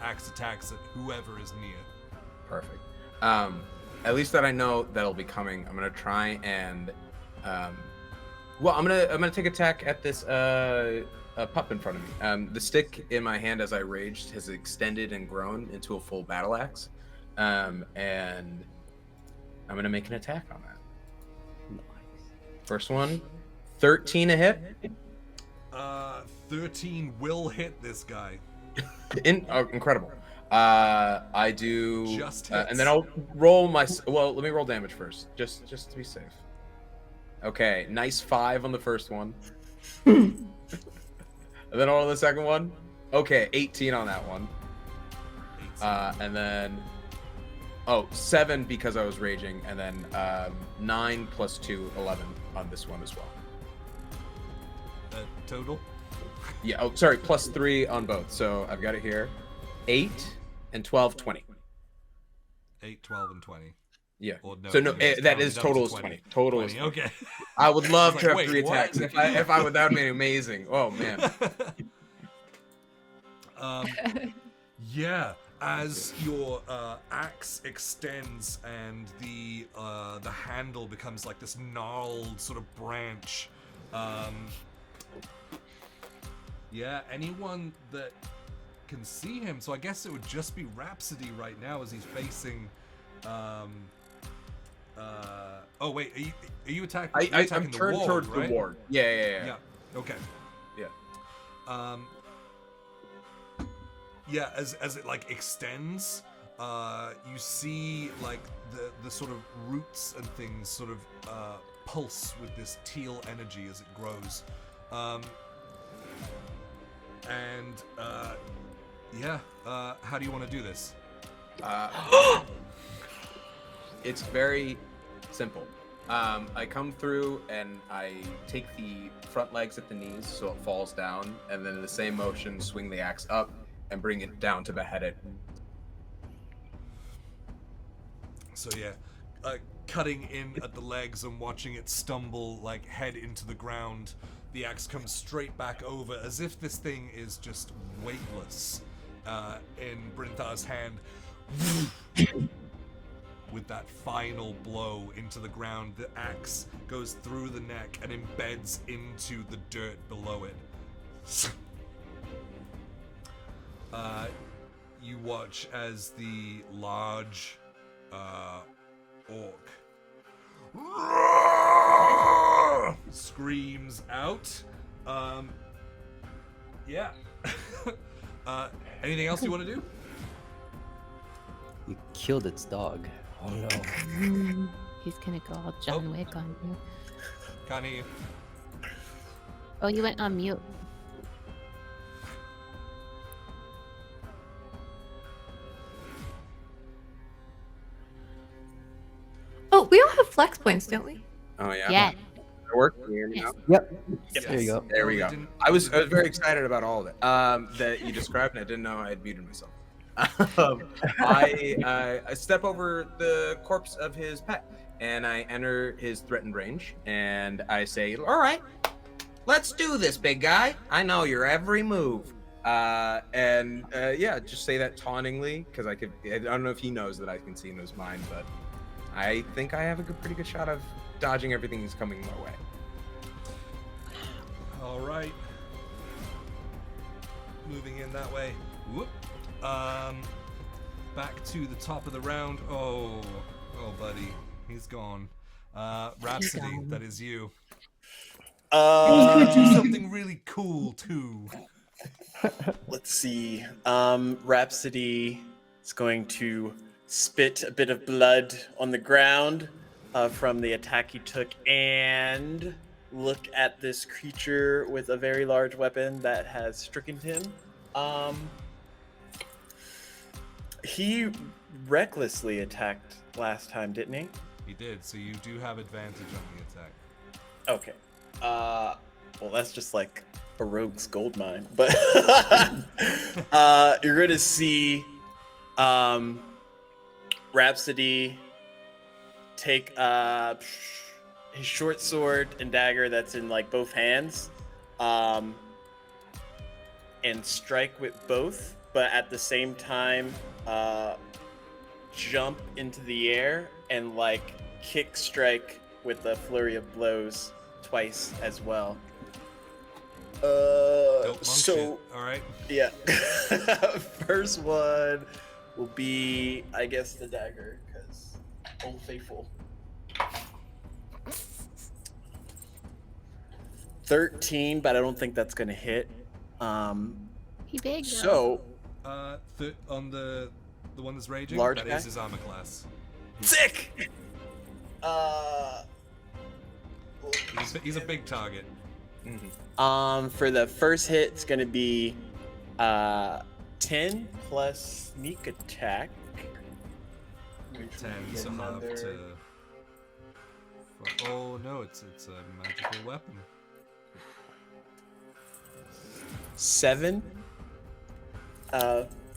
[SPEAKER 1] axe attacks at whoever is near.
[SPEAKER 6] Perfect. At least that I know that'll be coming. I'm gonna try and I'm gonna take attack at this pup in front of me. The stick in my hand as I raged has extended and grown into a full battle axe, and I'm gonna make an attack on that. Nice. First one, 13 a hit.
[SPEAKER 1] 13 will hit this guy.
[SPEAKER 6] Incredible. I do
[SPEAKER 1] Just hits.
[SPEAKER 6] and then I'll roll my. Well, let me roll damage first, just to be safe. Okay, nice 5 on the first one. And then on the second one. Okay, 18 on that one. 18. And then 7 because I was raging, and then 9 plus 2, 11 on this one as well.
[SPEAKER 1] Total?
[SPEAKER 6] Yeah, oh, sorry, plus 3 on both. So I've got it here. 8 and 12, 20.
[SPEAKER 1] 8, 12, and 20.
[SPEAKER 6] Yeah.
[SPEAKER 1] Or no,
[SPEAKER 6] So no,
[SPEAKER 1] it's
[SPEAKER 6] that
[SPEAKER 1] counted
[SPEAKER 6] is
[SPEAKER 1] down
[SPEAKER 6] total
[SPEAKER 1] to
[SPEAKER 6] is
[SPEAKER 1] 20.
[SPEAKER 6] 20. Total
[SPEAKER 1] 20,
[SPEAKER 6] is 20.
[SPEAKER 1] okay.
[SPEAKER 6] I would love
[SPEAKER 1] I was
[SPEAKER 6] to have
[SPEAKER 1] like,
[SPEAKER 6] 3
[SPEAKER 1] wait,
[SPEAKER 6] attacks.
[SPEAKER 1] what?
[SPEAKER 6] If I would, that would be amazing. Oh man.
[SPEAKER 1] Yeah, as your axe extends and the handle becomes like this gnarled sort of branch. Yeah, anyone that can see him. So I guess it would just be Rhapsody right now as he's facing. Oh wait, are you attacking?
[SPEAKER 6] I'm
[SPEAKER 1] the
[SPEAKER 6] turned
[SPEAKER 1] ward,
[SPEAKER 6] towards
[SPEAKER 1] right?
[SPEAKER 6] the ward. Yeah.
[SPEAKER 1] Yeah. Okay.
[SPEAKER 6] Yeah.
[SPEAKER 1] Yeah, as it like extends, you see like the sort of roots and things sort of pulse with this teal energy as it grows. How do you want to do this?
[SPEAKER 6] It's very simple. I come through and I take the front legs at the knees so it falls down, and then in the same motion swing the axe up and bring it down to behead it.
[SPEAKER 1] So yeah, cutting in at the legs and watching it stumble, like head into the ground. The axe comes straight back over, as if this thing is just weightless in Brinthar's hand. With that final blow into the ground, the axe goes through the neck and embeds into the dirt below it. You watch as the large orc screams out. Yeah. Anything else you want to do?
[SPEAKER 5] You killed its dog. Oh no.
[SPEAKER 3] He's gonna go all John Wick on you.
[SPEAKER 1] Can't hear you.
[SPEAKER 3] Oh, you went on mute.
[SPEAKER 2] Oh, we all have flex points, don't we?
[SPEAKER 6] Oh yeah.
[SPEAKER 3] Yeah.
[SPEAKER 6] It worked. Can you hear me now?
[SPEAKER 5] Yep.
[SPEAKER 1] Yes.
[SPEAKER 5] There you go.
[SPEAKER 6] There we
[SPEAKER 1] No,
[SPEAKER 6] go.
[SPEAKER 1] it didn't-
[SPEAKER 6] I was very excited about all of it that you described, and I didn't know I had muted myself. I step over the corpse of his pet, and I enter his threatened range, and I say, "All right, let's do this, big guy. I know your every move." Yeah, just say that tauntingly, because I don't know if he knows that I can see in his mind, but I think I have a pretty good shot of dodging everything that's coming my way.
[SPEAKER 1] All right. Moving in that way. Whoop. Back to the top of the round. Oh, buddy, he's gone. Rhapsody, that is you. He was going to do something really cool too.
[SPEAKER 4] Let's see. Rhapsody is going to spit a bit of blood on the ground from the attack he took and look at this creature with a very large weapon that has stricken him. He recklessly attacked last time, didn't he?
[SPEAKER 1] He did, so you do have advantage on the attack.
[SPEAKER 4] Okay. Well, that's just like a rogue's gold mine. But you're going to see Rhapsody take his short sword and dagger that's in like both hands and strike with both, but at the same time jump into the air and like kick strike with a flurry of blows twice as well.
[SPEAKER 1] Dope monk
[SPEAKER 4] So
[SPEAKER 1] shit. All right.
[SPEAKER 4] yeah. First one will be, I guess, the dagger, because Old Faithful. 13, but I don't think that's gonna hit.
[SPEAKER 3] He big. Though.
[SPEAKER 4] So
[SPEAKER 1] On the one that's raging,
[SPEAKER 4] Large
[SPEAKER 1] that
[SPEAKER 4] guy?
[SPEAKER 1] is his armor class.
[SPEAKER 4] sick.
[SPEAKER 1] He's a big target.
[SPEAKER 4] For the first hit, it's gonna be 10 plus sneak attack. Which
[SPEAKER 1] 10,
[SPEAKER 4] will be
[SPEAKER 1] so half
[SPEAKER 4] another-
[SPEAKER 1] to. Oh no, it's a magical weapon.
[SPEAKER 4] 7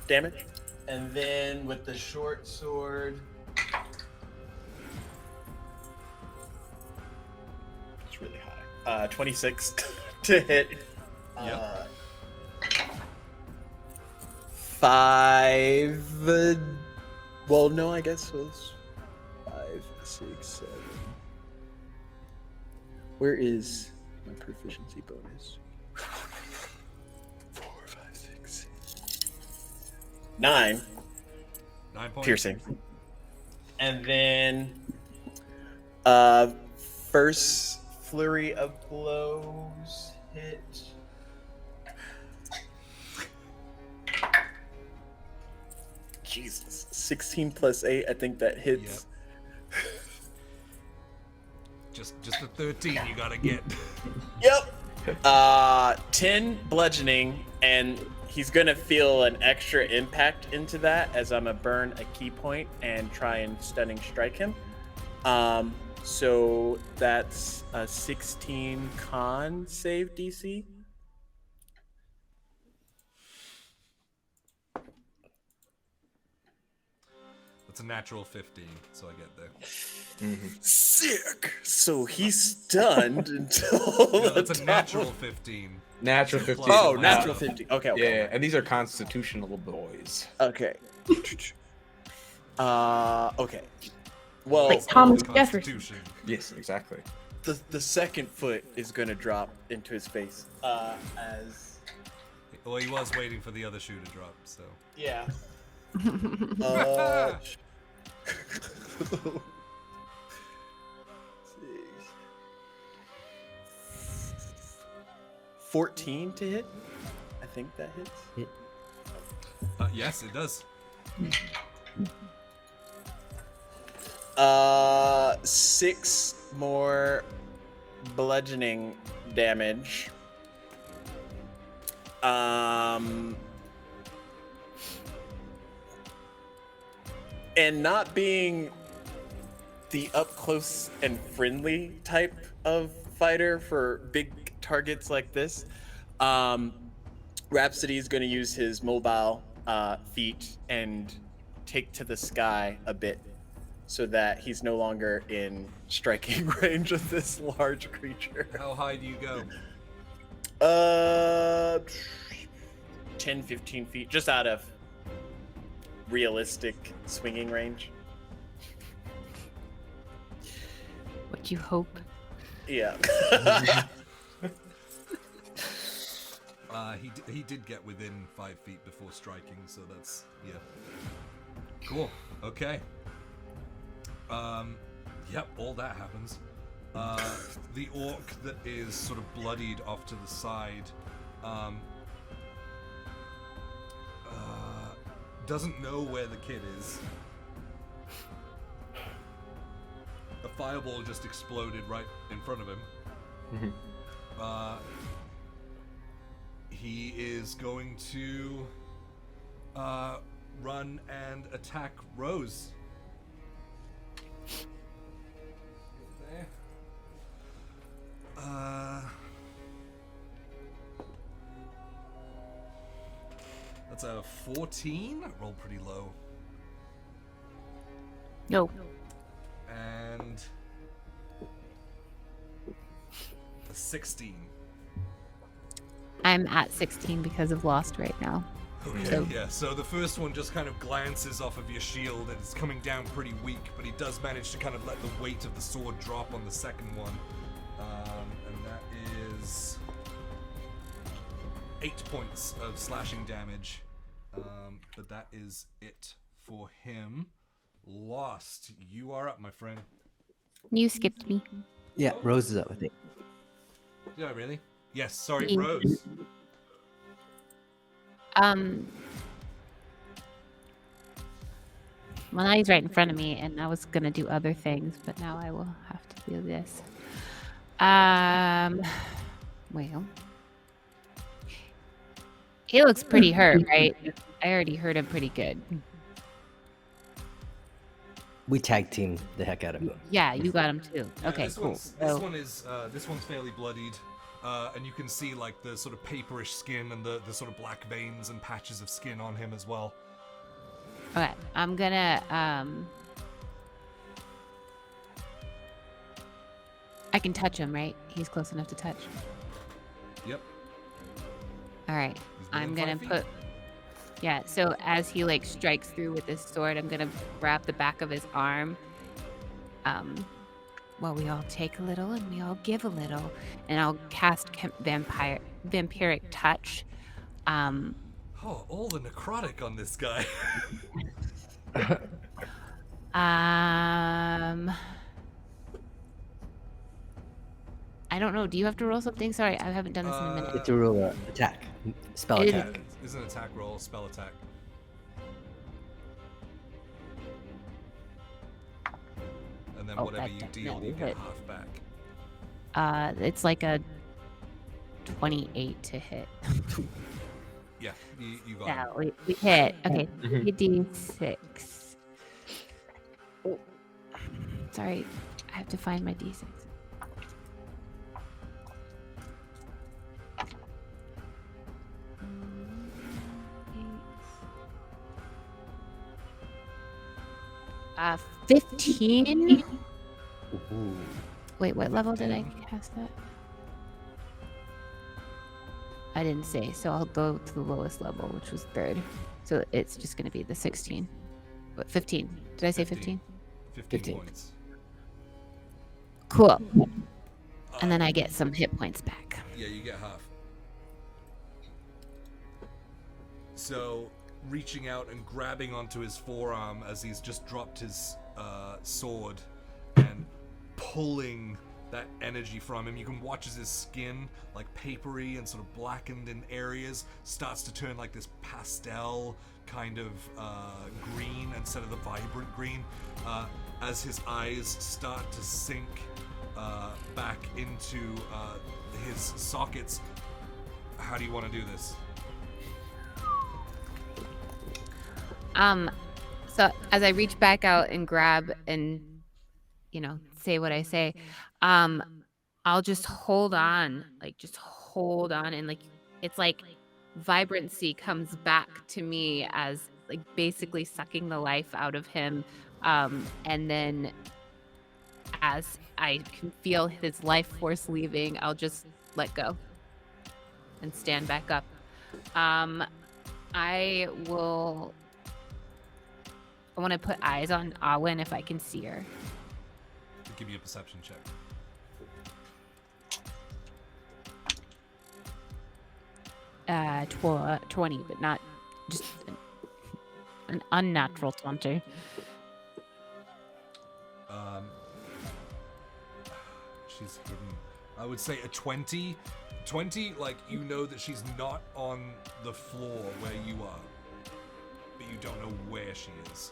[SPEAKER 4] damage. And then with the short sword, it's really high. 26 to hit.
[SPEAKER 1] Yep.
[SPEAKER 4] 5. Well, no, I guess it was 5, 6, 7. Where is my proficiency bonus? 4, 5, 6, 9
[SPEAKER 1] 9 points.
[SPEAKER 4] piercing. And then first flurry of blows hit. Jesus. 16 plus 8, I think that hits.
[SPEAKER 1] Just the 13 you gotta get.
[SPEAKER 4] Yep. 10 bludgeoning, and he's gonna feel an extra impact into that as I'm gonna burn a key point and try and stunning strike him. So that's a 16 con save DC.
[SPEAKER 1] It's a natural 15, so I get there.
[SPEAKER 4] Sick. So he's stunned until
[SPEAKER 1] No,
[SPEAKER 4] the
[SPEAKER 1] that's a
[SPEAKER 4] top
[SPEAKER 1] natural
[SPEAKER 4] of-
[SPEAKER 1] 15.
[SPEAKER 6] Natural
[SPEAKER 1] Plus
[SPEAKER 6] 15.
[SPEAKER 4] Oh,
[SPEAKER 1] one.
[SPEAKER 4] natural 50. Okay,
[SPEAKER 6] Yeah,
[SPEAKER 4] okay.
[SPEAKER 6] and these are constitutional boys.
[SPEAKER 4] Okay. Okay. Well,
[SPEAKER 2] Like Thomas
[SPEAKER 1] Oh,
[SPEAKER 2] Jefferson.
[SPEAKER 1] Constitution.
[SPEAKER 6] Yes, exactly.
[SPEAKER 4] the second foot is gonna drop into his face. As
[SPEAKER 1] Well, he was waiting for the other shoe to drop, so.
[SPEAKER 4] yeah. 14 to hit. I think that hits.
[SPEAKER 1] Yes, it does.
[SPEAKER 4] 6 more bludgeoning damage. And not being the up close and friendly type of fighter for big targets like this, Rhapsody is going to use his mobile feet and take to the sky a bit so that he's no longer in striking range of this large creature.
[SPEAKER 1] How high do you go?
[SPEAKER 4] 10, 15 feet, just out of realistic swinging range.
[SPEAKER 3] What you hope.
[SPEAKER 4] Yeah.
[SPEAKER 1] He did get within 5 feet before striking, so that's, yeah. Cool. Okay. Yep, all that happens. The orc that is sort of bloodied off to the side, doesn't know where the kid is. A fireball just exploded right in front of him. He is going to run and attack Rose. There. That's a 14. That rolled pretty low.
[SPEAKER 3] No.
[SPEAKER 1] And a 16.
[SPEAKER 3] I'm at 16 because of Lost right now.
[SPEAKER 1] Okay,
[SPEAKER 3] So-
[SPEAKER 1] yeah, so the first one just kind of glances off of your shield and it's coming down pretty weak, but he does manage to kind of let the weight of the sword drop on the second one. And that is 8 points of slashing damage. But that is it for him. Lost. You are up, my friend.
[SPEAKER 3] You skipped me.
[SPEAKER 5] Yeah, Rose is up, I think.
[SPEAKER 1] Yeah, really? Yes, sorry,
[SPEAKER 3] Me.
[SPEAKER 1] Rose.
[SPEAKER 3] Well, now he's right in front of me, and I was gonna do other things, but now I will have to do this. Well, he looks pretty hurt, right? I already hurt him pretty good.
[SPEAKER 5] We tag team the heck out of him.
[SPEAKER 3] Yeah, you got him too.
[SPEAKER 1] Yeah,
[SPEAKER 3] Okay,
[SPEAKER 1] this
[SPEAKER 3] cool.
[SPEAKER 1] One's, this one's fairly bloodied, and you can see like the sort of paperish skin and the sort of black veins and patches of skin on him as well.
[SPEAKER 3] Okay, I'm gonna I can touch him, right? He's close enough to touch.
[SPEAKER 1] Yep.
[SPEAKER 3] All right,
[SPEAKER 1] He's
[SPEAKER 3] I'm
[SPEAKER 1] within
[SPEAKER 3] gonna
[SPEAKER 1] 5 feet.
[SPEAKER 3] put. Yeah, so as he like strikes through with his sword, I'm gonna grab the back of his arm. Well, we all take a little and we all give a little, and I'll cast vampiric touch.
[SPEAKER 1] Oh, all the necrotic on this guy.
[SPEAKER 3] I don't know. Do you have to roll something? Sorry, I haven't done this in a minute.
[SPEAKER 5] It's a rule attack. Spell
[SPEAKER 3] It-
[SPEAKER 5] attack.
[SPEAKER 1] Is an attack roll, spell attack. And then
[SPEAKER 3] Oh,
[SPEAKER 1] whatever
[SPEAKER 3] that
[SPEAKER 1] you deal,
[SPEAKER 3] definitely
[SPEAKER 1] you get
[SPEAKER 3] hit.
[SPEAKER 1] half back.
[SPEAKER 3] It's like a 28 to hit.
[SPEAKER 1] Yeah, you got
[SPEAKER 3] Yeah,
[SPEAKER 1] it.
[SPEAKER 3] we hit. Okay, 3d6. Oh, sorry, I have to find my d6. 15.
[SPEAKER 5] Ooh.
[SPEAKER 3] Wait, what level did I cast that? I didn't say, so I'll go to the lowest level, which was 3rd. So it's just going to be the 16. What, 15? Did I say 15?
[SPEAKER 1] 15 points.
[SPEAKER 3] Cool. And then I get some hit points back.
[SPEAKER 1] Yeah, you get half. So, reaching out and grabbing onto his forearm as he's just dropped his sword and pulling that energy from him. You can watch as his skin, like papery and sort of blackened in areas, starts to turn like this pastel kind of green instead of the vibrant green, as his eyes start to sink back into his sockets. How do you want to do this?
[SPEAKER 3] So as I reach back out and grab and, say what I say, I'll just hold on, and like, it's like vibrancy comes back to me as like basically sucking the life out of him. And then as I can feel his life force leaving, I'll just let go and stand back up. I want to put eyes on Awen if I can see her.
[SPEAKER 1] Give me a perception check.
[SPEAKER 3] Uh, 20, but not just an unnatural 20.
[SPEAKER 1] She's hidden. I would say a 20. 20, like, you know that she's not on the floor where you are, but you don't know where she is.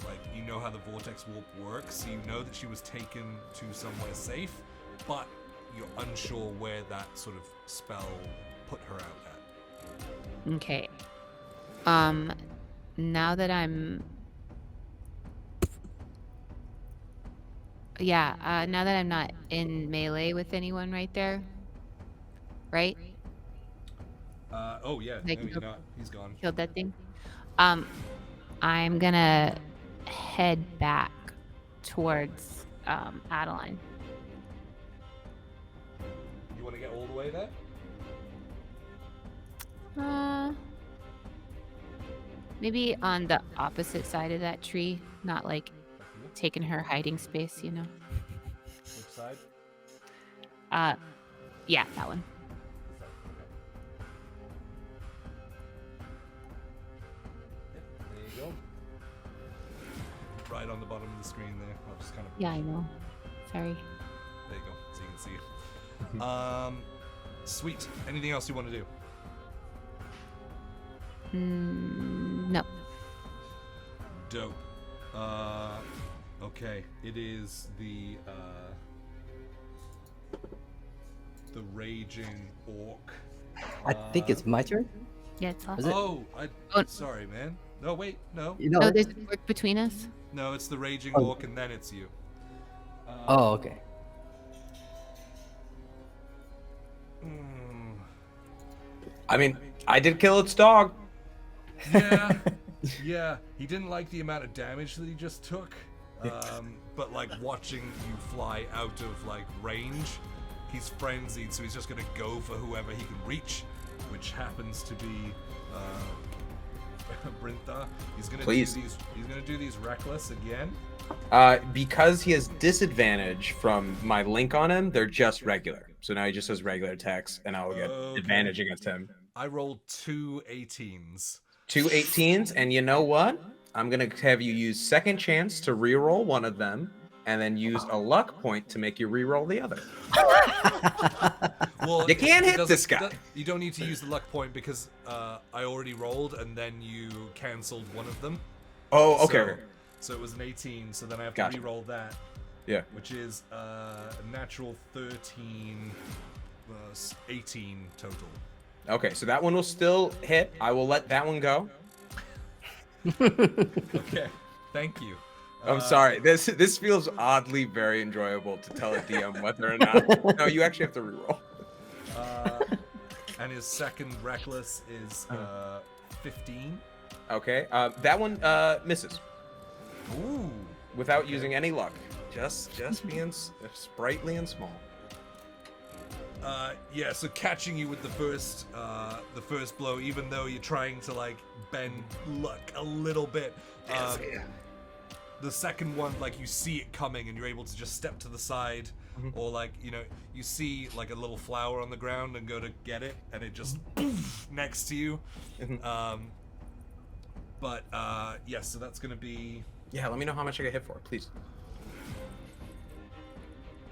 [SPEAKER 1] Like, you know how the vortex warp works, so you know that she was taken to somewhere safe, but you're unsure where that sort of spell put her out at.
[SPEAKER 3] Okay. Now that I'm... now that I'm not in melee with anyone right there, right?
[SPEAKER 1] Oh yeah,
[SPEAKER 3] Like,
[SPEAKER 1] no, you're not. He's gone.
[SPEAKER 3] Killed that thing. I'm gonna head back towards Adeline.
[SPEAKER 1] You want to get all the way there?
[SPEAKER 3] Maybe on the opposite side of that tree, not like taking her hiding space,
[SPEAKER 1] Which side?
[SPEAKER 3] Yeah, that one.
[SPEAKER 1] There you go. Right on the bottom of the screen there. I'll just kind of...
[SPEAKER 3] Yeah, I know. Sorry.
[SPEAKER 1] There you go, so you can see it. Sweet. Anything else you want to do?
[SPEAKER 3] No.
[SPEAKER 1] Dope. Okay. It is the raging orc.
[SPEAKER 5] I think it's my turn.
[SPEAKER 3] Yeah, it's
[SPEAKER 5] Is
[SPEAKER 3] awesome.
[SPEAKER 5] it?
[SPEAKER 1] Sorry, man. No, wait, no.
[SPEAKER 5] You know.
[SPEAKER 3] Oh, there's a work between us?
[SPEAKER 1] No, it's the raging
[SPEAKER 5] Oh.
[SPEAKER 1] orc, and then it's you.
[SPEAKER 5] Oh, okay.
[SPEAKER 6] I mean, I did kill its dog.
[SPEAKER 1] Yeah, yeah. He didn't like the amount of damage that he just took. But like watching you fly out of like range, he's frenzied, so he's just gonna go for whoever he can reach, which happens to be Brintha. He's gonna
[SPEAKER 6] Please.
[SPEAKER 1] do these. He's gonna do these reckless again.
[SPEAKER 6] Because he has disadvantage from my link on him, they're just regular. So now he just has regular attacks, and I will get
[SPEAKER 1] Okay.
[SPEAKER 6] advantage against him.
[SPEAKER 1] I rolled 2 18s.
[SPEAKER 6] 2 18s, and you know what? I'm gonna have you use second chance to reroll one of them, and then use a luck point to make you reroll the other.
[SPEAKER 1] Well,
[SPEAKER 6] You can't
[SPEAKER 1] it
[SPEAKER 6] hit
[SPEAKER 1] doesn't-
[SPEAKER 6] this guy.
[SPEAKER 1] You don't need to use the luck point because I already rolled, and then you cancelled one of them.
[SPEAKER 6] Oh, okay.
[SPEAKER 1] So it was an 18, so then I have to
[SPEAKER 6] Gotcha.
[SPEAKER 1] re-roll that,
[SPEAKER 6] Yeah.
[SPEAKER 1] which is a natural 13, 18 total.
[SPEAKER 6] Okay, so that one will still hit. I will let that one go.
[SPEAKER 1] Okay, thank you.
[SPEAKER 6] I'm sorry. This feels oddly very enjoyable to tell a DM whether or not. No, you actually have to reroll.
[SPEAKER 1] And his second reckless is 15.
[SPEAKER 6] Okay. That one misses.
[SPEAKER 1] Ooh.
[SPEAKER 6] without using any luck. Just being sprightly and small.
[SPEAKER 1] Yeah, so catching you with the first blow, even though you're trying to like bend luck a little bit. The second one, like you see it coming and you're able to just step to the side, or like, you know, you see like a little flower on the ground and go to get it and it just poof, next to you. Yes, so that's gonna be.
[SPEAKER 6] Yeah, let me know how much I get hit for, please.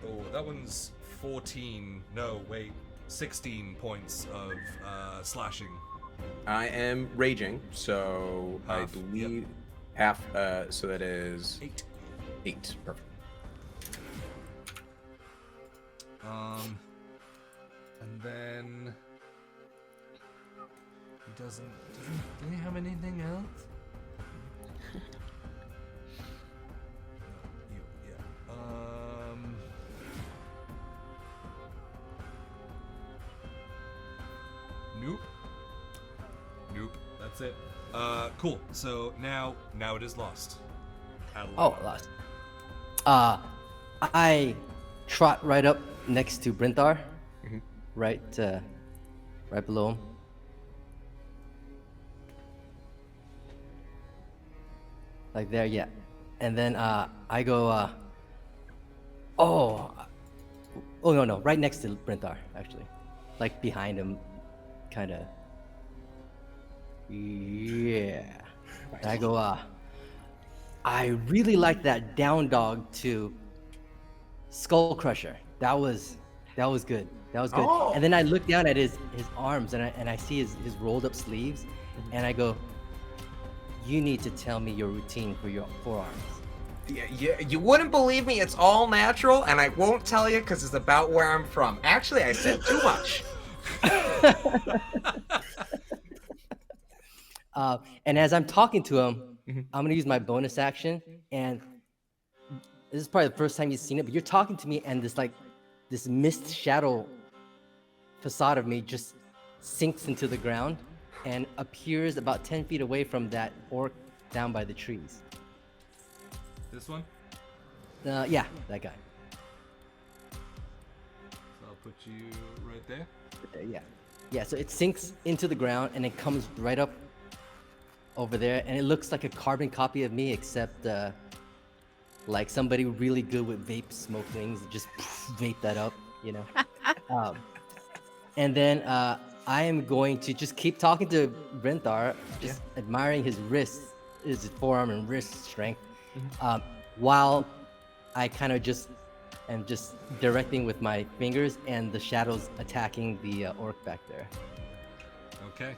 [SPEAKER 1] Oh, that one's 14. No, wait, 16 points of slashing.
[SPEAKER 6] I am raging, so I
[SPEAKER 1] Half,
[SPEAKER 6] believe half. So that is
[SPEAKER 1] 8.
[SPEAKER 6] 8. Perfect.
[SPEAKER 1] And then he doesn't he have anything else? Nope. That's it. Cool. So now it is lost.
[SPEAKER 5] Oh, lost. I trot right up next to Brinthar, right below him. Like there, yeah. And then I go. Oh no, right next to Brinthar, actually, like behind him, kind of. Yeah. And I go. I really like that down dog to Skull Crusher. That was good. That was good.
[SPEAKER 6] Oh.
[SPEAKER 5] And then I look down at his arms and I see his rolled up sleeves, and I go, you need to tell me your routine for your forearms.
[SPEAKER 6] Yeah, you wouldn't believe me. It's all natural, and I won't tell you because it's about where I'm from. Actually, I said too much.
[SPEAKER 5] And as I'm talking to him, I'm gonna use my bonus action, and this is probably the first time you've seen it, but you're talking to me, and this mist shadow facade of me just sinks into the ground and appears about 10 feet away from that orc down by the trees.
[SPEAKER 1] This one?
[SPEAKER 5] Yeah, that guy.
[SPEAKER 1] So I'll put you right there.
[SPEAKER 5] Yeah, so it sinks into the ground and it comes right up over there, and it looks like a carbon copy of me, except like somebody really good with vape smoke rings, just vape that up, you know. And then I am going to just keep talking to Brinthar, just admiring his wrists, his forearm and wrist strength, while I kind of just am just directing with my fingers and the shadows attacking the orc back there.
[SPEAKER 1] Okay.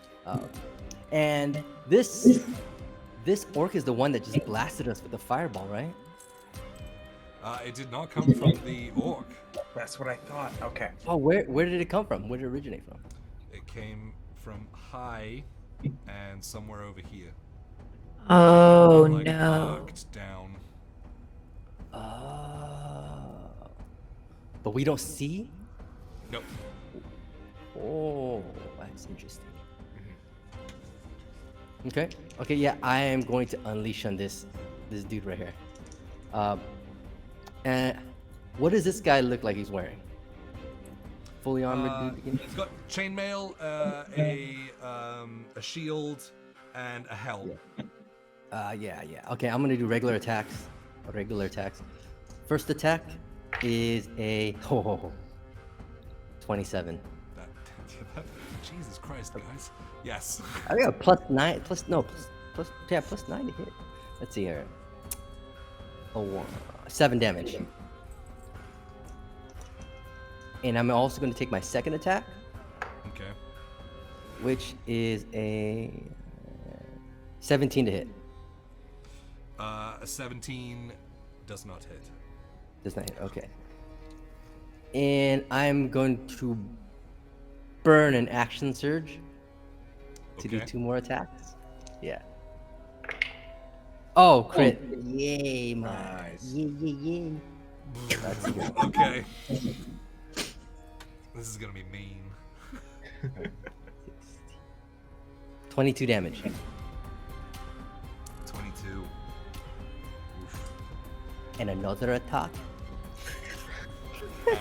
[SPEAKER 5] And this orc is the one that just blasted us with the fireball, right?
[SPEAKER 1] It did not come from the orc.
[SPEAKER 6] That's what I thought. Okay.
[SPEAKER 5] Oh, where did it come from? Where did it originate from?
[SPEAKER 1] It came from high and somewhere over here.
[SPEAKER 2] Oh
[SPEAKER 1] Like
[SPEAKER 2] no.
[SPEAKER 1] arced down.
[SPEAKER 5] But we don't see?
[SPEAKER 1] Nope.
[SPEAKER 5] Oh, that's interesting. Okay, yeah, I am going to unleash on this dude right here. And what does this guy look like he's wearing? Fully armored dude again?
[SPEAKER 1] He's got chainmail, a shield, and a helm.
[SPEAKER 5] Yeah. Okay, I'm gonna do regular attacks. First attack is a 27.
[SPEAKER 1] Jesus Christ, guys. Yes.
[SPEAKER 5] I got a plus 9 to hit. Let's see here. 7 damage. And I'm also going to take my second attack.
[SPEAKER 1] Okay.
[SPEAKER 5] Which is a 17 to hit.
[SPEAKER 1] A 17 does not hit.
[SPEAKER 5] Does not hit. Okay. And I'm going to burn an action surge to do 2 more attacks. Yeah. Oh, crit. Yay, man.
[SPEAKER 6] Nice.
[SPEAKER 5] Yeah. That's good.
[SPEAKER 1] Okay. This is gonna be mean.
[SPEAKER 5] 22 damage.
[SPEAKER 1] 22.
[SPEAKER 5] and another attack.
[SPEAKER 1] And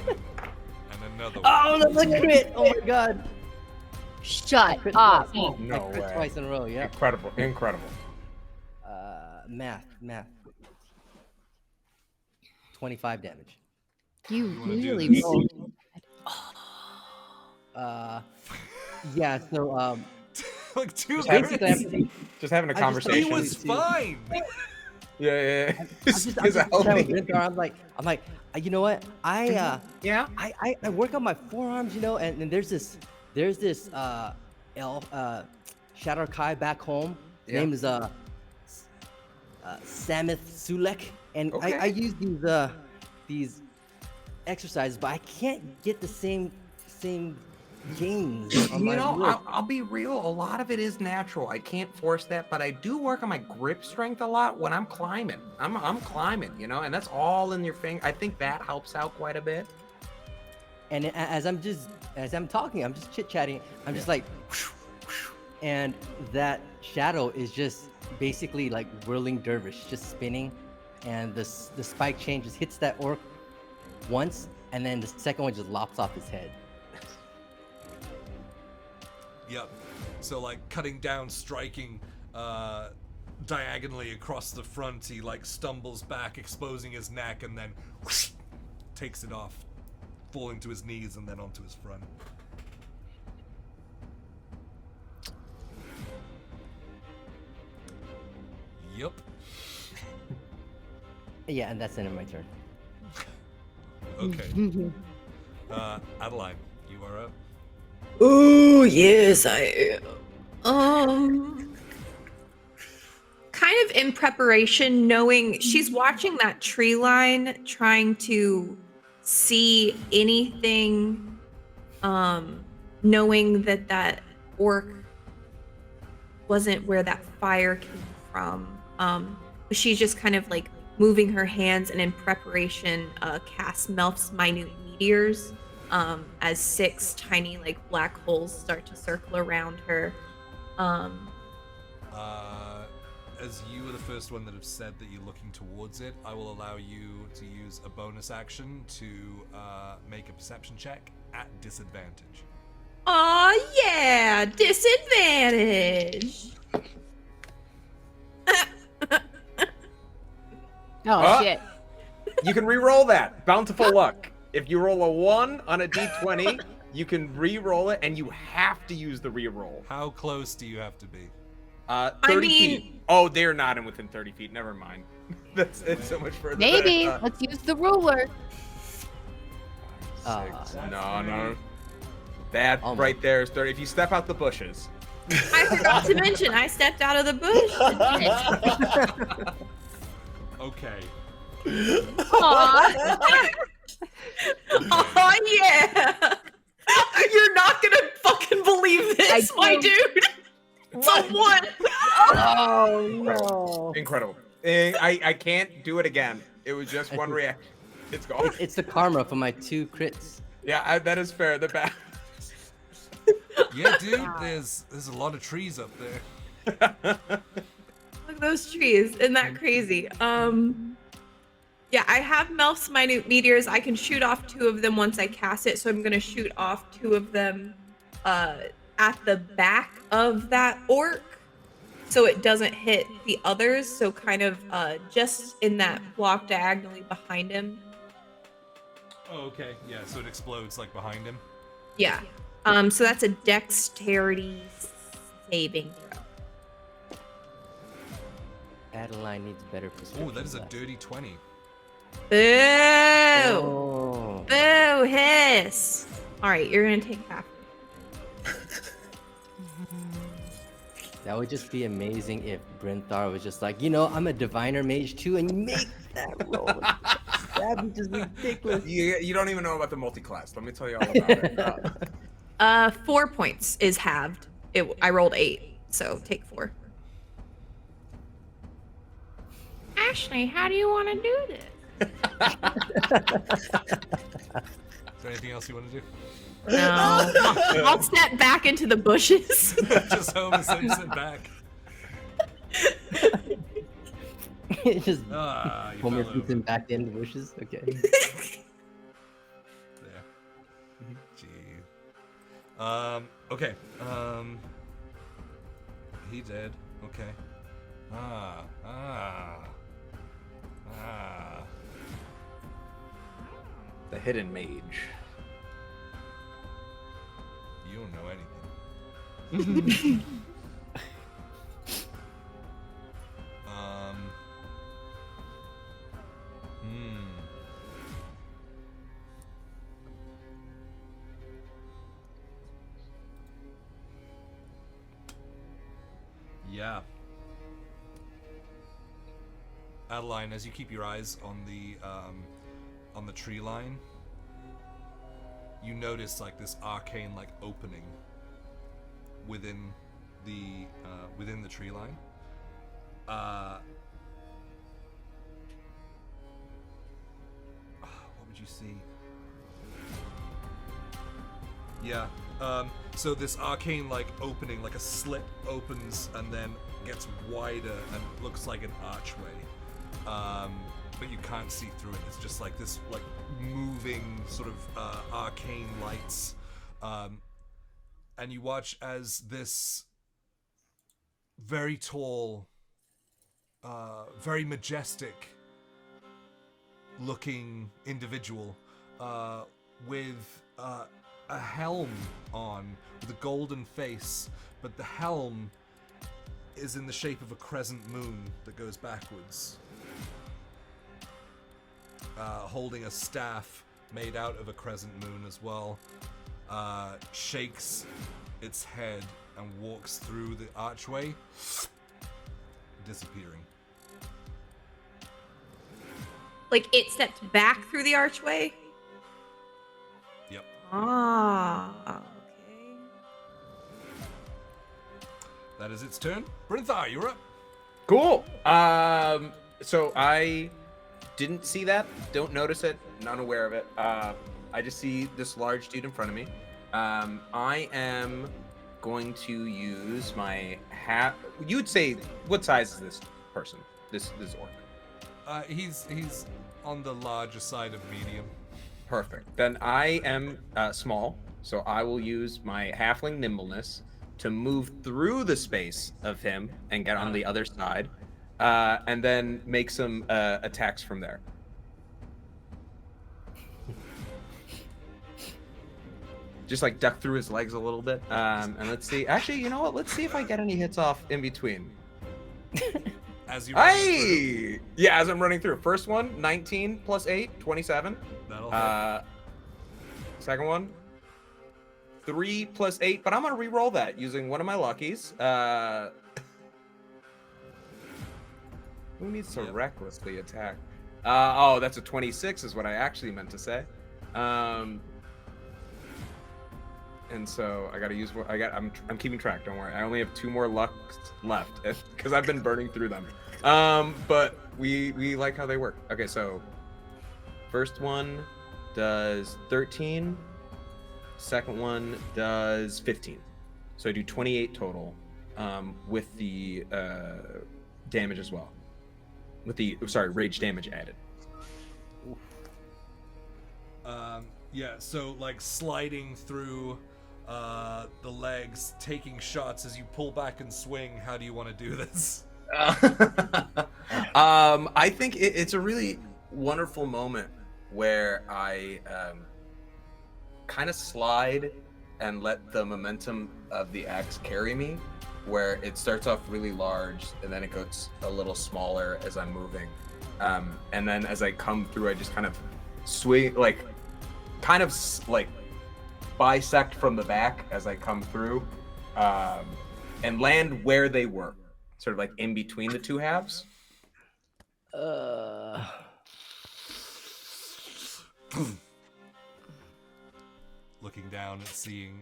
[SPEAKER 1] another one.
[SPEAKER 5] Oh, that's a crit! Oh my god!
[SPEAKER 3] Shut
[SPEAKER 5] Crit
[SPEAKER 3] up.
[SPEAKER 5] twice.
[SPEAKER 6] No
[SPEAKER 5] I crit
[SPEAKER 6] way.
[SPEAKER 5] twice in a row. Yeah.
[SPEAKER 6] Incredible, incredible.
[SPEAKER 5] Math. 25 damage.
[SPEAKER 3] You
[SPEAKER 1] wanna do
[SPEAKER 3] really
[SPEAKER 1] this?
[SPEAKER 3] rolled.
[SPEAKER 5] Yeah. So
[SPEAKER 1] Like two
[SPEAKER 5] basically,
[SPEAKER 1] crits.
[SPEAKER 6] Just having a
[SPEAKER 5] I just-
[SPEAKER 6] conversation.
[SPEAKER 1] He was fine.
[SPEAKER 6] Yeah.
[SPEAKER 5] I'm just chatting with Brinthar. I'm like, you know what? I work on my forearms, you know, and there's this elf, Shadow Kai back home. His
[SPEAKER 6] Yeah.
[SPEAKER 5] name is Samith Sulek, and
[SPEAKER 6] Okay.
[SPEAKER 5] I use these exercises, but I can't get the same gains on
[SPEAKER 6] You
[SPEAKER 5] my
[SPEAKER 6] know,
[SPEAKER 5] wrist.
[SPEAKER 6] I'll be real. A lot of it is natural. I can't force that, but I do work on my grip strength a lot when I'm climbing. I'm climbing, you know, and that's all in your finger. I think that helps out quite a bit.
[SPEAKER 5] And as I'm talking, I'm just chit chatting. I'm just like, and that shadow is just basically like whirling dervish, just spinning, and the spike chain just hits that orc once, and then the second one just lops off his head.
[SPEAKER 1] Yep. So like cutting down, striking diagonally across the front, he like stumbles back, exposing his neck, and then whoosh, takes it off, falling to his knees and then onto his front. Yep.
[SPEAKER 5] Yeah, and that's the end of my turn.
[SPEAKER 1] Okay. Adeline, you are up.
[SPEAKER 2] Oh, yes, I am. Kind of in preparation, knowing she's watching that tree line, trying to see anything, knowing that orc wasn't where that fire came from. But she's just kind of like moving her hands and in preparation, cast Melf's minute meteors. As 6 tiny like black holes start to circle around her.
[SPEAKER 1] As you are the first one that have said that you're looking towards it, I will allow you to use a bonus action to make a perception check at disadvantage.
[SPEAKER 2] Oh yeah, disadvantage.
[SPEAKER 3] Oh, shit.
[SPEAKER 6] You can re-roll that. Bountiful luck. If you roll a 1 on a d20, you can re-roll it, and you have to use the re-roll.
[SPEAKER 1] How close do you have to be?
[SPEAKER 6] 30 feet. Oh, they're not in within 30 feet. Never mind. It's so much further. than I
[SPEAKER 3] Maybe.
[SPEAKER 6] thought.
[SPEAKER 3] Let's use the ruler.
[SPEAKER 6] 6. No. That
[SPEAKER 5] Almost.
[SPEAKER 6] right there is 30. If you step out the bushes.
[SPEAKER 2] I forgot to mention I stepped out of the bush.
[SPEAKER 1] Okay.
[SPEAKER 3] Aw.
[SPEAKER 2] Oh yeah. You're not gonna fucking believe this,
[SPEAKER 3] I
[SPEAKER 2] my
[SPEAKER 3] do.
[SPEAKER 2] dude. It's a 1.
[SPEAKER 5] Oh no!
[SPEAKER 6] Incredible. I can't do it again. It was just one reaction. It's gone.
[SPEAKER 5] It's the karma for my 2 crits.
[SPEAKER 6] Yeah, that is fair. The back.
[SPEAKER 1] Yeah, dude, there's a lot of trees up there.
[SPEAKER 2] Look at those trees. Isn't that crazy? Yeah, I have Melf's minute meteors. I can shoot off 2 of them once I cast it, so I'm gonna shoot off 2 of them at the back of that orc, so it doesn't hit the others. So kind of just in that block diagonally behind him.
[SPEAKER 1] Oh, okay. Yeah, so it explodes like behind him.
[SPEAKER 2] Yeah. So that's a dexterity saving throw.
[SPEAKER 5] Adeline needs better prescription
[SPEAKER 1] Oh, that is a
[SPEAKER 5] glasses.
[SPEAKER 1] dirty 20.
[SPEAKER 2] Boo!
[SPEAKER 5] Oh.
[SPEAKER 2] Boo! Hiss! All right, you're gonna take half.
[SPEAKER 5] That would just be amazing if Brinthar was just like, you know, I'm a diviner mage too, and make that roll. That'd be just ridiculous.
[SPEAKER 6] You don't even know about the multi-class. Let me tell you all about it.
[SPEAKER 2] 4 points is halved. I rolled 8, so take 4. Ashley, how do you want to do this?
[SPEAKER 1] Is there anything else you want to do?
[SPEAKER 2] No, I'll step back into the bushes.
[SPEAKER 1] Just home and sit back.
[SPEAKER 5] It's just
[SPEAKER 1] You
[SPEAKER 5] Homer
[SPEAKER 1] fell
[SPEAKER 5] puts
[SPEAKER 1] over.
[SPEAKER 5] him back in the bushes. Okay.
[SPEAKER 1] There. Gee. Okay. He did. Okay. Ah.
[SPEAKER 6] The hidden mage.
[SPEAKER 1] You don't know anything. Yeah. Adeline, as you keep your eyes on the tree line, you notice like this arcane like opening within the tree line. What would you see? Yeah. So this arcane like opening, like a slit opens and then gets wider and looks like an archway. But you can't see through it. It's just like this like moving sort of arcane lights. And you watch as this very tall, very majestic looking individual with a helm on with a golden face, but the helm is in the shape of a crescent moon that goes backwards. Holding a staff made out of a crescent moon as well, shakes its head and walks through the archway, disappearing.
[SPEAKER 2] Like it stepped back through the archway?
[SPEAKER 1] Yep.
[SPEAKER 2] Ah, okay.
[SPEAKER 1] That is its turn. Brinthar, you're up.
[SPEAKER 6] Cool. So I didn't see that. Don't notice it. Not aware of it. I just see this large dude in front of me. I am going to use my hat. You would say, what size is this person? This orc?
[SPEAKER 1] He's on the larger side of medium.
[SPEAKER 6] Perfect. Then I am small, so I will use my halfling nimbleness to move through the space of him and get on the other side, and then make some attacks from there. Just like duck through his legs a little bit, and let's see. Actually, you know what? Let's see if I get any hits off in between.
[SPEAKER 1] As you
[SPEAKER 6] Hey! Yeah, as I'm running through. First one, 19 plus 8, 27.
[SPEAKER 1] that'll hit.
[SPEAKER 6] Second one, 3 plus 8, but I'm gonna re-roll that using one of my luckies. Who needs to recklessly attack? Oh, that's a 26 is what I actually meant to say. And so I gotta use what I'm keeping track, don't worry. I only have 2 more lucks left because I've been burning through them. But we like how they work. Okay, so first one does 13, second one does 15. So I do 28 total, with the damage as well. With the rage damage added.
[SPEAKER 1] Yeah, so like sliding through the legs, taking shots as you pull back and swing. How do you want to do this?
[SPEAKER 6] I think it's a really wonderful moment where I kind of slide and let the momentum of the axe carry me, where it starts off really large and then it goes a little smaller as I'm moving, and then as I come through I just kind of swing, like bisect from the back as I come through, and land where they were, sort of like in between the two halves.
[SPEAKER 1] Looking down and seeing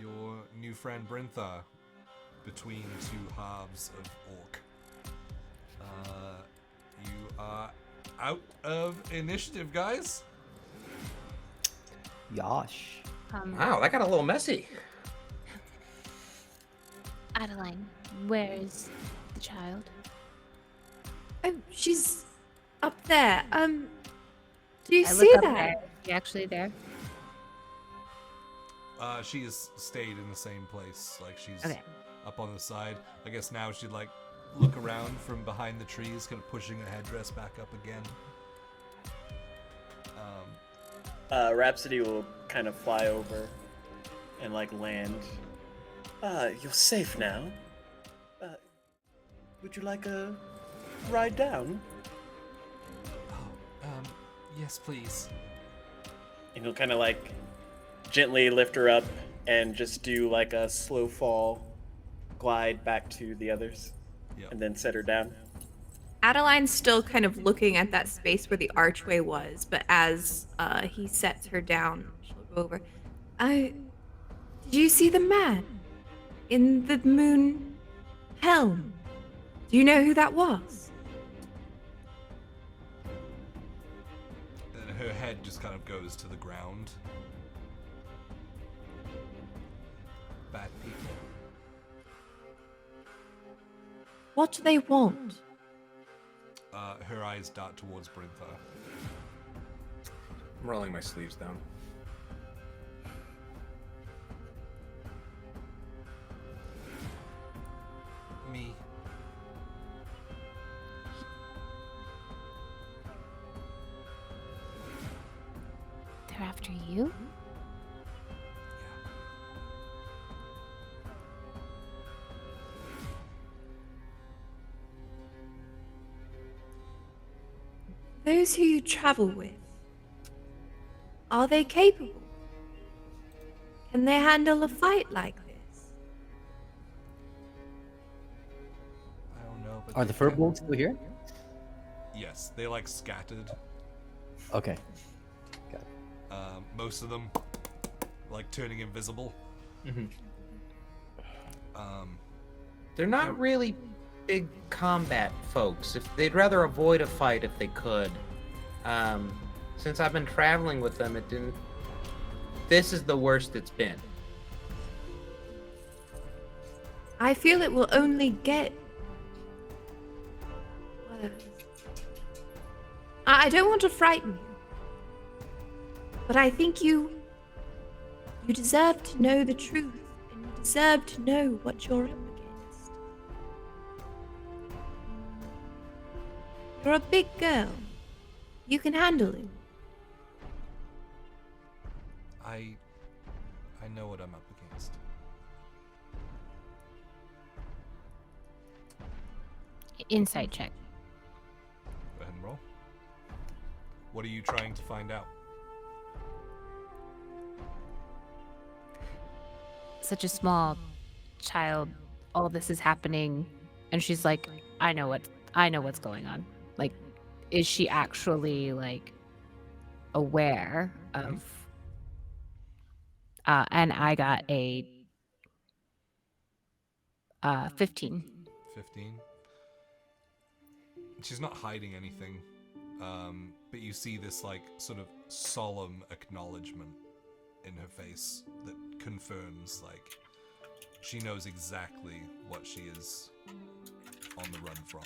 [SPEAKER 1] your new friend Brinthar between 2 halves of orc. You are out of initiative, guys.
[SPEAKER 5] Yosh.
[SPEAKER 6] Wow, that got a little messy.
[SPEAKER 3] Adeline, where is the child?
[SPEAKER 2] Oh, she's up there. Do you
[SPEAKER 3] I
[SPEAKER 2] see
[SPEAKER 3] look up
[SPEAKER 2] that?
[SPEAKER 3] there. Is she actually there?
[SPEAKER 1] She has stayed in the same place. Like, she's
[SPEAKER 3] Okay.
[SPEAKER 1] up on the side. I guess now she'd, like, look around from behind the trees, kind of pushing her headdress back up again.
[SPEAKER 4] Rhapsody will kind of fly over and like land. You're safe now. Would you like a ride down?
[SPEAKER 1] Yes, please.
[SPEAKER 4] And he'll kind of like gently lift her up and just do like a slow fall glide back to the others.
[SPEAKER 1] Yep.
[SPEAKER 4] And then set her down.
[SPEAKER 2] Adeline's still kind of looking at that space where the archway was, but as he sets her down, she'll go over. Did you see the man in the moon helm? Do you know who that was?
[SPEAKER 1] And her head just kind of goes to the ground. Bad people.
[SPEAKER 2] What do they want?
[SPEAKER 1] Her eyes dart towards Brintha.
[SPEAKER 6] I'm rolling my sleeves down.
[SPEAKER 1] Me.
[SPEAKER 3] They're after you?
[SPEAKER 2] Those who you travel with, are they capable? Can they handle a fight like this?
[SPEAKER 1] I don't know, but
[SPEAKER 5] Are
[SPEAKER 1] they
[SPEAKER 5] the fur
[SPEAKER 1] can-
[SPEAKER 5] bolts still here?
[SPEAKER 1] Yes, they like scattered.
[SPEAKER 5] Okay.
[SPEAKER 1] Most of them like turning invisible.
[SPEAKER 6] They're not really big combat folks. If they'd rather avoid a fight if they could. Since I've been traveling with them, it didn't. This is the worst it's been.
[SPEAKER 2] I feel it will only get worse. I don't want to frighten you, but I think you deserve to know the truth, and you deserve to know what you're up against. You're a big girl. You can handle it.
[SPEAKER 1] I know what I'm up against.
[SPEAKER 3] Insight check.
[SPEAKER 1] Go ahead and roll. What are you trying to find out?
[SPEAKER 3] Such a small child, all this is happening, and she's like, I know what's going on. Like, is she actually like aware of and I got a 15.
[SPEAKER 1] 15. She's not hiding anything, but you see this like sort of solemn acknowledgement in her face that confirms like she knows exactly what she is on the run from.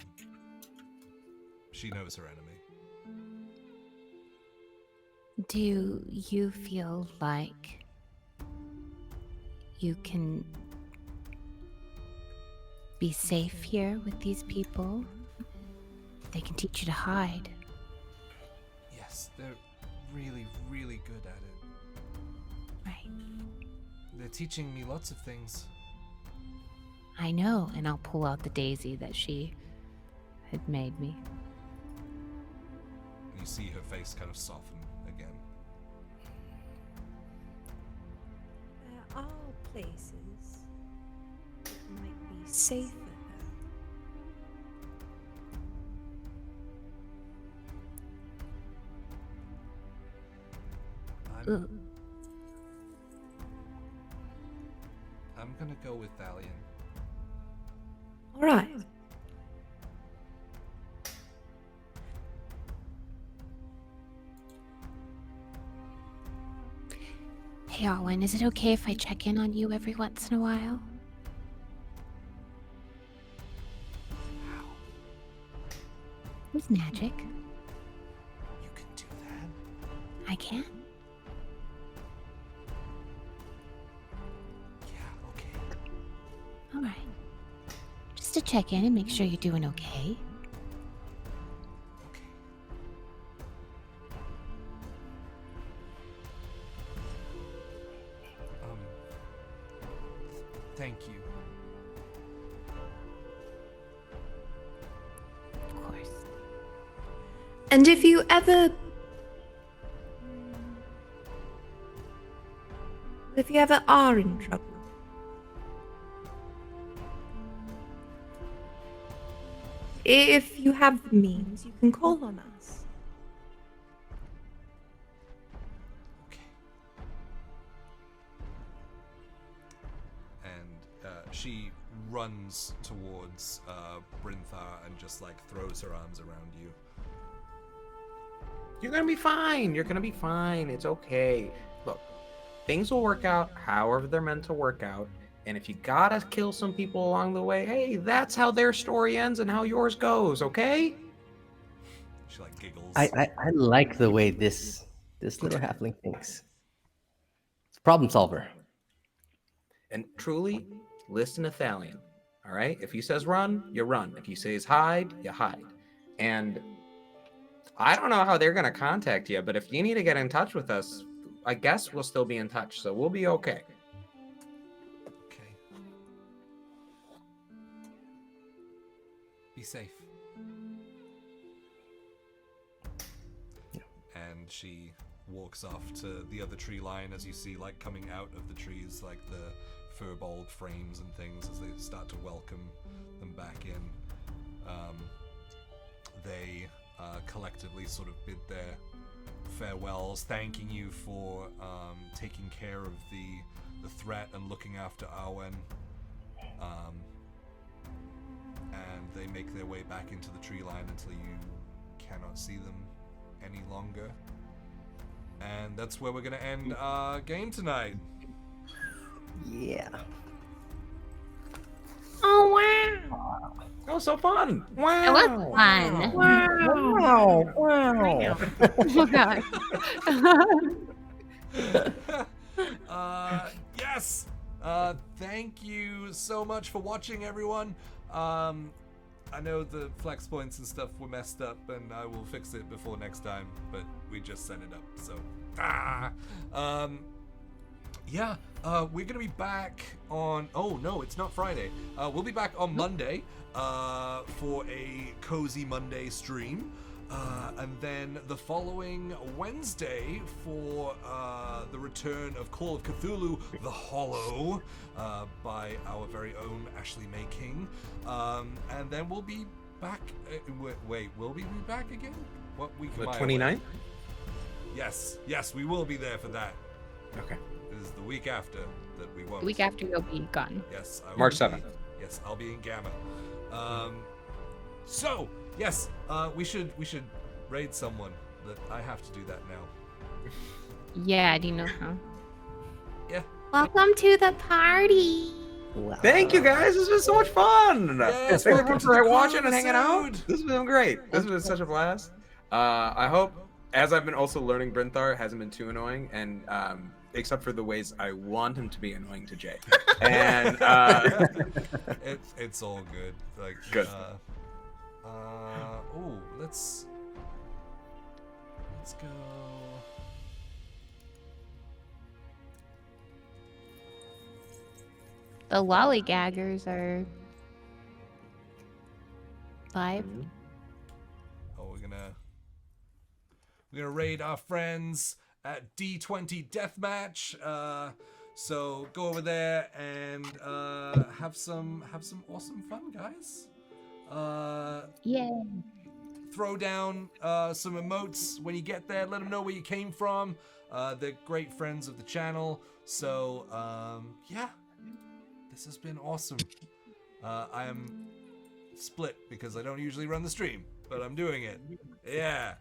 [SPEAKER 1] She knows her enemy.
[SPEAKER 3] Do you feel like you can be safe here with these people? They can teach you to hide.
[SPEAKER 1] Yes, they're really, really good at it.
[SPEAKER 3] Right.
[SPEAKER 1] They're teaching me lots of things.
[SPEAKER 3] I know, and I'll pull out the daisy that she had made me.
[SPEAKER 1] You see her face kind of soften again.
[SPEAKER 2] There are places that might be safer.
[SPEAKER 3] Ugh.
[SPEAKER 1] I'm gonna go with Thalion.
[SPEAKER 2] All right.
[SPEAKER 3] Hey, Arwen, is it okay if I check in on you every once in a while? With magic.
[SPEAKER 1] You can do that?
[SPEAKER 3] I can.
[SPEAKER 1] Yeah, okay.
[SPEAKER 3] All right. Just to check in and make sure you're doing okay.
[SPEAKER 1] Okay. Thank you.
[SPEAKER 3] Of course.
[SPEAKER 2] And if you ever are in trouble, if you have the means, you can call on us.
[SPEAKER 1] Okay. And she runs towards Brinthar and just like throws her arms around you.
[SPEAKER 6] You're gonna be fine. You're gonna be fine. It's okay. Look, things will work out however they're meant to work out. And if you gotta kill some people along the way, hey, that's how their story ends and how yours goes, okay?
[SPEAKER 1] She like giggles.
[SPEAKER 5] I like the way this little halfling thinks. It's a problem solver.
[SPEAKER 6] And truly, listen to Thalion, all right? If he says run, you run. If he says hide, you hide. And I don't know how they're going to contact you, but if you need to get in touch with us, I guess we'll still be in touch, so we'll be okay.
[SPEAKER 1] Okay. Be safe. And she walks off to the other tree line as you see like coming out of the trees like the furbolg frames and things as they start to welcome them back in. They collectively sort of bid their farewells, thanking you for taking care of the threat and looking after Arwen. And they make their way back into the tree line until you cannot see them any longer. And that's where we're going to end our game tonight.
[SPEAKER 5] Yeah.
[SPEAKER 3] Oh, wow.
[SPEAKER 6] Oh, so fun! Wow!
[SPEAKER 3] It was fun.
[SPEAKER 5] Wow. Wow.
[SPEAKER 3] Oh, God.
[SPEAKER 1] Yes! Thank you so much for watching, everyone. I know the flex points and stuff were messed up, and I will fix it before next time, but we just set it up, so... Yeah, we're gonna be back on... Oh, no, it's not Friday. We'll be back on Monday for a Cozy Monday stream. And then the following Wednesday for the return of Call of Cthulhu, The Hollow, by our very own Ashley May King. And then we'll be back... wait, will we be back again? What week
[SPEAKER 6] The
[SPEAKER 1] am I
[SPEAKER 6] 29th?
[SPEAKER 1] away? Yes, we will be there for that.
[SPEAKER 6] Okay.
[SPEAKER 1] It is the week after that we won't.
[SPEAKER 3] The week after you'll be gone.
[SPEAKER 1] Yes. I will
[SPEAKER 6] March
[SPEAKER 1] be-
[SPEAKER 6] 7th.
[SPEAKER 1] Yes, I'll be in Gamma. So, yes, we should raid someone. That I have to do that now.
[SPEAKER 3] Yeah, do you know how?
[SPEAKER 1] Yeah.
[SPEAKER 2] Welcome to the party.
[SPEAKER 5] Wow.
[SPEAKER 6] Thank you guys. This has been so much fun.
[SPEAKER 1] Yes,
[SPEAKER 6] Thanks everyone
[SPEAKER 1] welcome to
[SPEAKER 6] for
[SPEAKER 1] the
[SPEAKER 6] watching and
[SPEAKER 1] cool
[SPEAKER 6] hanging out.
[SPEAKER 1] episode.
[SPEAKER 6] This has been great. This has been such a blast. I hope, as I've been also learning, Brinthar hasn't been too annoying, and except for the ways I want him to be annoying to Jay. And
[SPEAKER 1] it's all good. Like
[SPEAKER 6] Good.
[SPEAKER 1] Oh, let's go.
[SPEAKER 3] The lollygaggers are live.
[SPEAKER 1] Oh, we're gonna raid our friends at D20 Deathmatch. So go over there and have some awesome fun, guys.
[SPEAKER 3] Yeah.
[SPEAKER 1] Throw down some emotes when you get there. Let them know where you came from. They're great friends of the channel. So yeah, this has been awesome. I am split because I don't usually run the stream, but I'm doing it. Yeah.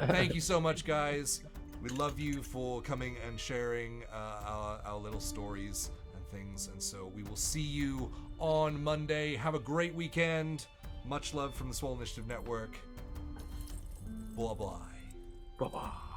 [SPEAKER 1] Thank you so much, guys. We love you for coming and sharing our little stories and things. And so we will see you on Monday. Have a great weekend. Much love from the Swole Initiative Network. Bye bye.
[SPEAKER 6] Bye bye.